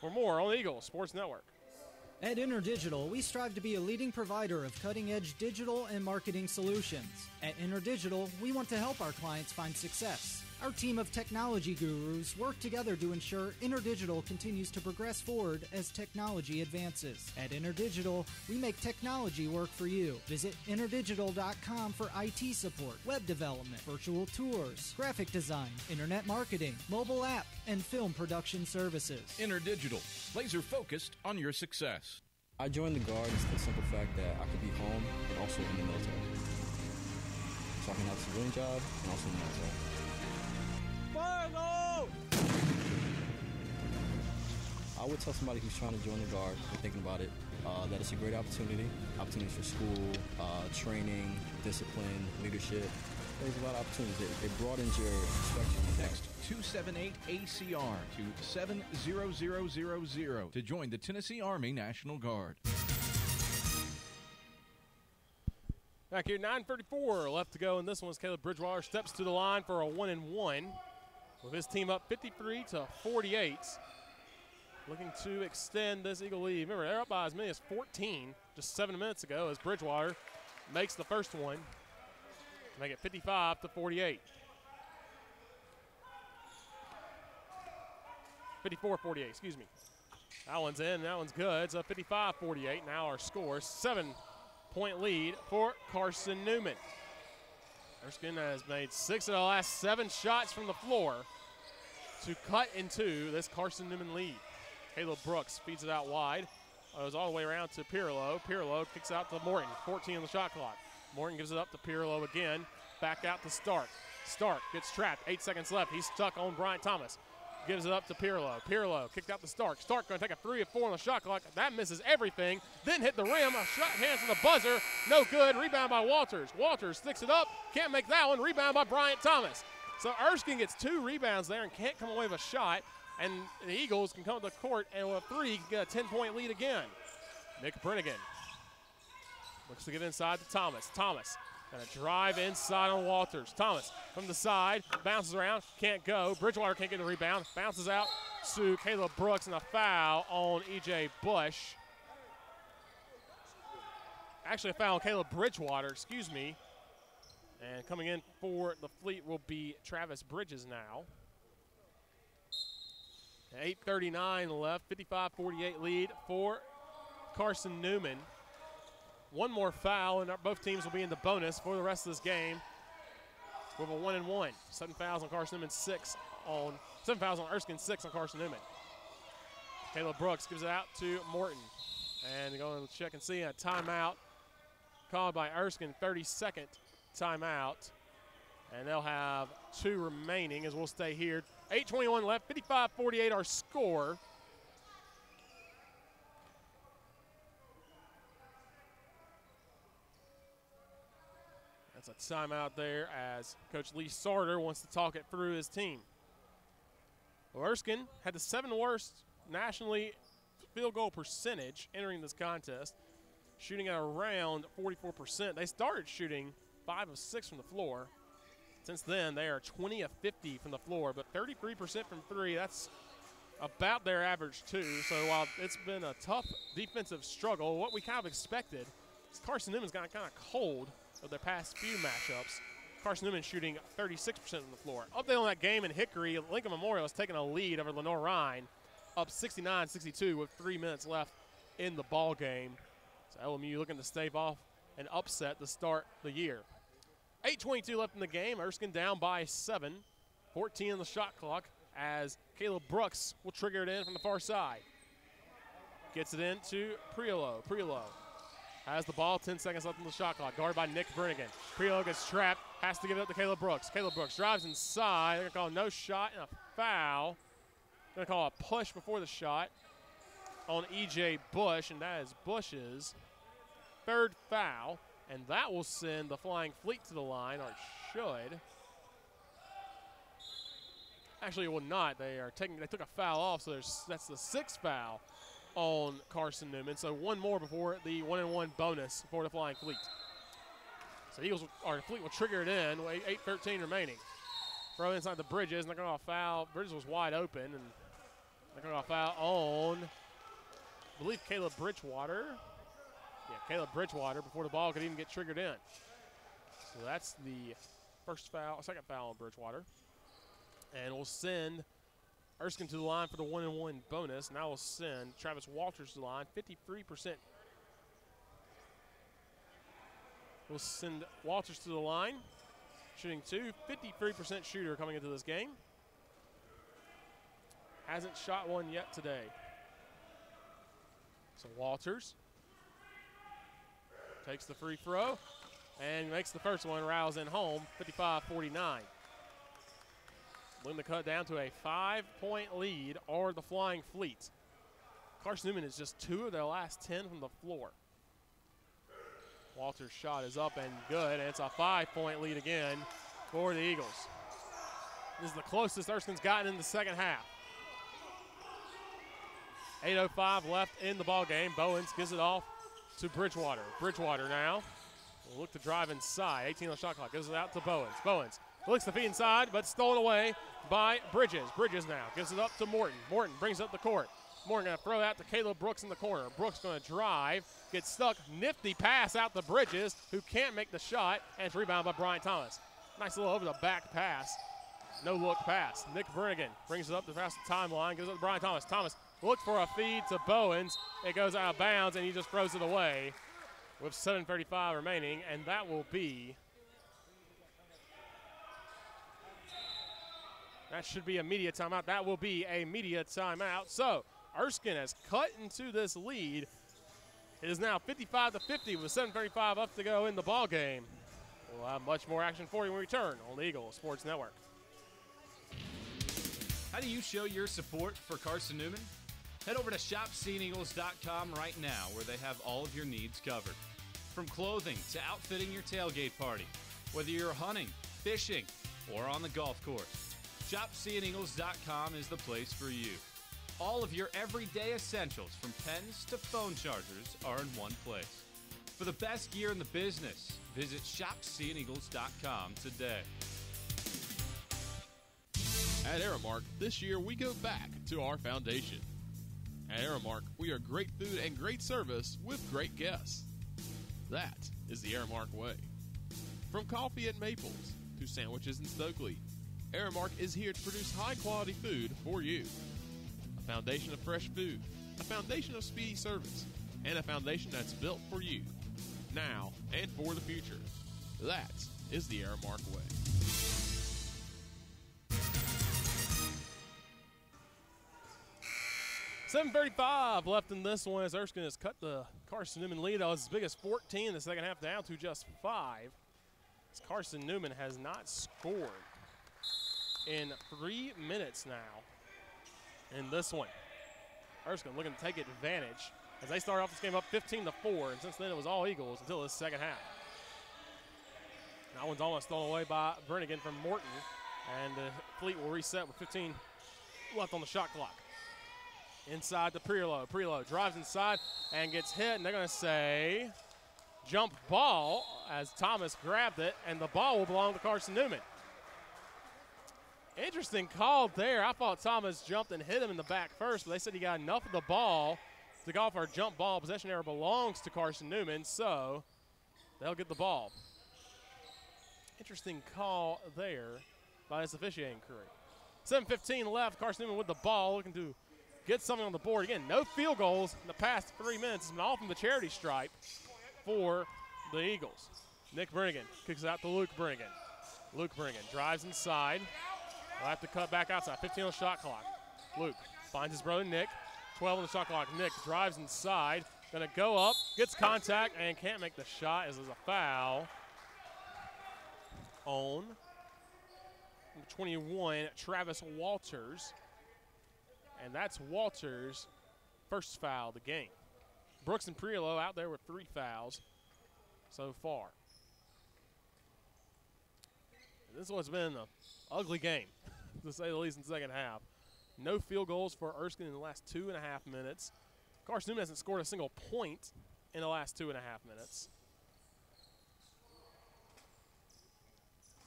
for more on the Eagle Sports Network. At InterDigital, we strive to be a leading provider of cutting-edge digital and marketing solutions. At InterDigital, we want to help our clients find success. Our team of technology gurus work together to ensure InterDigital continues to progress forward as technology advances. At InterDigital, we make technology work for you. Visit InterDigital.com for IT support, web development, virtual tours, graphic design, internet marketing, mobile app, and film production services. InterDigital, laser focused on your success. I joined the Guard for the simple fact that I could be home and also in the military. So I can have a civilian job and also in the military. I would tell somebody who's trying to join the Guard and thinking about it that it's a great opportunity. Opportunities for school, training, discipline, leadership. There's a lot of opportunities. It broadens your perspective. Text 278-ACR to 70000 to join the Tennessee Army National Guard. Back here, 9:34 left to go, and this one's Caleb Bridgewater steps to the line for a 1-and-1 with his team up 53-48. Looking to extend this Eagle lead. Remember, they're up by as many as 14 just 7 minutes ago as Bridgewater makes the first one to make it 55-48. 54-48, excuse me. That one's in, that one's good. It's a 55-48. Now our score, 7-point lead for Carson-Newman. Erskine has made 6 of the last 7 shots from the floor to cut into this Carson-Newman lead. Caleb Brooks feeds it out wide. Goes all the way around to Pirlo. Pirlo kicks out to Morton, 14 on the shot clock. Morton gives it up to Pirlo again. Back out to Stark. Stark gets trapped, 8 seconds left. He's stuck on Bryant Thomas. Gives it up to Pirlo. Pirlo kicked out to Stark. Stark going to take a 3 of 4 on the shot clock. That misses everything. Then hit the rim. A shot hands to the buzzer. No good. Rebound by Walters. Walters sticks it up. Can't make that one. Rebound by Bryant Thomas. So Erskine gets 2 rebounds there and can't come away with a shot. And the Eagles can come to the court and with a 3 can get a 10-point lead again. Nick Brennigan looks to get inside to Thomas. Thomas going to drive inside on Walters. Thomas from the side, bounces around, can't go. Bridgewater can't get the rebound, bounces out to Caleb Brooks, and a foul on E.J. Bush. Actually, a foul on Caleb Bridgewater, excuse me. And coming in for the Fleet will be Travis Bridges now. 8:39 left, 55-48 lead for Carson-Newman. One more foul, and both teams will be in the bonus for the rest of this game with a 1-1. 7 fouls on Carson-Newman, 7 fouls on Erskine, 6 on Carson-Newman. Caleb Brooks gives it out to Morton. And going to check and see a timeout called by Erskine, 32nd timeout. And they'll have 2 remaining as we'll stay here. 8:21 left, 55-48 our score. That's a timeout there as Coach Lee Sarter wants to talk it through his team. Well, Erskine had the 7th worst nationally field goal percentage entering this contest, shooting at around 44%. They started shooting 5 of 6 from the floor. Since then, they are 20 of 50 from the floor, but 33% from 3. That's about their average, too. So while it's been a tough defensive struggle, what we kind of expected is Carson-Newman's gotten kind of cold of their past few matchups. Carson-Newman shooting 36% from the floor. Update on that game in Hickory, Lincoln Memorial has taken a lead over Lenore-Rhine, up 69-62 with 3 minutes left in the ball game. So LMU looking to stave off an upset to start the year. 8:22 left in the game. Erskine down by 7. 14 on the shot clock as Caleb Brooks will trigger it in from the far side. Gets it in to Priolo. Priolo has the ball. 10 seconds left on the shot clock. Guarded by Nick Brennigan. Priolo gets trapped. Has to give it up to Caleb Brooks. Caleb Brooks drives inside. They're going to call no shot and a foul. They're going to call a push before the shot on E.J. Bush, and that is Bush's 3rd foul. And that will send the Flying Fleet to the line, or it should. Actually, it will not. They took a foul off, so that's the 6th foul on Carson-Newman. So one more before the 1-1 bonus for the Flying Fleet. So the Fleet will trigger it in with 8:13 remaining. Throw inside the Bridges, and they're going to foul. Bridges was wide open, and they're going to foul on, I believe, Caleb Bridgewater. Yeah, Caleb Bridgewater before the ball could even get triggered in. So that's the second foul on Bridgewater. And we'll send Erskine to the line for the 1-1 bonus. Now we'll send Travis Walters to the line, 53%. We'll send Walters to the line, shooting 2, 53% shooter coming into this game. Hasn't shot one yet today. So Walters takes the free throw and makes the first one, rattles in home, 55-49. Looking to cut down to a 5-point lead or the Flying Fleet. Carson-Newman is just 2 of their last 10 from the floor. Walter's shot is up and good, and it's a 5-point lead again for the Eagles. This is the closest Erskine's gotten in the second half. 8:05 left in the ball game. Bowens gives it off to Bridgewater. Bridgewater now will look to drive inside. 18 on the shot clock. Gives it out to Bowens. Bowens looks to feed inside, but stolen away by Bridges. Bridges now gives it up to Morton. Morton brings up the court. Morton going to throw out to Caleb Brooks in the corner. Brooks going to drive, gets stuck. Nifty pass out to Bridges, who can't make the shot, and it's rebounded by Brian Thomas. Nice little over-the-back pass. No-look pass. Nick Brennigan brings it up to pass the timeline. Gives it to Brian Thomas. Thomas looks for a feed to Bowens. It goes out of bounds, and he just throws it away with 7:35 remaining, and that will be – that should be a media timeout. That will be a media timeout. So Erskine has cut into this lead. It is now 55-50 with 7:35 up to go in the ball game. We'll have much more action for you when we return on the Eagle Sports Network. How do you show your support for Carson-Newman? Head over to shopseeingeagles.com right now, where they have all of your needs covered. From clothing to outfitting your tailgate party, whether you're hunting, fishing, or on the golf course, shopseeingeagles.com is the place for you. All of your everyday essentials, from pens to phone chargers, are in one place. For the best gear in the business, visit shopseeingeagles.com today. At Aramark, this year we go back to our foundation. At Aramark, we are great food and great service with great guests. That is the Aramark way. From coffee at Maples to sandwiches in Stokely, Aramark is here to produce high-quality food for you. A foundation of fresh food, a foundation of speedy service, and a foundation that's built for you, now and for the future. That is the Aramark way. $7:35 left in this one as Erskine has cut the Carson-Newman lead. It was as big as 14 in the second half, down to just 5. As Carson-Newman has not scored in 3 minutes now in this one. Erskine looking to take advantage as they start off this game up 15-4, and since then it was all Eagles until this second half. That one's almost thrown away by Brennigan from Morton, and the Fleet will reset with 15 left on the shot clock. Inside to Priolo. Priolo drives inside and gets hit, and they're going to say jump ball as Thomas grabbed it, and the ball will belong to Carson-Newman. Interesting call there. I thought Thomas jumped and hit him in the back first, but they said he got enough of the ball to go for a jump ball. Possession error belongs to Carson-Newman, so they'll get the ball. Interesting call there by this officiating crew. 7:15 left. Carson-Newman with the ball, looking to get something on the board. Again, no field goals in the past 3 minutes. It's been all from the charity stripe for the Eagles. Nick Brennigan kicks it out to Luke Brennigan. Luke Brennigan drives inside. We'll have to cut back outside. 15 on the shot clock. Luke finds his brother Nick. 12 on the shot clock. Nick drives inside. Going to go up, gets contact, and can't make the shot as there's a foul on 21, Travis Walters. And that's Walters' first foul of the game. Brooks and Priolo out there with 3 fouls so far. And this one's been an ugly game, to say the least, in the second half. No field goals for Erskine in the last 2.5 minutes. Carson-Newman hasn't scored a single point in the last 2.5 minutes.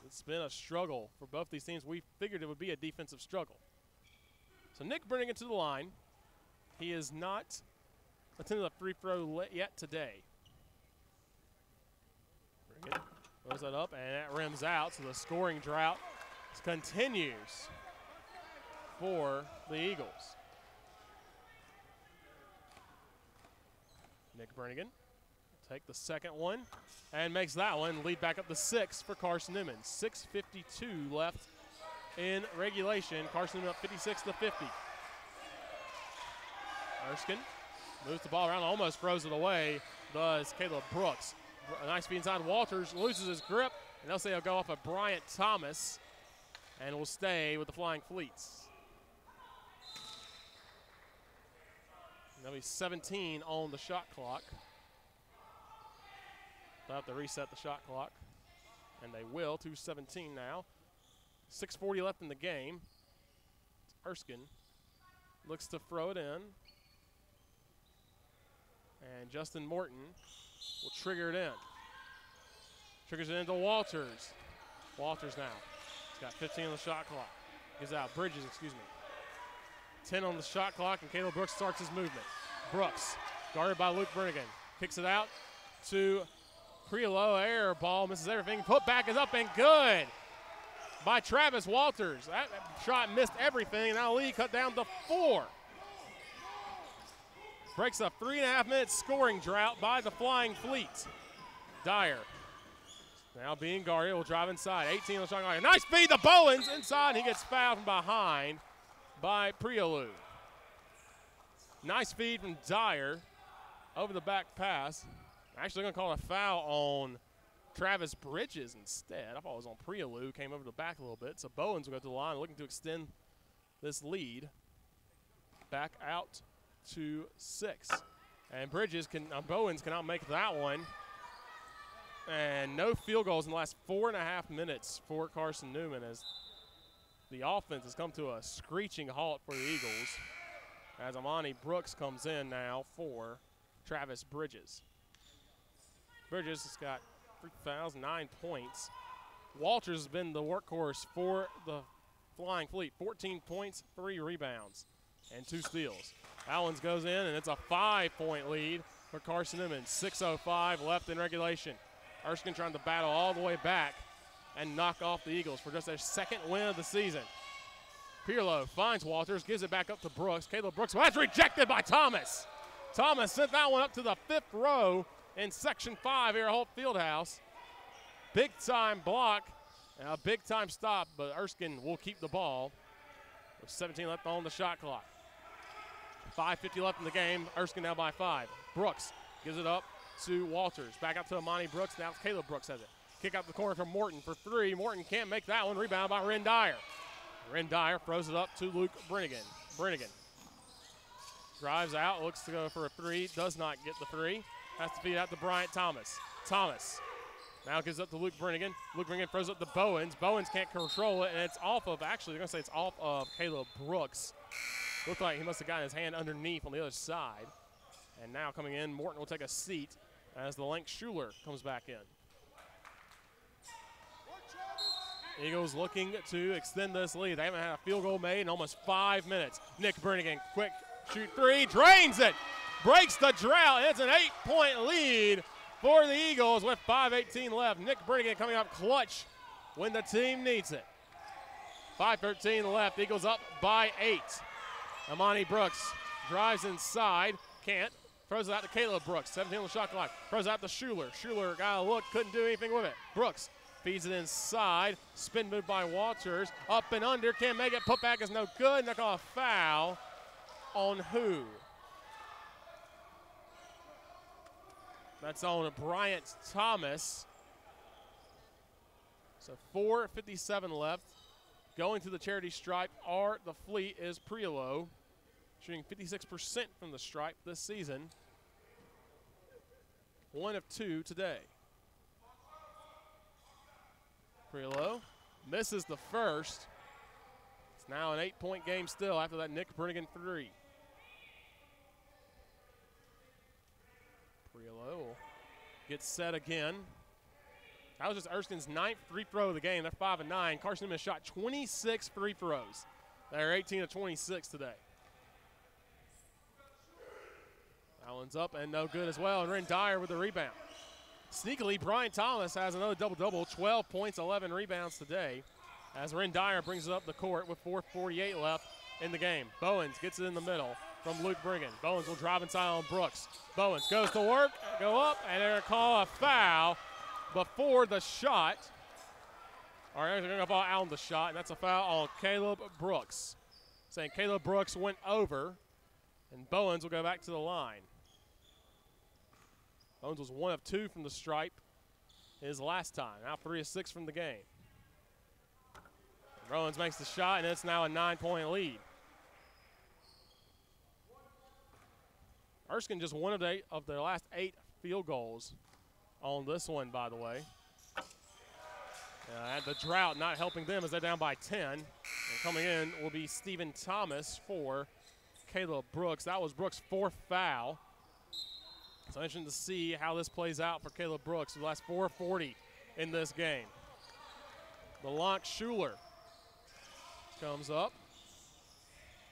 It's been a struggle for both these teams. We figured it would be a defensive struggle. So Nick bringing it to the line. He has not attempted a free throw yet today. Bring it, throws that up, and that rims out. So the scoring drought continues for the Eagles. Nick Brennigan take the second one and makes that one. Lead back up to 6 for Carson-Newman. 6:52 left in regulation. Carson-Newman up 56-50. Erskine moves the ball around, almost throws it away. Does Caleb Brooks. A nice feed inside. Walters loses his grip, and they'll say he'll go off of Bryant Thomas and will stay with the Flying Fleets. That'll be 17 on the shot clock. They'll have to reset the shot clock, and they will to 17 now. 6:40 left in the game. Erskine looks to throw it in. And Justin Morton will trigger it in. Triggers it into Walters. Walters now. He's got 15 on the shot clock. Gives out Bridges, 10 on the shot clock, and Caleb Brooks starts his movement. Brooks, guarded by Luke Brennigan. Kicks it out to Priolo. Air ball, misses everything. Put back is up and good by Travis Walters. That shot missed everything, and now lead cut down to 4. Breaks a 3.5-minute scoring drought by the Flying Fleet. Dyer now being guarded, will drive inside. 18 on the shot clock. Nice feed to Bowens inside, and he gets fouled from behind by Priolo. Nice feed from Dyer over the back pass. Actually going to call a foul on Travis Bridges instead. I thought it was on Priolo. Came over the back a little bit. So Bowens will go to the line, looking to extend this lead back out to 6. And Bowens cannot make that one. And no field goals in the last 4.5 minutes for Carson-Newman as the offense has come to a screeching halt for the Eagles as Amani Brooks comes in now for Travis Bridges. Bridges has got 3 fouls, 9 points. Walters has been the workhorse for the Flying Fleet. 14 points, 3 rebounds, and 2 steals. Allens goes in, and it's a 5-point lead for Carson-Newman. 6:05 left in regulation. Erskine trying to battle all the way back and knock off the Eagles for just their second win of the season. Pirlo finds Walters, gives it back up to Brooks. Caleb Brooks, well, that's rejected by Thomas. Thomas sent that one up to the 5th row in Section 5 here at Holt Fieldhouse. Big-time block and a big-time stop, but Erskine will keep the ball with 17 left on the shot clock. 5:50 left in the game. Erskine now by 5. Brooks gives it up to Walters. Back out to Amani Brooks. Now Caleb Brooks has it. Kick out the corner from Morton for 3. Morton can't make that one. Rebound by Ren Dyer. Ren Dyer throws it up to Luke Brennigan. Brennigan drives out, looks to go for a 3. Does not get the 3. Has to feed out to Bryant Thomas. Thomas now gives up to Luke Brennigan. Luke Brennigan throws up to Bowens. Bowens can't control it, and it's off of, actually, they're going to say it's off of Caleb Brooks. Looked like he must have gotten his hand underneath on the other side. And now coming in, Morton will take a seat as the Lank Schuler comes back in. Eagles looking to extend this lead. They haven't had a field goal made in almost 5 minutes. Nick Brennigan, quick shoot 3, drains it, breaks the drought. It's an 8-point lead for the Eagles with 5:18 left. Nick Brennigan coming up clutch when the team needs it. 5:13 left. Eagles up by 8. Amani Brooks drives inside, can't. Throws it out to Caleb Brooks, 17 on the shot clock. Throws it out to Schuler. Schuler got a look, couldn't do anything with it. Brooks feeds it inside. Spin move by Walters. Up and under, can't make it. Putback is no good. And they're going to foul on who? That's on Bryant Thomas. So 4:57 left. Going to the charity stripe are the Fleet is Priolo, shooting 56% from the stripe this season. 1 of 2 today. Priolo misses the first. It's now an 8-point game still after that Nick Brennigan 3. Priolo gets set again. That was just Erskine's 9th free throw of the game. They're 5-9. Carson-Newman shot 26 free throws. They're 18 of 26 today. That one's up and no good as well. And Ren Dyer with the rebound. Sneakily, Brian Thomas has another double-double, 12 points, 11 rebounds today, as Ren Dyer brings it up the court with 4:48 left in the game. Bowens gets it in the middle from Luke Brennigan. Bowens will drive inside on Brooks. Bowens goes to work, go up, and they're going to call a foul before the shot. Or they're going to call out on the shot, and that's a foul on Caleb Brooks. Saying Caleb Brooks went over, and Bowens will go back to the line. Bowens was 1 of 2 from the stripe his last time. Now 3 of 6 from the game. Bowens makes the shot, and it's now a 9-point lead. Erskine just 1 of their last 8 field goals on this one, by the way. The drought not helping them as they're down by 10. And coming in will be Stephen Thomas for Caleb Brooks. That was Brooks' 4th foul. So interesting to see how this plays out for Caleb Brooks, the last 4:40 in this game. The Lank Schuler comes up.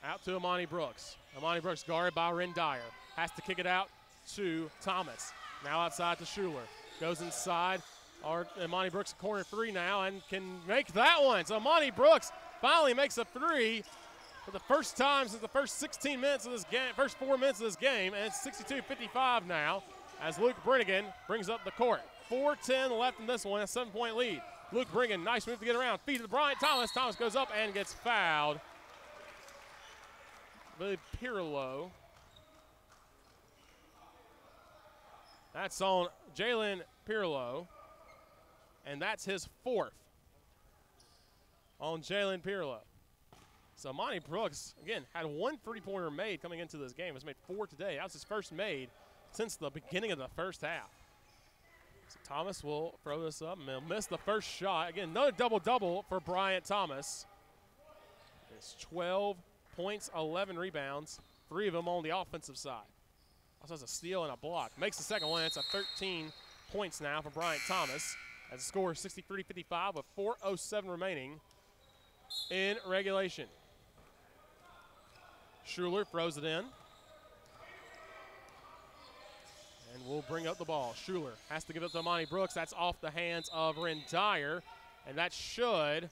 Out to Amani Brooks. Amani Brooks guarded by Ren Dyer. Has to kick it out to Thomas. Now outside to Schuler. Goes inside. Amani Brooks, corner 3 now, and can make that one. So Amani Brooks finally makes a 3 for the first time since the first 16 minutes of this game, first 4 minutes of this game, and it's 62-55 now as Luke Brennigan brings up the court. 4:10 left in this one, a 7-point lead. Luke Brennigan, nice move to get around. Feed to Bryant Thomas. Thomas goes up and gets fouled. Billy Pirlo. That's on Jalen Pirlo, and that's his 4th on Jalen Pirlo. So Monty Brooks, again, had 1 3-pointer made coming into this game. Has made 4 today. That was his first made since the beginning of the first half. So Thomas will throw this up, and he'll miss the first shot. Again, another double-double for Bryant Thomas. It's 12 points, 11 rebounds, 3 of them on the offensive side. Also has a steal and a block. Makes the second one. It's a 13 points now for Bryant Thomas. As the score is 63-55 with 4:07 remaining in regulation. Schuler throws it in. And we'll bring up the ball. Schuler has to give it to Amani Brooks. That's off the hands of Ren Dyer. And that should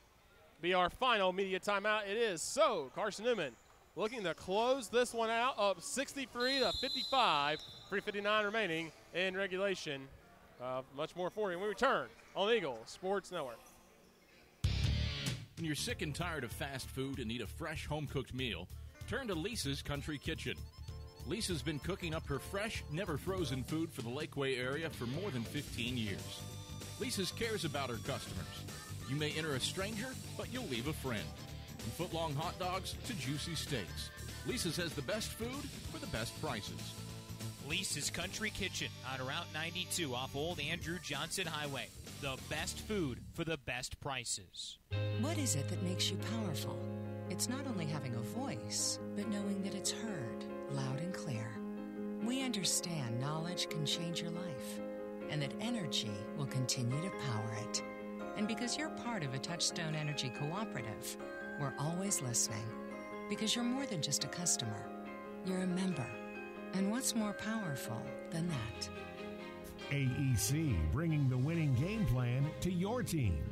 be our final media timeout. It is. So Carson-Newman looking to close this one out, up 63-55. 3:59 remaining in regulation. Much more for you when we return on Eagle Sports Network. When you're sick and tired of fast food and need a fresh home-cooked meal, turn to Lisa's Country Kitchen. Lisa's been cooking up her fresh, never-frozen food for the Lakeway area for more than 15 years. Lisa's cares about her customers. You may enter a stranger, but you'll leave a friend. From foot-long hot dogs to juicy steaks, Lisa's has the best food for the best prices. Lisa's Country Kitchen on Route 92 off Old Andrew Johnson Highway. The best food for the best prices. What is it that makes you powerful? It's not only having a voice, but knowing that it's heard loud and clear. We understand knowledge can change your life, and that energy will continue to power it. And because you're part of a Touchstone Energy Cooperative, we're always listening. Because you're more than just a customer, you're a member. And what's more powerful than that? AEC, bringing the winning game plan to your team.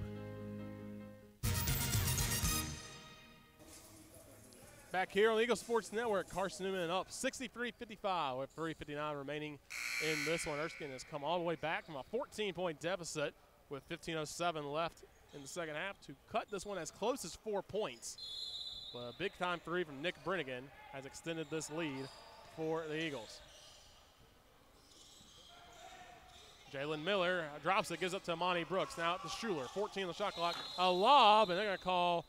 Back here on the Eagle Sports Network, Carson-Newman up 63-55 with 3:59 remaining in this one. Erskine has come all the way back from a 14-point deficit with 15:07 left in the second half to cut this one as close as 4 points. But a big-time three from Nick Brennigan has extended this lead for the Eagles. Jalen Miller drops it, gives it to Amani Brooks. Now to Schuler, 14 on the shot clock. A lob, and they're going to call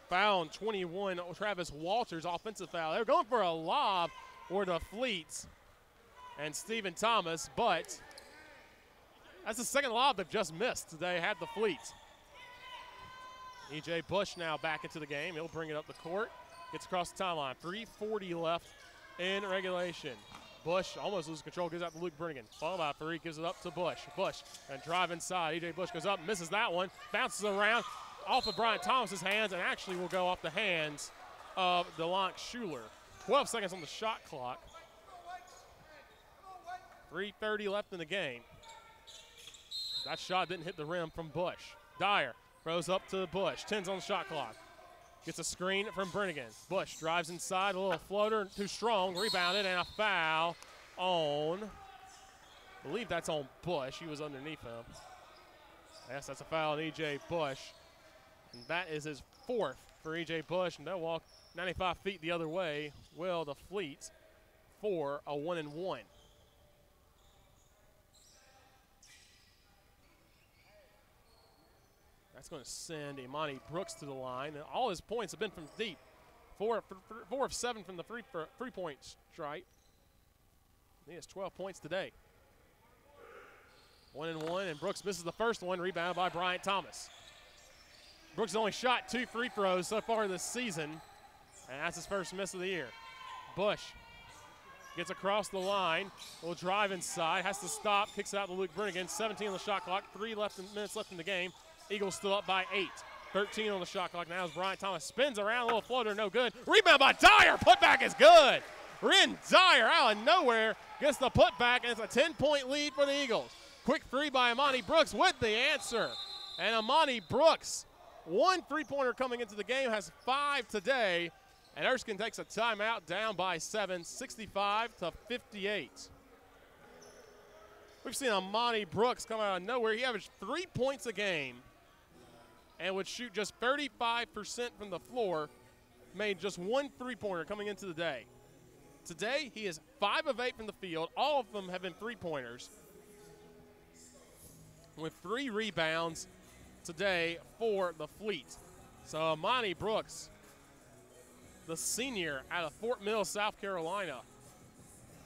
foul on 21, Travis Walters, offensive foul. They're going for a lob for the Fleets and Stephen Thomas, but that's the second lob they've just missed. They had the Fleets. E.J. Bush now back into the game. He'll bring it up the court. Gets across the timeline. 3:40 left in regulation. Bush almost loses control. Gives out to Luke Brennigan. Followed by Fareed. Gives it up to Bush. Bush and drive inside. E.J. Bush goes up, misses that one. Bounces around off of Brian Thomas's hands and actually will go off the hands of DeLonk Schuler. 12 seconds on the shot clock. 3:30 left in the game. That shot didn't hit the rim from Bush. Dyer throws up to Bush. 10's on the shot clock. Gets a screen from Brennigan. Bush drives inside. A little floater. Too strong. Rebounded and a foul on, I believe that's on Bush. He was underneath him. Yes, that's a foul on E.J. Bush. And that is his fourth for E.J. Bush. And they'll walk 95 feet the other way. Will the Fleets for a 1-and-1. That's going to send Imani Brooks to the line. And all his points have been from deep. 4 of 7 from the three-point stripe. He has 12 points today. 1-and-1, and Brooks misses the first one, rebounded by Bryant Thomas. Brooks has only shot 2 free throws so far this season, and that's his first miss of the year. Bush gets across the line, will drive inside, has to stop, kicks it out to Luke Brennigan. 17 on the shot clock, 3 minutes left in the game. Eagles still up by 8. 13 on the shot clock now as Bryant Thomas spins around, a little floater, no good. Rebound by Dyer, putback is good. Ren Dyer out of nowhere gets the putback, and it's a 10-point lead for the Eagles. Quick three by Imani Brooks with the answer. And Imani Brooks, 1 3-pointer coming into the game, has 5 today. And Erskine takes a timeout, down by 7, 65-58. We've seen Imani Brooks come out of nowhere. He averaged 3 points a game and would shoot just 35% from the floor, made just 1 3-pointer coming into the day. Today, he is 5 of 8 from the field. All of them have been 3-pointers, with 3 rebounds today for the Fleet. So Imani Brooks, the senior out of Fort Mill, South Carolina,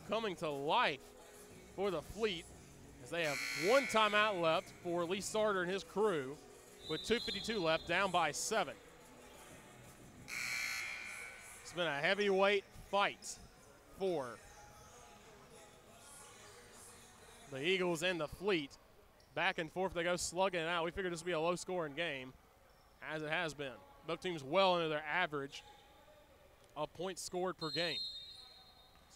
coming to life for the Fleet as they have 1 timeout left for Lee Sarter and his crew with 2:52 left, down by 7. It's been a heavyweight fight for the Eagles and the Fleet. Back and forth they go, slugging it out. We figured this would be a low-scoring game, as it has been. Both teams well under their average of points scored per game.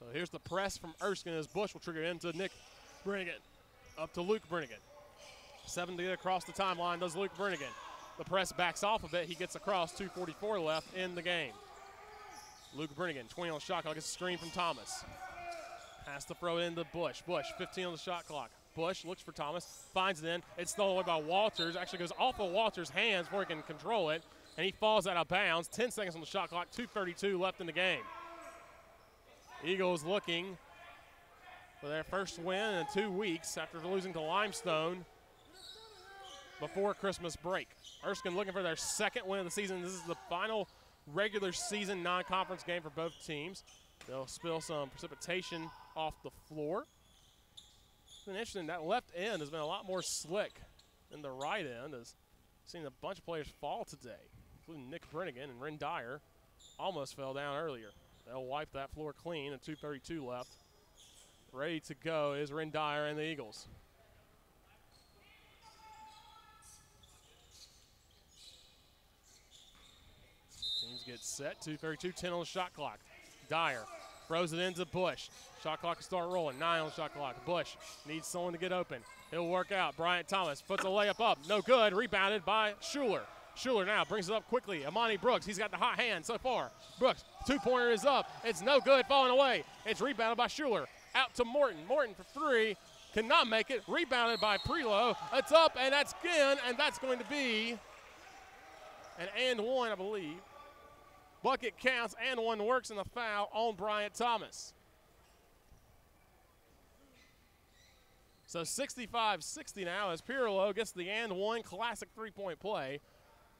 So here's the press from Erskine as Bush will trigger into Nick Brennigan. Up to Luke Brennigan. 70 across the timeline does Luke Brennigan. The press backs off a bit. He gets across. 2:44 left in the game. Luke Brennigan, 20 on the shot clock. Gets a screen from Thomas. Has to throw it into Bush. Bush, 15 on the shot clock. Bush looks for Thomas, finds it in. It's stolen away by Walters. Actually goes off of Walters' hands before he can control it. And he falls out of bounds. 10 seconds on the shot clock. 2:32 left in the game. Eagles looking for their first win in 2 weeks after losing to Limestone before Christmas break. Erskine looking for their second win of the season. This is the final regular season non-conference game for both teams. They'll spill some precipitation off the floor. It's been interesting. That left end has been a lot more slick than the right end. Has seen a bunch of players fall today, including Nick Brennigan and Ren Dyer. Almost fell down earlier. They'll wipe that floor clean and 2:32 left. Ready to go is Ren Dyer and the Eagles. Teams get set. 2:32, 10 on the shot clock. Dyer throws it into Bush. Shot clock will start rolling. 9 on the shot clock. Bush needs someone to get open. He'll work out. Bryant Thomas puts a layup up. No good. Rebounded by Schuler. Schuler now brings it up quickly. Amani Brooks, he's got the hot hand so far. Brooks, two-pointer is up. It's no good, falling away. It's rebounded by Schuler. Out to Morton. Morton for three. Cannot make it. Rebounded by Prelo. It's up, and that's again, and that's going to be an and one, I believe. Bucket counts, and one works, in the foul on Bryant Thomas. So 65-60 now as Pirlo gets the and one classic three-point play.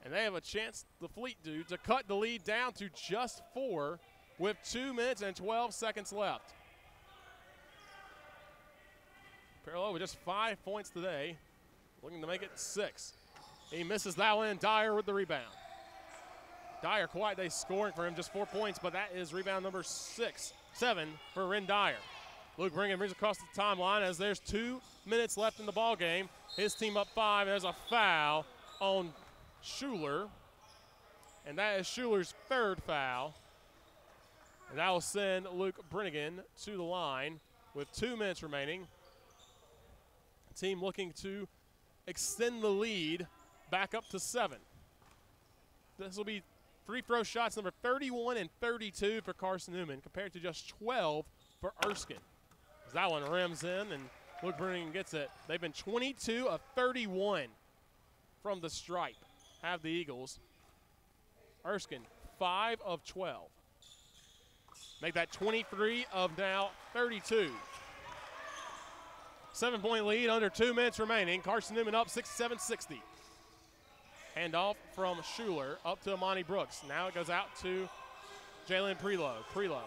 And they have a chance, the Fleet do, to cut the lead down to just 4 with 2 minutes and 12 seconds left. Pirlo with just 5 points today, looking to make it 6. He misses that one, and Dyer with the rebound. Dyer, quiet day scoring for him, just 4 points, but that is rebound number 7 for Ren Dyer. Luke Brennigan brings across the timeline as there's 2 minutes left in the ball game. His team up 5, and there's a foul on Schuler, and that is Schuler's 3rd foul. And that will send Luke Brennigan to the line with 2 minutes remaining. Team looking to extend the lead back up to 7. This will be free throw shots number 31 and 32 for Carson-Newman compared to just 12 for Erskine. As that one rims in and Luke Brennigan gets it. They've been 22 of 31 from the stripe, have the Eagles. Erskine, 5 of 12. Make that 23 of now 32. 7-point lead, under 2 minutes remaining. Carson-Newman up 67-60. Handoff from Schuler up to Amani Brooks. Now it goes out to Jalen Prelo. Prelo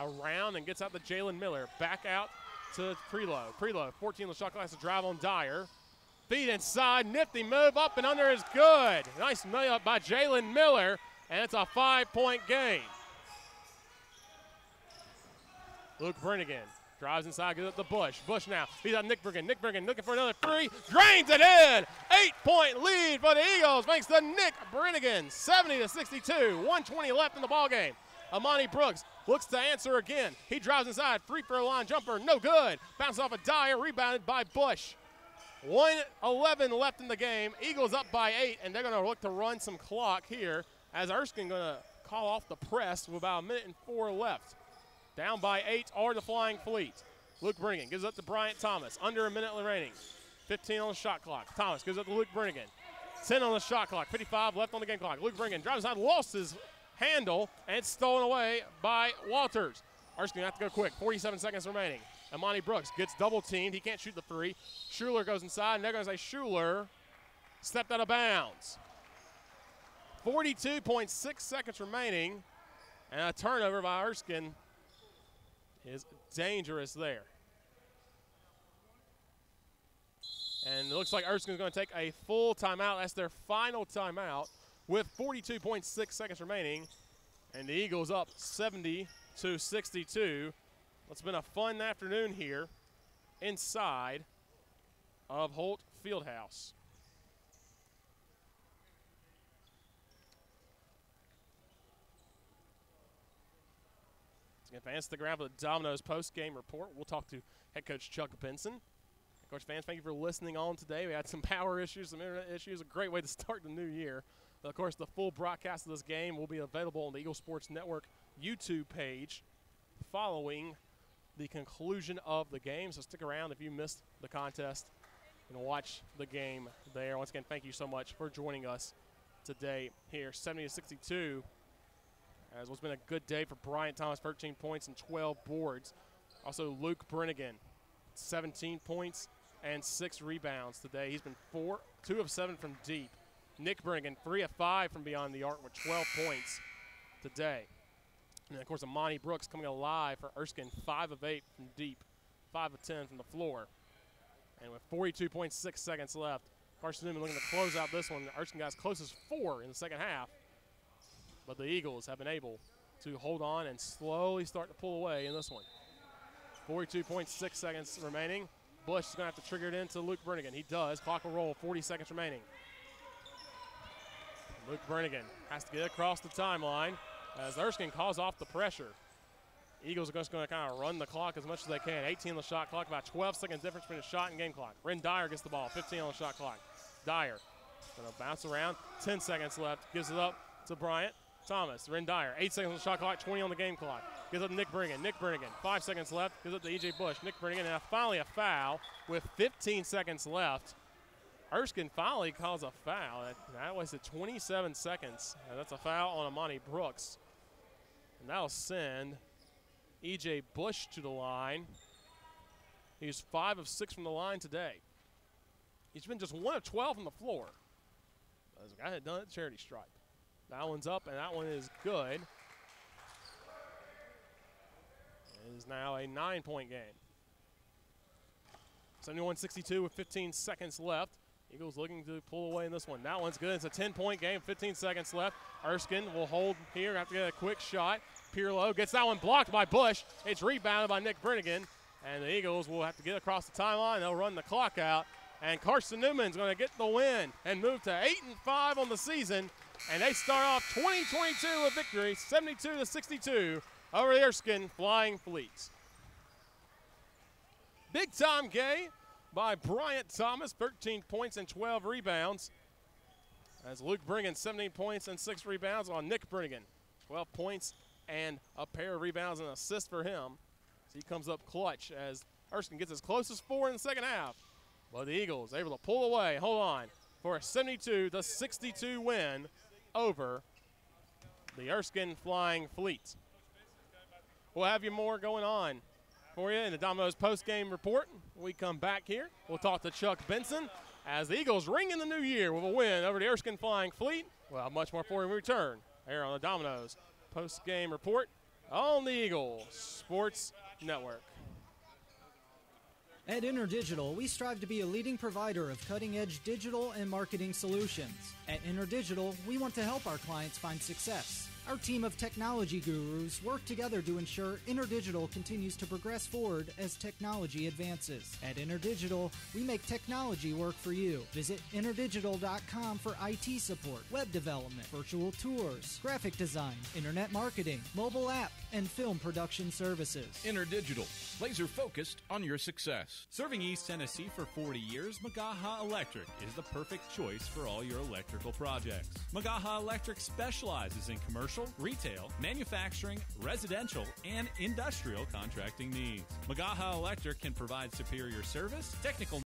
around and gets out to Jalen Miller. Back out to Prelo. Prelo, 14 on the shot clock, to drive on Dyer. Feet inside, nifty move, up and under is good. Nice layup by Jalen Miller, and it's a 5-point game. Luke Brennigan drives inside, gets up the Bush. Bush now, he's on Nick Brennigan. Nick Brennigan looking for another three, drains it in. 8-point lead for the Eagles, thanks to Nick Brennigan. 70-62, 1:20 left in the ballgame. Amani Brooks looks to answer again. He drives inside, free throw line jumper, no good. Bounces off a Dyer, rebounded by Bush. 1:11 left in the game. Eagles up by 8, and they're going to look to run some clock here as Erskine going to call off the press with about 1:04 left. Down by 8 are the Flying Fleet. Luke Brennigan gives up to Bryant Thomas. Under a minute remaining. 15 on the shot clock. Thomas gives up to Luke Brennigan. 10 on the shot clock. 55 left on the game clock. Luke Brennigan drives out, lost his handle, and it's stolen away by Walters. Erskine have to go quick. 47 seconds remaining. Amani Brooks gets double teamed. He can't shoot the three. Schuler goes inside, and they're going to say Schuler stepped out of bounds. 42.6 seconds remaining, and a turnover by Erskine is dangerous there. And it looks like Erskine's going to take a full timeout. That's their final timeout with 42.6 seconds remaining, and the Eagles up 70-62. It's been a fun afternoon here inside of Holt Fieldhouse. Erskine fans, stick around for the Domino's post-game report. We'll talk to head coach Chuck Benson. Coach fans, thank you for listening on today. We had some power issues, some internet issues, a great way to start the new year. But of course, the full broadcast of this game will be available on the Eagle Sports Network YouTube page following the conclusion of the game. So stick around if you missed the contest and watch the game there. Once again, thank you so much for joining us today here. 70-62. As what's been a good day for Bryant Thomas, 13 points and 12 boards. Also, Luke Brennigan, 17 points and 6 rebounds today. He's been 2 of 7 from deep. Nick Brennigan, 3 of 5 from beyond the arc with 12 points today. And, of course, Amani Brooks coming alive for Erskine, 5 of 8 from deep, 5 of 10 from the floor. And with 42.6 seconds left, Carson-Newman looking to close out this one. Erskine got as close as 4 in the second half. But the Eagles have been able to hold on and slowly start to pull away in this one. 42.6 seconds remaining. Bush is going to have to trigger it into Luke Brennigan. He does. Clock will roll. 40 seconds remaining. Luke Brennigan has to get across the timeline as Erskine calls off the pressure. Eagles are just going to kind of run the clock as much as they can. 18 on the shot clock, about 12 seconds difference between the shot and game clock. Ren Dyer gets the ball, 15 on the shot clock. Dyer going to bounce around, 10 seconds left, gives it up to Bryant Thomas. Ren Dyer, 8 seconds on the shot clock, 20 on the game clock. Gives up to Nick Brennigan. Nick Brennigan, 5 seconds left, gives up to E.J. Bush. Nick Brennigan, and finally a foul with 15 seconds left. Erskine finally calls a foul. That wasted 27 seconds. And that's a foul on Amani Brooks. And that'll send E.J. Bush to the line. He's 5 of 6 from the line today. He's been just 1 of 12 from the floor. There's a guy that done it at charity stripe. That one's up, and that one is good. It is now a 9-point game. 71-62 with 15 seconds left. Eagles looking to pull away in this one. That one's good. It's a 10-point game, 15 seconds left. Erskine will hold here, have to get a quick shot. Pirlo gets that one blocked by Bush. It's rebounded by Nick Brennigan, and the Eagles will have to get across the timeline. They'll run the clock out, and Carson-Newman's going to get the win and move to 8-5 on the season, and they start off 2022 with victory, 72-62 over the Erskine Flying Fleets. Big-time game by Bryant Thomas, 13 points and 12 rebounds. As Luke Brennigan, 17 points and 6 rebounds on Nick Brennigan. 12 points and a pair of rebounds and an assist for him. So he comes up clutch as Erskine gets as close as 4 in the second half. But the Eagles able to pull away, hold on, for a 72-62 win over the Erskine Flying Fleet. We'll have you more going on for you in the Domino's post-game report. When we come back here, we'll talk to Chuck Benson as the Eagles ring in the new year with a win over the Erskine Flying Fleet. We'll have much more for you when we return here on the Domino's post-game report on the Eagle Sports Network. At InterDigital, we strive to be a leading provider of cutting-edge digital and marketing solutions. At InterDigital, we want to help our clients find success. Our team of technology gurus work together to ensure InterDigital continues to progress forward as technology advances. At InterDigital, we make technology work for you. Visit interdigital.com for IT support, web development, virtual tours, graphic design, internet marketing, mobile app, and film production services. InterDigital, laser focused on your success. Serving East Tennessee for 40 years, Magaha Electric is the perfect choice for all your electrical projects. Magaha Electric specializes in commercial, retail, manufacturing, residential, and industrial contracting needs. Magaha Electric can provide superior service, technical,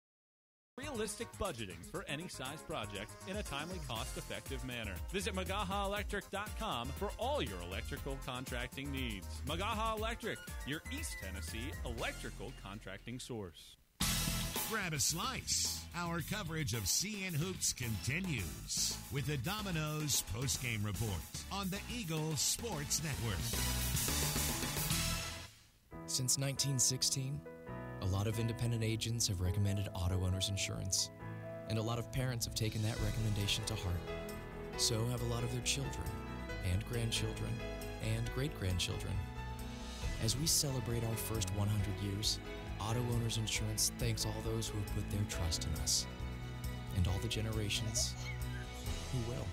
realistic budgeting for any size project in a timely, cost-effective manner. Visit MagahaElectric.com for all your electrical contracting needs. Magaha Electric, your East Tennessee electrical contracting source. Grab a slice. Our coverage of CN Hoops continues with the Domino's postgame report on the Eagle Sports Network. Since 1916, a lot of independent agents have recommended auto owner's insurance, and a lot of parents have taken that recommendation to heart. So have a lot of their children, and grandchildren, and great-grandchildren. As we celebrate our first 100 years, Auto Owners Insurance thanks all those who have put their trust in us, and all the generations who will.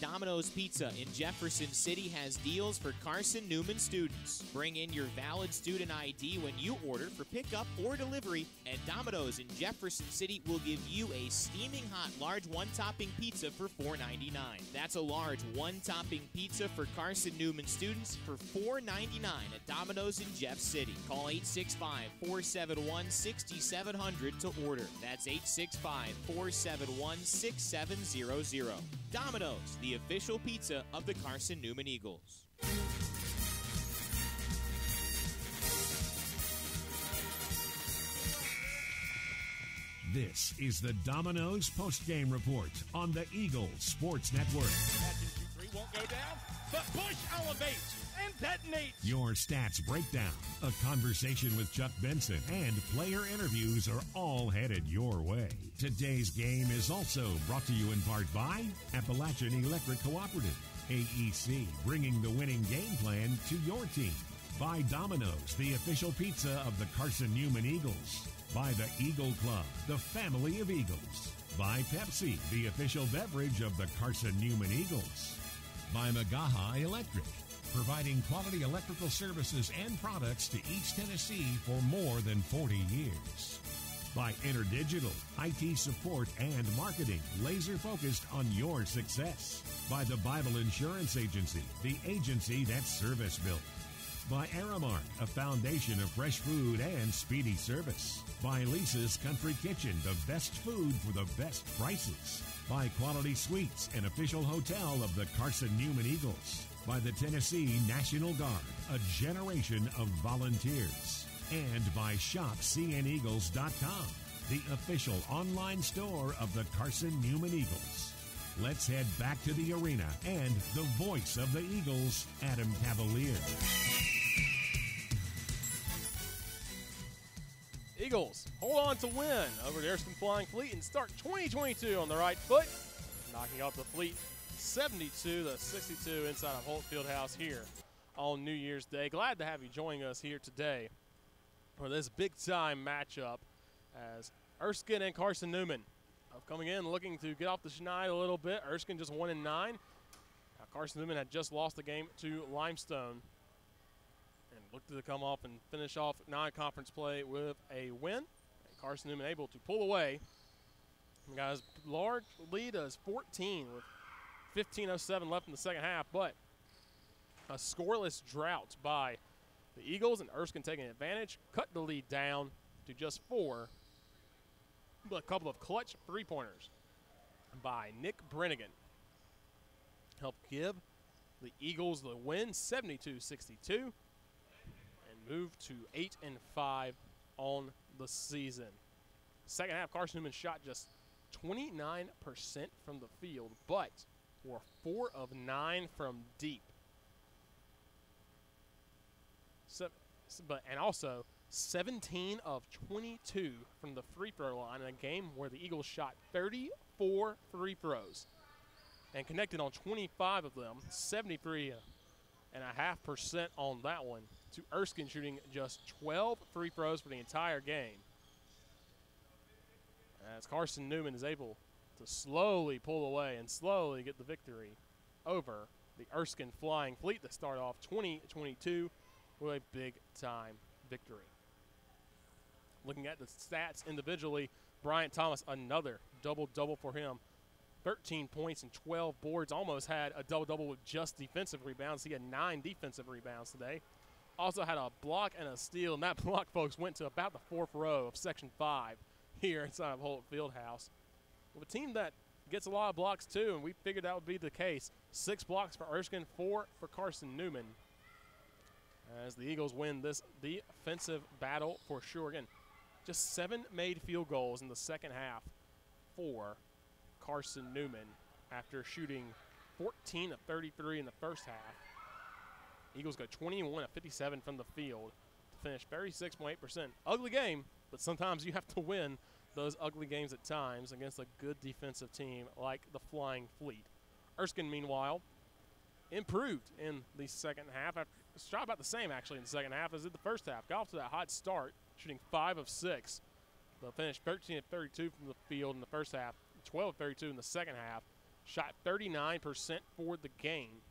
Domino's Pizza in Jefferson City has deals for Carson-Newman students. Bring in your valid student ID when you order for pickup or delivery, and Domino's in Jefferson City will give you a steaming hot large one-topping pizza for $4.99. That's a large one-topping pizza for Carson-Newman students for $4.99 at Domino's in Jeff City. Call 865-471-6700 to order. That's 865-471-6700. Domino's, the official pizza of the Carson-Newman Eagles. This is the Domino's postgame report on the Eagles Sports Network. Catching 2-3 won't go down, but Bush elevates and detonates. Your stats breakdown, a conversation with Chuck Benson, and player interviews are all headed your way. Today's game is also brought to you in part by Appalachian Electric Cooperative, AEC, bringing the winning game plan to your team. By Domino's, the official pizza of the Carson-Newman Eagles. By the Eagle Club, the family of Eagles. By Pepsi, the official beverage of the Carson-Newman Eagles. By Magaha Electric, providing quality electrical services and products to East Tennessee for more than 40 years. By InterDigital, IT support and marketing, laser focused on your success. By the Bible Insurance Agency, the agency that's service built. By Aramark, a foundation of fresh food and speedy service. By Lisa's Country Kitchen, the best food for the best prices. By Quality Suites, an official hotel of the Carson-Newman Eagles. By the Tennessee National Guard, a generation of volunteers. And by ShopCNEagles.com, the official online store of the Carson-Newman Eagles. Let's head back to the arena and the voice of the Eagles, Adam Cavalier. Eagles hold on to win over the Erskine Flying Fleet and start 2022 on the right foot, knocking off the Fleet 72-62 inside of Holt Fieldhouse here on New Year's Day. Glad to have you joining us here today for this big-time matchup as Erskine and Carson-Newman coming in looking to get off the schneid a little bit. Erskine just 1-9. Carson-Newman had just lost the game to Limestone and looked to come off and finish off non-conference play with a win. And Carson-Newman able to pull away. Guys, large lead is 14 with 15:07 left in the second half, but a scoreless drought by the Eagles, and Erskine taking advantage, cut the lead down to just 4. But a couple of clutch three-pointers by Nick Brennigan helped give the Eagles the win, 72-62, and move to 8-5 on the season. Second half, Carson-Newman shot just 29% from the field, but were 4 of 9 from deep. And also 17 of 22 from the free throw line in a game where the Eagles shot 34 free throws and connected on 25 of them, 73.5% on that one, to Erskine shooting just 12 free throws for the entire game. As Carson-Newman is able to slowly pull away and slowly get the victory over the Erskine Flying Fleet to start off 2022 with a big-time victory. Looking at the stats individually, Bryant Thomas, another double-double for him. 13 points and 12 boards, almost had a double-double with just defensive rebounds. He had 9 defensive rebounds today. Also had a block and a steal, and that block, folks, went to about the 4th row of Section 5 here inside of Holt Fieldhouse. With a team that gets a lot of blocks, too, and we figured that would be the case. 6 blocks for Erskine, 4 for Carson-Newman, as the Eagles win this defensive battle for sure. Again, just 7 made field goals in the second half for Carson-Newman after shooting 14 of 33 in the first half. Eagles go 21 of 57 from the field to finish 36.8%. Ugly game, but sometimes you have to win those ugly games at times against a good defensive team like the Flying Fleet. Erskine, meanwhile, improved in the second half. Shot about the same, actually, in the second half as in the first half. Got off to that hot start, shooting 5 of 6. They'll finish 13 of 32 from the field in the first half, 12 of 32 in the second half. shot 39% for the game.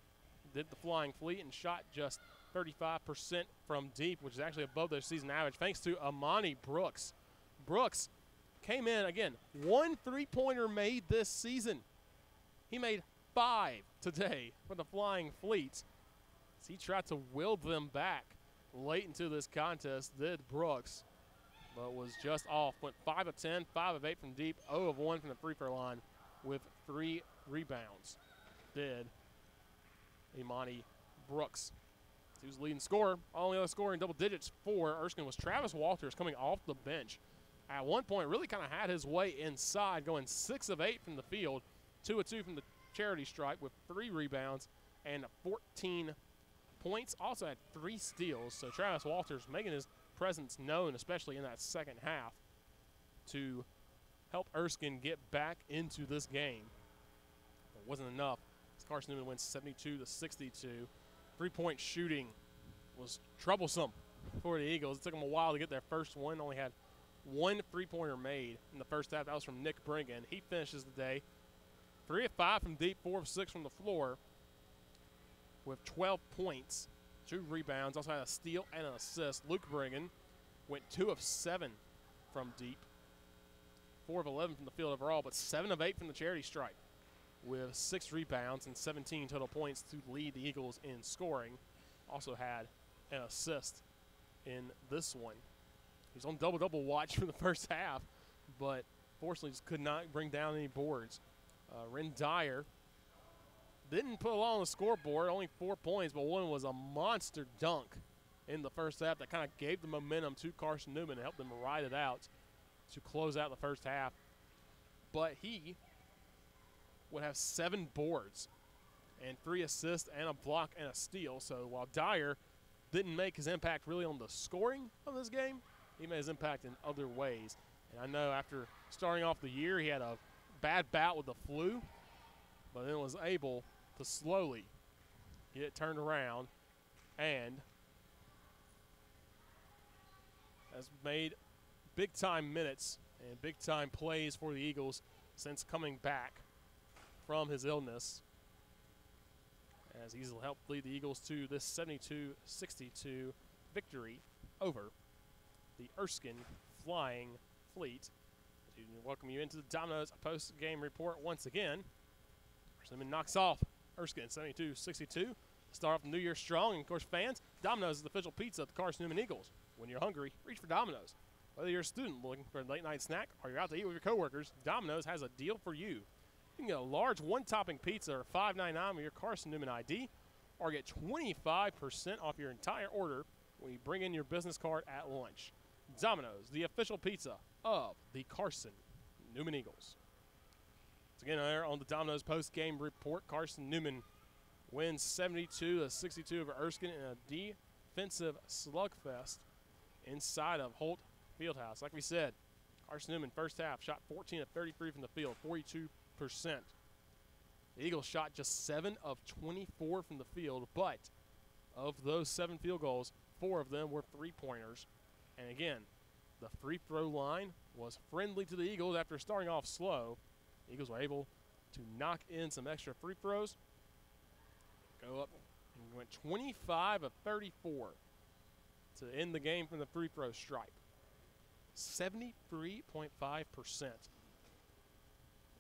Did the Flying Fleet and shot just 35% from deep, which is actually above their season average, thanks to Amani Brooks. Brooks came in, again, 1 3-pointer made this season. He made 5 today for the Flying Fleet. As he tried to will them back late into this contest, did Brooks, but was just off. Went 5 of 10, 5 of 8 from deep, 0 of 1 from the free throw line with 3 rebounds. Did Imani Brooks. He was the leading scorer. Only other scorer in double digits for Erskine was Travis Walters, coming off the bench. At one point, really kind of had his way inside, going 6 of 8 from the field, 2 of 2 from the charity stripe with 3 rebounds and 14 points. Also had 3 steals. So Travis Walters making his presence known, especially in that second half, to help Erskine get back into this game. It wasn't enough. Carson-Newman wins 72-62. 3-point shooting was troublesome for the Eagles. It took them a while to get their first one. Only had 1 3-pointer made in the first half. That was from Nick Bringan. He finishes the day 3 of 5 from deep, 4 of 6 from the floor with 12 points, 2 rebounds. Also had a steal and an assist. Luke Bringan went 2 of 7 from deep, 4 of 11 from the field overall, but 7 of 8 from the charity stripe, with 6 rebounds and 17 total points to lead the Eagles in scoring. Also had an assist in this one. He's on double-double watch for the first half, but fortunately just could not bring down any boards. Ren Dyer didn't put a lot on the scoreboard, only 4 points, but one was a monster dunk in the first half that kind of gave the momentum to Carson-Newman and helped them ride it out to close out the first half. But he would have 7 boards and 3 assists and a block and a steal. So while Dyer didn't make his impact really on the scoring of this game, he made his impact in other ways. And I know after starting off the year, he had a bad bout with the flu, but then was able to slowly get it turned around and has made big-time minutes and big-time plays for the Eagles since coming back from his illness, as he's helped lead the Eagles to this 72-62 victory over the Erskine Flying Fleet. To welcome you into the Domino's post-game report once again. Erskine knocks off Erskine 72-62 to start off the new year strong. And, of course, fans, Domino's is the official pizza of the Carson-Newman Eagles. When you're hungry, reach for Domino's. Whether you're a student looking for a late-night snack or you're out to eat with your coworkers, Domino's has a deal for you. You can get a large one-topping pizza or $5.99 with your Carson-Newman ID, or get 25% off your entire order when you bring in your business card at lunch. Domino's, the official pizza of the Carson-Newman Eagles. Once again, there on the Domino's post-game report, Carson-Newman wins 72-62 over Erskine in a defensive slugfest inside of Holt Fieldhouse. Like we said, Carson-Newman first half shot 14 of 33 from the field, 42%. The Eagles shot just 7 of 24 from the field, but of those 7 field goals, 4 of them were 3-pointers. And again, the free throw line was friendly to the Eagles after starting off slow. The Eagles were able to knock in some extra free throws, go up and went 25 of 34 to end the game from the free throw stripe. 73.5%.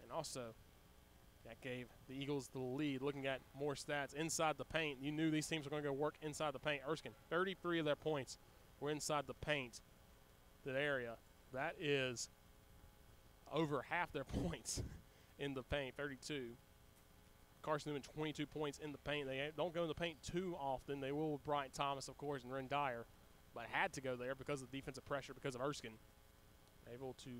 And also, that gave the Eagles the lead. Looking at more stats inside the paint, you knew these teams were going to go work inside the paint. Erskine, 33 of their points were inside the paint, that area. That is over half their points in the paint, 32. Carson-Newman, 22 points in the paint. They don't go in the paint too often. They will with Bryant Thomas, of course, and Ren Dyer, but had to go there because of the defensive pressure, because of Erskine. Able to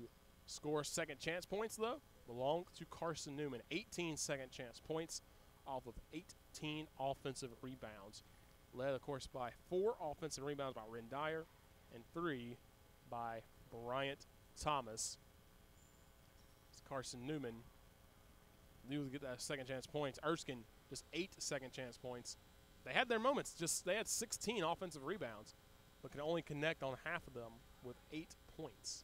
score second chance points, though, belong to Carson-Newman. 18 second chance points off of 18 offensive rebounds. Led, of course, by 4 offensive rebounds by Ren Dyer and 3 by Bryant Thomas. Carson-Newman knew to get that second chance points. Erskine, just 8 second chance points. They had their moments. They had 16 offensive rebounds, but could only connect on half of them with 8 points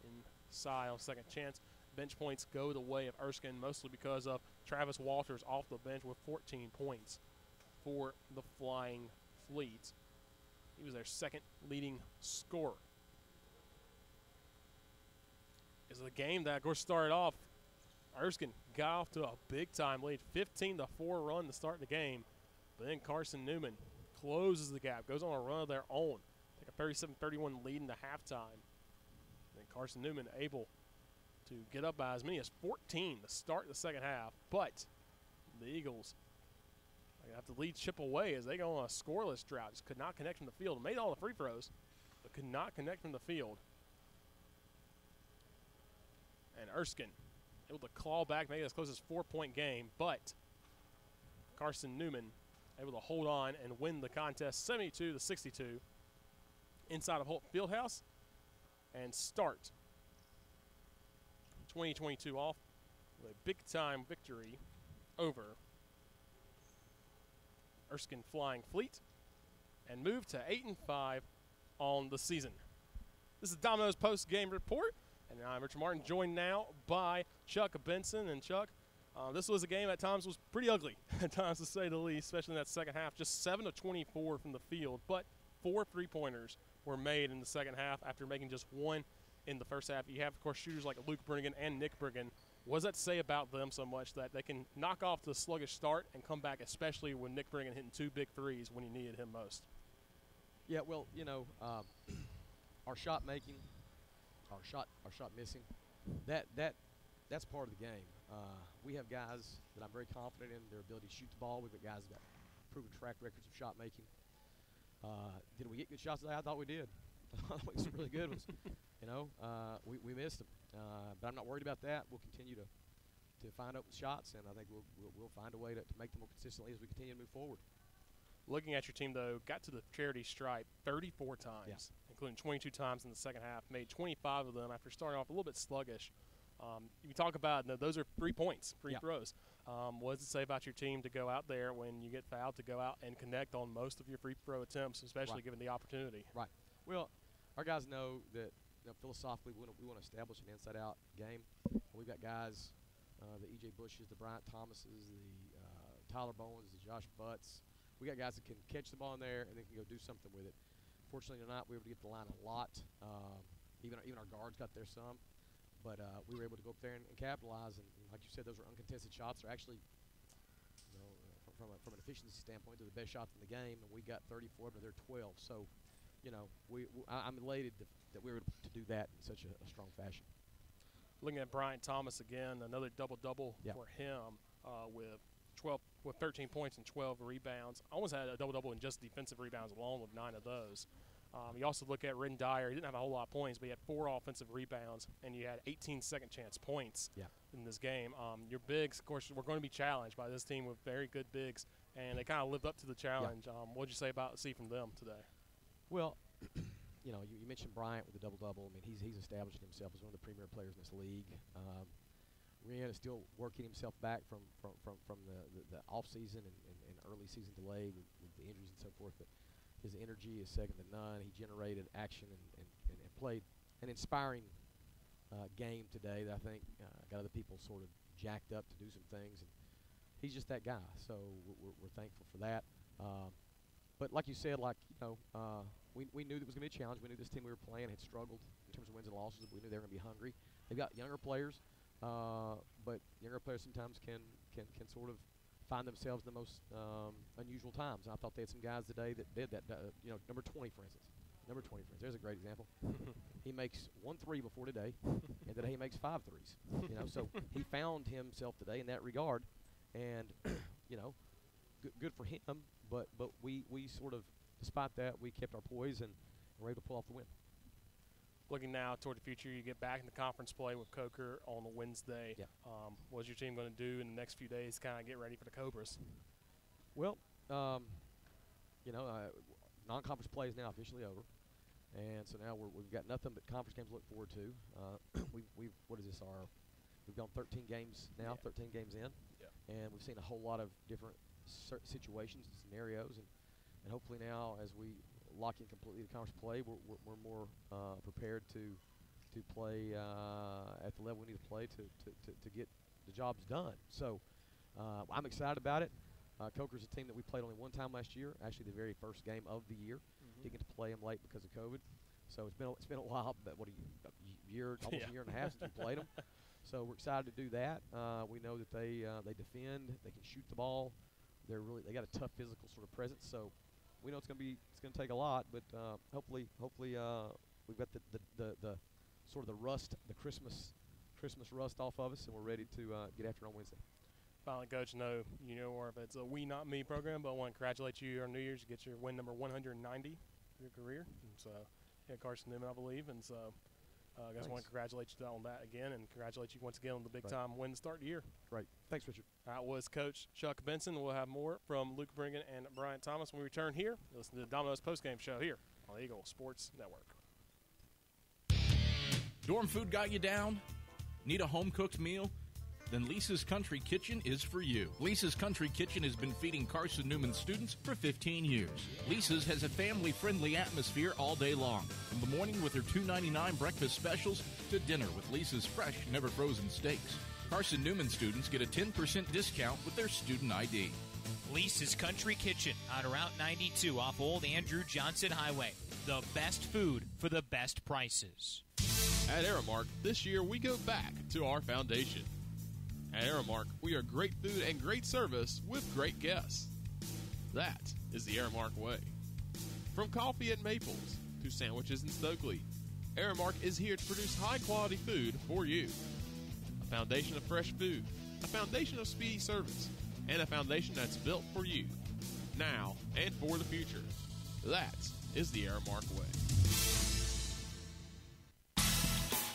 inside on second chance. Bench points go the way of Erskine, mostly because of Travis Walters off the bench with 14 points for the Flying Fleet. He was their second leading scorer. It's a game that, of course, started off. Erskine got off to a big-time lead, 15-4 run to start the game. But then Carson-Newman closes the gap, goes on a run of their own. Take a 37-31 lead into halftime. Then Carson-Newman able to get up by as many as 14 to start the second half. But the Eagles have the lead chip away as they go on a scoreless drought. Just could not connect from the field. Made all the free throws, but could not connect from the field. And Erskine able to claw back, make it as close as 4-point game, but Carson-Newman able to hold on and win the contest 72-62 inside of Holt Fieldhouse and start 2022 off with a big-time victory over Erskine Flying Fleet and move to 8-5 on the season. This is Domino's post-game report, and I'm Richard Martin, joined now by Chuck Benson. And Chuck, this was a game at times was pretty ugly, at times to say the least, especially in that second half. Just 7 of 24 from the field, but 4 3-pointers were made in the second half after making just 1 in the first half. You have, of course, shooters like Luke Brigham and Nick Brigham. What does that say about them so much that they can knock off the sluggish start and come back, especially when Nick Brigham hitting 2 big threes when you needed him most? Yeah, well, you know, our shot making, our shot missing, that's part of the game. We have guys that I'm very confident in their ability to shoot the ball. We've got guys that got proven track records of shot making. Did we get good shots today? I thought we did. I thought we got some really good ones. You know, we missed them. But I'm not worried about that. We'll continue to find open shots, and I think we'll find a way to make them more consistently as we continue to move forward. Looking at your team, though, got to the charity stripe 34 times, including 22 times in the second half, made 25 of them after starting off a little bit sluggish. You talk about those are 3 points, free throws. What does it say about your team to go out there when you get fouled to go out and connect on most of your free throw attempts, especially given the opportunity? Right. Well, our guys know that philosophically we want to establish an inside-out game. We've got guys, the E.J. Bushes, the Bryant Thomases, the Tyler Bowens, the Josh Butts. We got guys that can catch the ball in there and they can go do something with it. Fortunately tonight, we were able to get the line a lot. Even our guards got there some. But we were able to go up there and capitalize. And like you said, those are uncontested shots. They're actually, from an efficiency standpoint, they're the best shots in the game. And we got 34, but they're 12. So, I'm elated that we were able to do that in such a strong fashion. Looking at Bryant Thomas again, another double-double for him with 13 points and 12 rebounds. Almost had a double-double in just defensive rebounds alone with 9 of those. You also look at Ren Dyer. He didn't have a whole lot of points, but he had 4 offensive rebounds, and you had 18 second-chance points in this game. Your bigs, of course, were going to be challenged by this team with very good bigs, and they kind of lived up to the challenge. What did you say from them today? Well, you mentioned Bryant with the double-double. I mean, he's established himself as one of the premier players in this league. Ren is still working himself back from the off-season and early season delay with the injuries and so forth. But his energy is second to none. He generated action and played an inspiring game today that I think got other people sort of jacked up to do some things. And he's just that guy. So we're thankful for that. But like you said, we knew that was going to be a challenge. We knew this team we were playing had struggled in terms of wins and losses. We knew they were going to be hungry. They've got younger players, but younger players sometimes can sort of find themselves in the most unusual times. And I thought they had some guys today that did that. Number 20, for instance. There's a great example. He makes 1 3 before today, and today he makes 5 threes. So he found himself today in that regard, and good for him. But we sort of, despite that, we kept our poise and were able to pull off the win. Looking now toward the future, you get back into conference play with Coker on a Wednesday. What's your team going to do in the next few days to kind of get ready for the Cobras? Well, non-conference play is now officially over. And so now we've got nothing but conference games to look forward to. We've gone 13 games now, 13 games in. And we've seen a whole lot of different situations and scenarios. And hopefully now, as we lock in completely the conference play, we're more prepared to play at the level we need to play to get the jobs done. So I'm excited about it. Coker's a team that we played only one time last year, actually the very first game of the year. Didn't get to play them late because of COVID. So it's been a while, but almost a year and a half since we played them. So we're excited to do that. We know that they defend, they can shoot the ball. They got a tough physical sort of presence. So we know it's going to take a lot, but hopefully we've got the sort of the rust, the Christmas rust off of us, and we're ready to get after it on Wednesday. Finally, Coach, you know more if it's a We Not Me program, but I want to congratulate you on New Year's. You get your win number 190 of your career. And so, yeah, Carson-Newman, I believe. And so I guess I want to congratulate you on that again and congratulate you once again on the big-time win to start the year. Right. Thanks, Richard. That was Coach Chuck Benson. We'll have more from Luke Bringan and Bryant Thomas when we return here. Listen to the Domino's postgame show here on the Eagle Sports Network. Dorm food got you down? Need a home-cooked meal? Then Lisa's Country Kitchen is for you. Lisa's Country Kitchen has been feeding Carson-Newman students for 15 years. Lisa's has a family-friendly atmosphere all day long, from the morning with their $2.99 breakfast specials to dinner with Lisa's fresh, never-frozen steaks. Carson-Newman students get a 10% discount with their student ID. Lisa's Country Kitchen on Route 92 off Old Andrew Johnson Highway. The best food for the best prices. At Aramark, this year we go back to our foundation. At Aramark, we are great food and great service with great guests. That is the Aramark way. From coffee at Maples to sandwiches in Stokely, Aramark is here to produce high-quality food for you. A foundation of fresh food, a foundation of speedy service, and a foundation that's built for you, now and for the future. That is the Aramark way.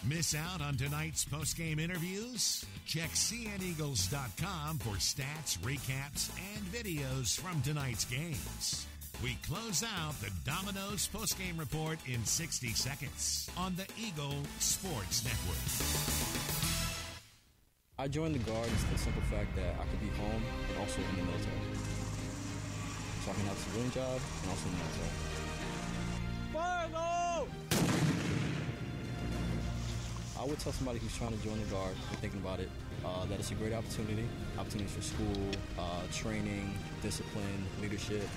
Miss out on tonight's postgame interviews? Check cneagles.com for stats, recaps, and videos from tonight's games. We close out the Domino's postgame report in 60 seconds on the Eagle Sports Network. I joined the Guard for the simple fact that I could be home and also in the military. So I can have a civilian job and also in the military. Final! I would tell somebody who's trying to join the Guard and thinking about it that it's a great opportunity. Opportunities for school, training, discipline, leadership.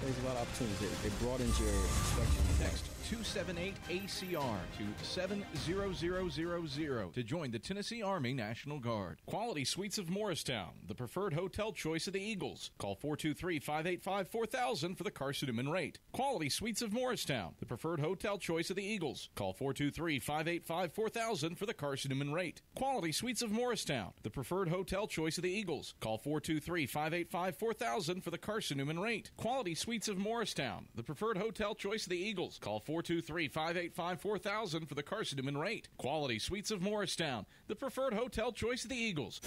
There's a lot of opportunities. It broadens your perspective. Text 278-ACR to 70000 to join the Tennessee Army National Guard. Quality Suites of Morristown, the preferred hotel choice of the Eagles. Call 423-585-4000 for the Carson-Newman rate. Quality Suites of Morristown, the preferred hotel choice of the Eagles. Call 423-585-4000 for the Carson-Newman rate. Quality Suites of Morristown, the preferred hotel choice of the Eagles. Call 423-585-4000 for the Carson-Newman rate. Quality Suites of Morristown, the preferred hotel choice of the Eagles. Call 423-585-4000 for the Carson-Newman rate. Quality Suites of Morristown, the preferred hotel choice of the Eagles.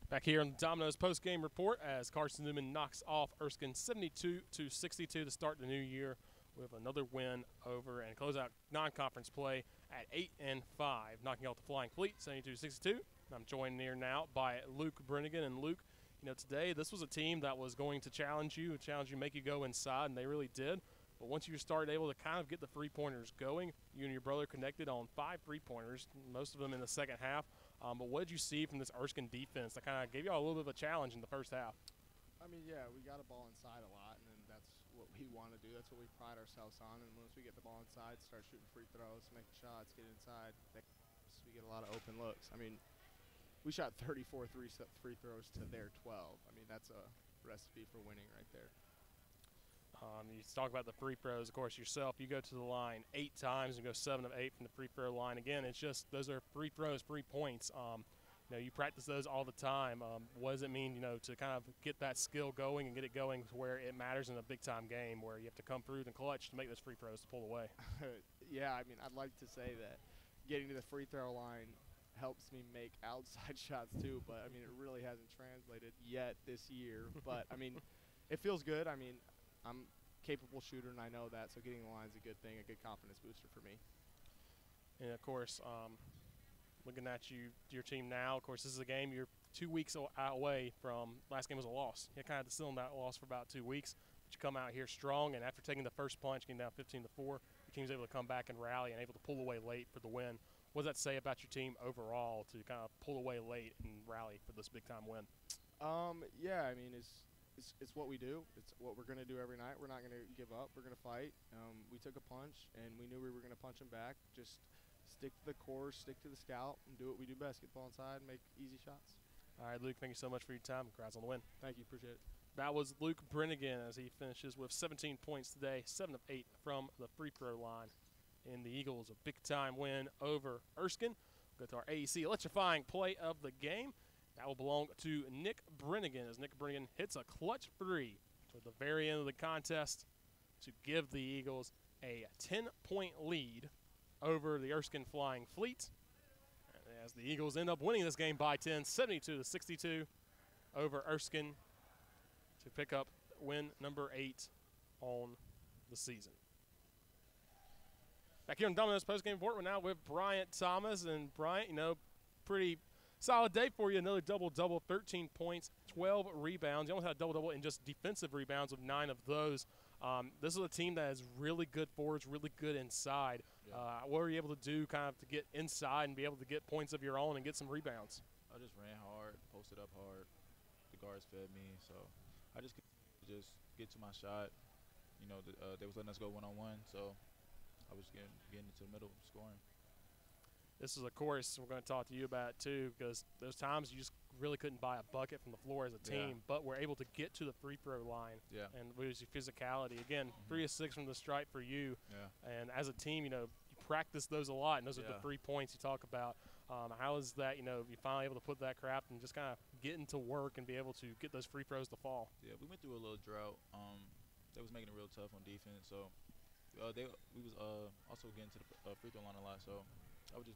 Back here on the Domino's postgame report as Carson-Newman knocks off Erskine 72-62 to start the new year with another win over and close out non-conference play at 8-5, knocking out the Flying Fleet 72-62. I'm joined here now by Luke Brinnigan. And Luke, you know, today this was a team that was going to challenge you, make you go inside, and they really did. But once you started able to kind of get the three-pointers going, you and your brother connected on 5 three-pointers, most of them in the second half. But what did you see from this Erskine defense that kind of gave you all a little bit of a challenge in the first half? I mean, yeah, we got a ball inside a lot, and that's what we want to do. That's what we pride ourselves on. And once we get the ball inside, start shooting free throws, make shots, get inside, we get a lot of open looks. I mean, we shot 34 free throws to their 12. I mean, that's a recipe for winning right there. You talk about the free throws, of course, yourself. You go to the line 8 times and go 7 of 8 from the free throw line. Again, it's just those are free throws, 3 points. You know, you practice those all the time. What does it mean, you know, to kind of get that skill going and get it going to where it matters in a big-time game where you have to come through and clutch to make those free throws to pull away? Yeah, I mean, I'd like to say that getting to the free throw line helps me make outside shots too, but, I mean, it really hasn't translated yet this year. But, I mean, it feels good. I mean, I'm a capable shooter, and I know that, so getting the line is a good thing, a good confidence booster for me. And, of course, looking at your team now, of course, this is a game you're 2 weeks away from. Last game was a loss. You kind of still in that loss for about 2 weeks. But you come out here strong, and after taking the first punch, getting down 15-4, your team's able to come back and rally and able to pull away late for the win. What does that say about your team overall to kind of pull away late and rally for this big-time win? Yeah, I mean, it's what we do. It's what we're going to do every night. We're not going to give up. We're going to fight. We took a punch, and we knew we were going to punch them back. Just stick to the core, stick to the scout, and do what we do best, get the ball inside and make easy shots. All right, Luke, thank you so much for your time. Congrats on the win. Thank you. Appreciate it. That was Luke Brennigan as he finishes with 17 points today, 7 of 8 from the free throw line. And the Eagles, a big-time win over Erskine. Go to our AEC electrifying play of the game. That will belong to Nick Brennigan as Nick Brennigan hits a clutch 3 toward the very end of the contest to give the Eagles a 10-point lead over the Erskine Flying Fleet. As the Eagles end up winning this game by 10, 72-62 over Erskine to pick up win number 8 on the season. Back here on Domino's postgame report, we're now with Bryant Thomas. And Bryant, pretty solid day for you. Another double-double, 13 points, 12 rebounds. You almost had a double-double in just defensive rebounds with 9 of those. This is a team that is really good forwards, really good inside. What were you able to do kind of to get inside and be able to get points of your own and get some rebounds? I just ran hard, posted up hard. The guards fed me, so I just get to my shot. They was letting us go one-on-one, so I was getting into the middle, scoring. This is a course we're going to talk to you about, too, because there's times you just really couldn't buy a bucket from the floor as a team, but we're able to get to the free throw line and lose your physicality. Again, 3 of 6 from the stripe for you. And as a team, you practice those a lot, and those are the 3 points you talk about. How is that, you finally able to put that craft and just kind of get into work and be able to get those free throws to fall? Yeah, we went through a little drought. They was making it real tough on defense, so we was also getting to the free throw line a lot, so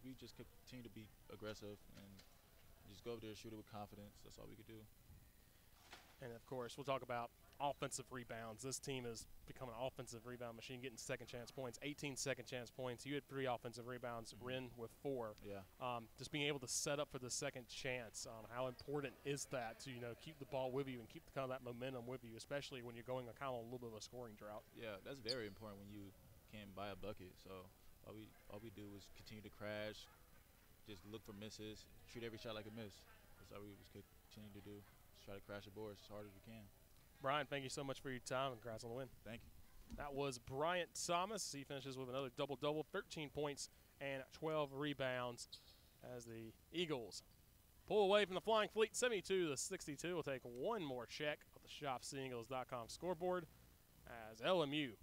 we just continue to be aggressive and just go over there, shoot it with confidence. That's all we could do. And, of course, we'll talk about offensive rebounds. This team has become an offensive rebound machine, getting second-chance points, 18 second-chance points. You had 3 offensive rebounds, Ren with 4. Yeah. Just being able to set up for the second chance, how important is that to, keep the ball with you and keep kind of that momentum with you, especially when you're going kind of a little bit of a scoring drought? Yeah, that's very important when you can't buy a bucket. So all we do is continue to crash, just look for misses, treat every shot like a miss. That's all we just continue to do. Just try to crash the boards as hard as we can. Brian, thank you so much for your time, and congrats on the win. Thank you. That was Bryant Thomas. He finishes with another double-double, 13 points and 12 rebounds as the Eagles pull away from the Flying Fleet, 72-62. We'll take one more check of the ShopSeeingles.com scoreboard as LMU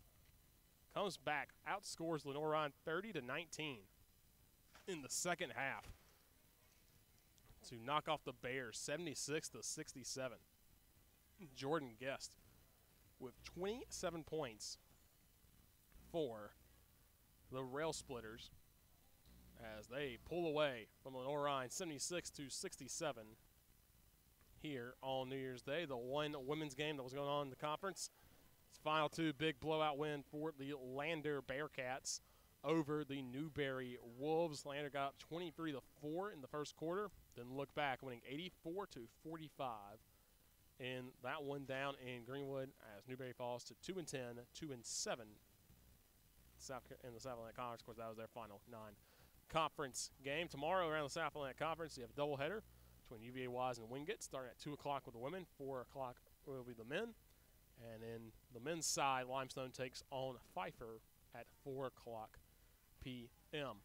comes back, outscores Lenoir-Rhyne 30-19 in the second half to knock off the Bears 76-67. Jordan Guest with 27 points for the Rail Splitters as they pull away from Lenoir-Rhyne 76-67 here on New Year's Day. The one women's game that was going on in the conference. It's final 2 big blowout win for the Lander Bearcats over the Newberry Wolves. Lander got up 23-4 in the first quarter, then looked back, winning 84-45. And that one down in Greenwood as Newberry falls to 2-10, 2-7 in the South Atlantic Conference. Of course, that was their final non-conference game. Tomorrow around the South Atlantic Conference, you have a doubleheader between UVA Wise and Wingate, starting at 2 o'clock with the women. 4 o'clock will be the men. And in the men's side, Limestone takes on Pfeiffer at 4 o'clock p.m.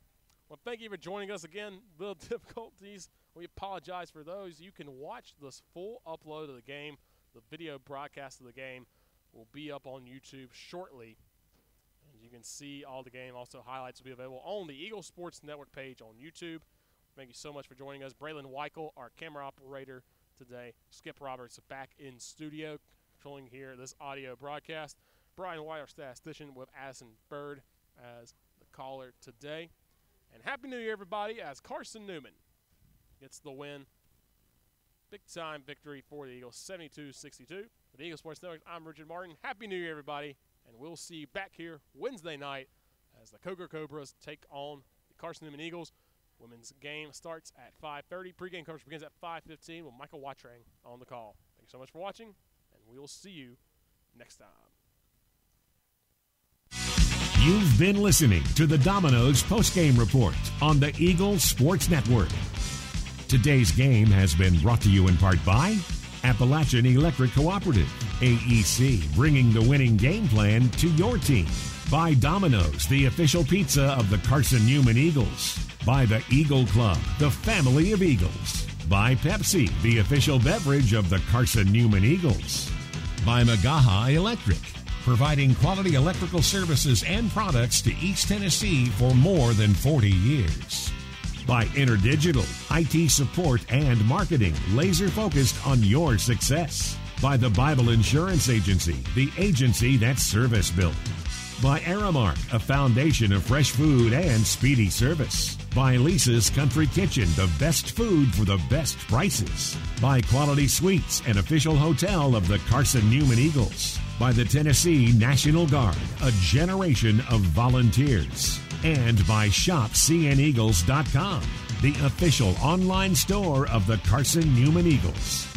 Well, thank you for joining us again. Little difficulties. We apologize for those. You can watch this full upload of the game. The video broadcast of the game will be up on YouTube shortly. And you can see all the game. Also, highlights will be available on the Eagle Sports Network page on YouTube. Thank you so much for joining us. Braylon Weichel, our camera operator today. Skip Roberts back in studio, controlling here this audio broadcast. Brian White, our statistician, with Addison Bird as the caller today. And Happy New Year, everybody, as Carson-Newman gets the win. Big-time victory for the Eagles, 72-62. For the Eagle Sports Network, I'm Richard Martin. Happy New Year, everybody, and we'll see you back here Wednesday night as the Coker Cobras take on the Carson-Newman Eagles. Women's game starts at 5:30. Pre-game coverage begins at 5:15 with Michael Watrang on the call. Thanks so much for watching, and we will see you next time. You've been listening to the Domino's postgame report on the Eagles Sports Network. Today's game has been brought to you in part by Appalachian Electric Cooperative, AEC, bringing the winning game plan to your team. By Domino's, the official pizza of the Carson-Newman Eagles. By the Eagle Club, the family of Eagles. By Pepsi, the official beverage of the Carson-Newman Eagles. By Magaha Electric, providing quality electrical services and products to East Tennessee for more than 40 years. By InterDigital, IT support and marketing, laser focused on your success. By the Bible Insurance Agency, the agency that's service built. By Aramark, a foundation of fresh food and speedy service. By Lisa's Country Kitchen, the best food for the best prices. By Quality Suites, an official hotel of the Carson-Newman Eagles. By the Tennessee National Guard, a generation of volunteers. And by ShopCNEagles.com, the official online store of the Carson-Newman Eagles.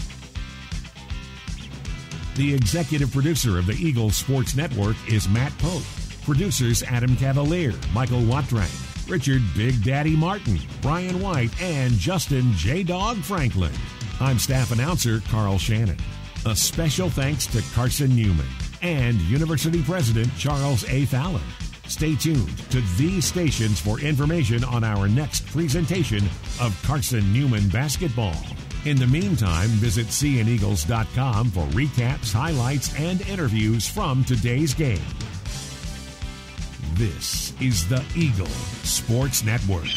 The executive producer of the Eagles Sports Network is Matt Pope. Producers Adam Cavalier, Michael Watdrang, Richard Big Daddy Martin, Brian White, and Justin J-Dog Franklin. I'm staff announcer Carl Shannon. A special thanks to Carson-Newman and University President Charles A. Fowler. Stay tuned to these stations for information on our next presentation of Carson-Newman basketball. In the meantime, visit CNEagles.com for recaps, highlights, and interviews from today's game. This is the Eagle Sports Network.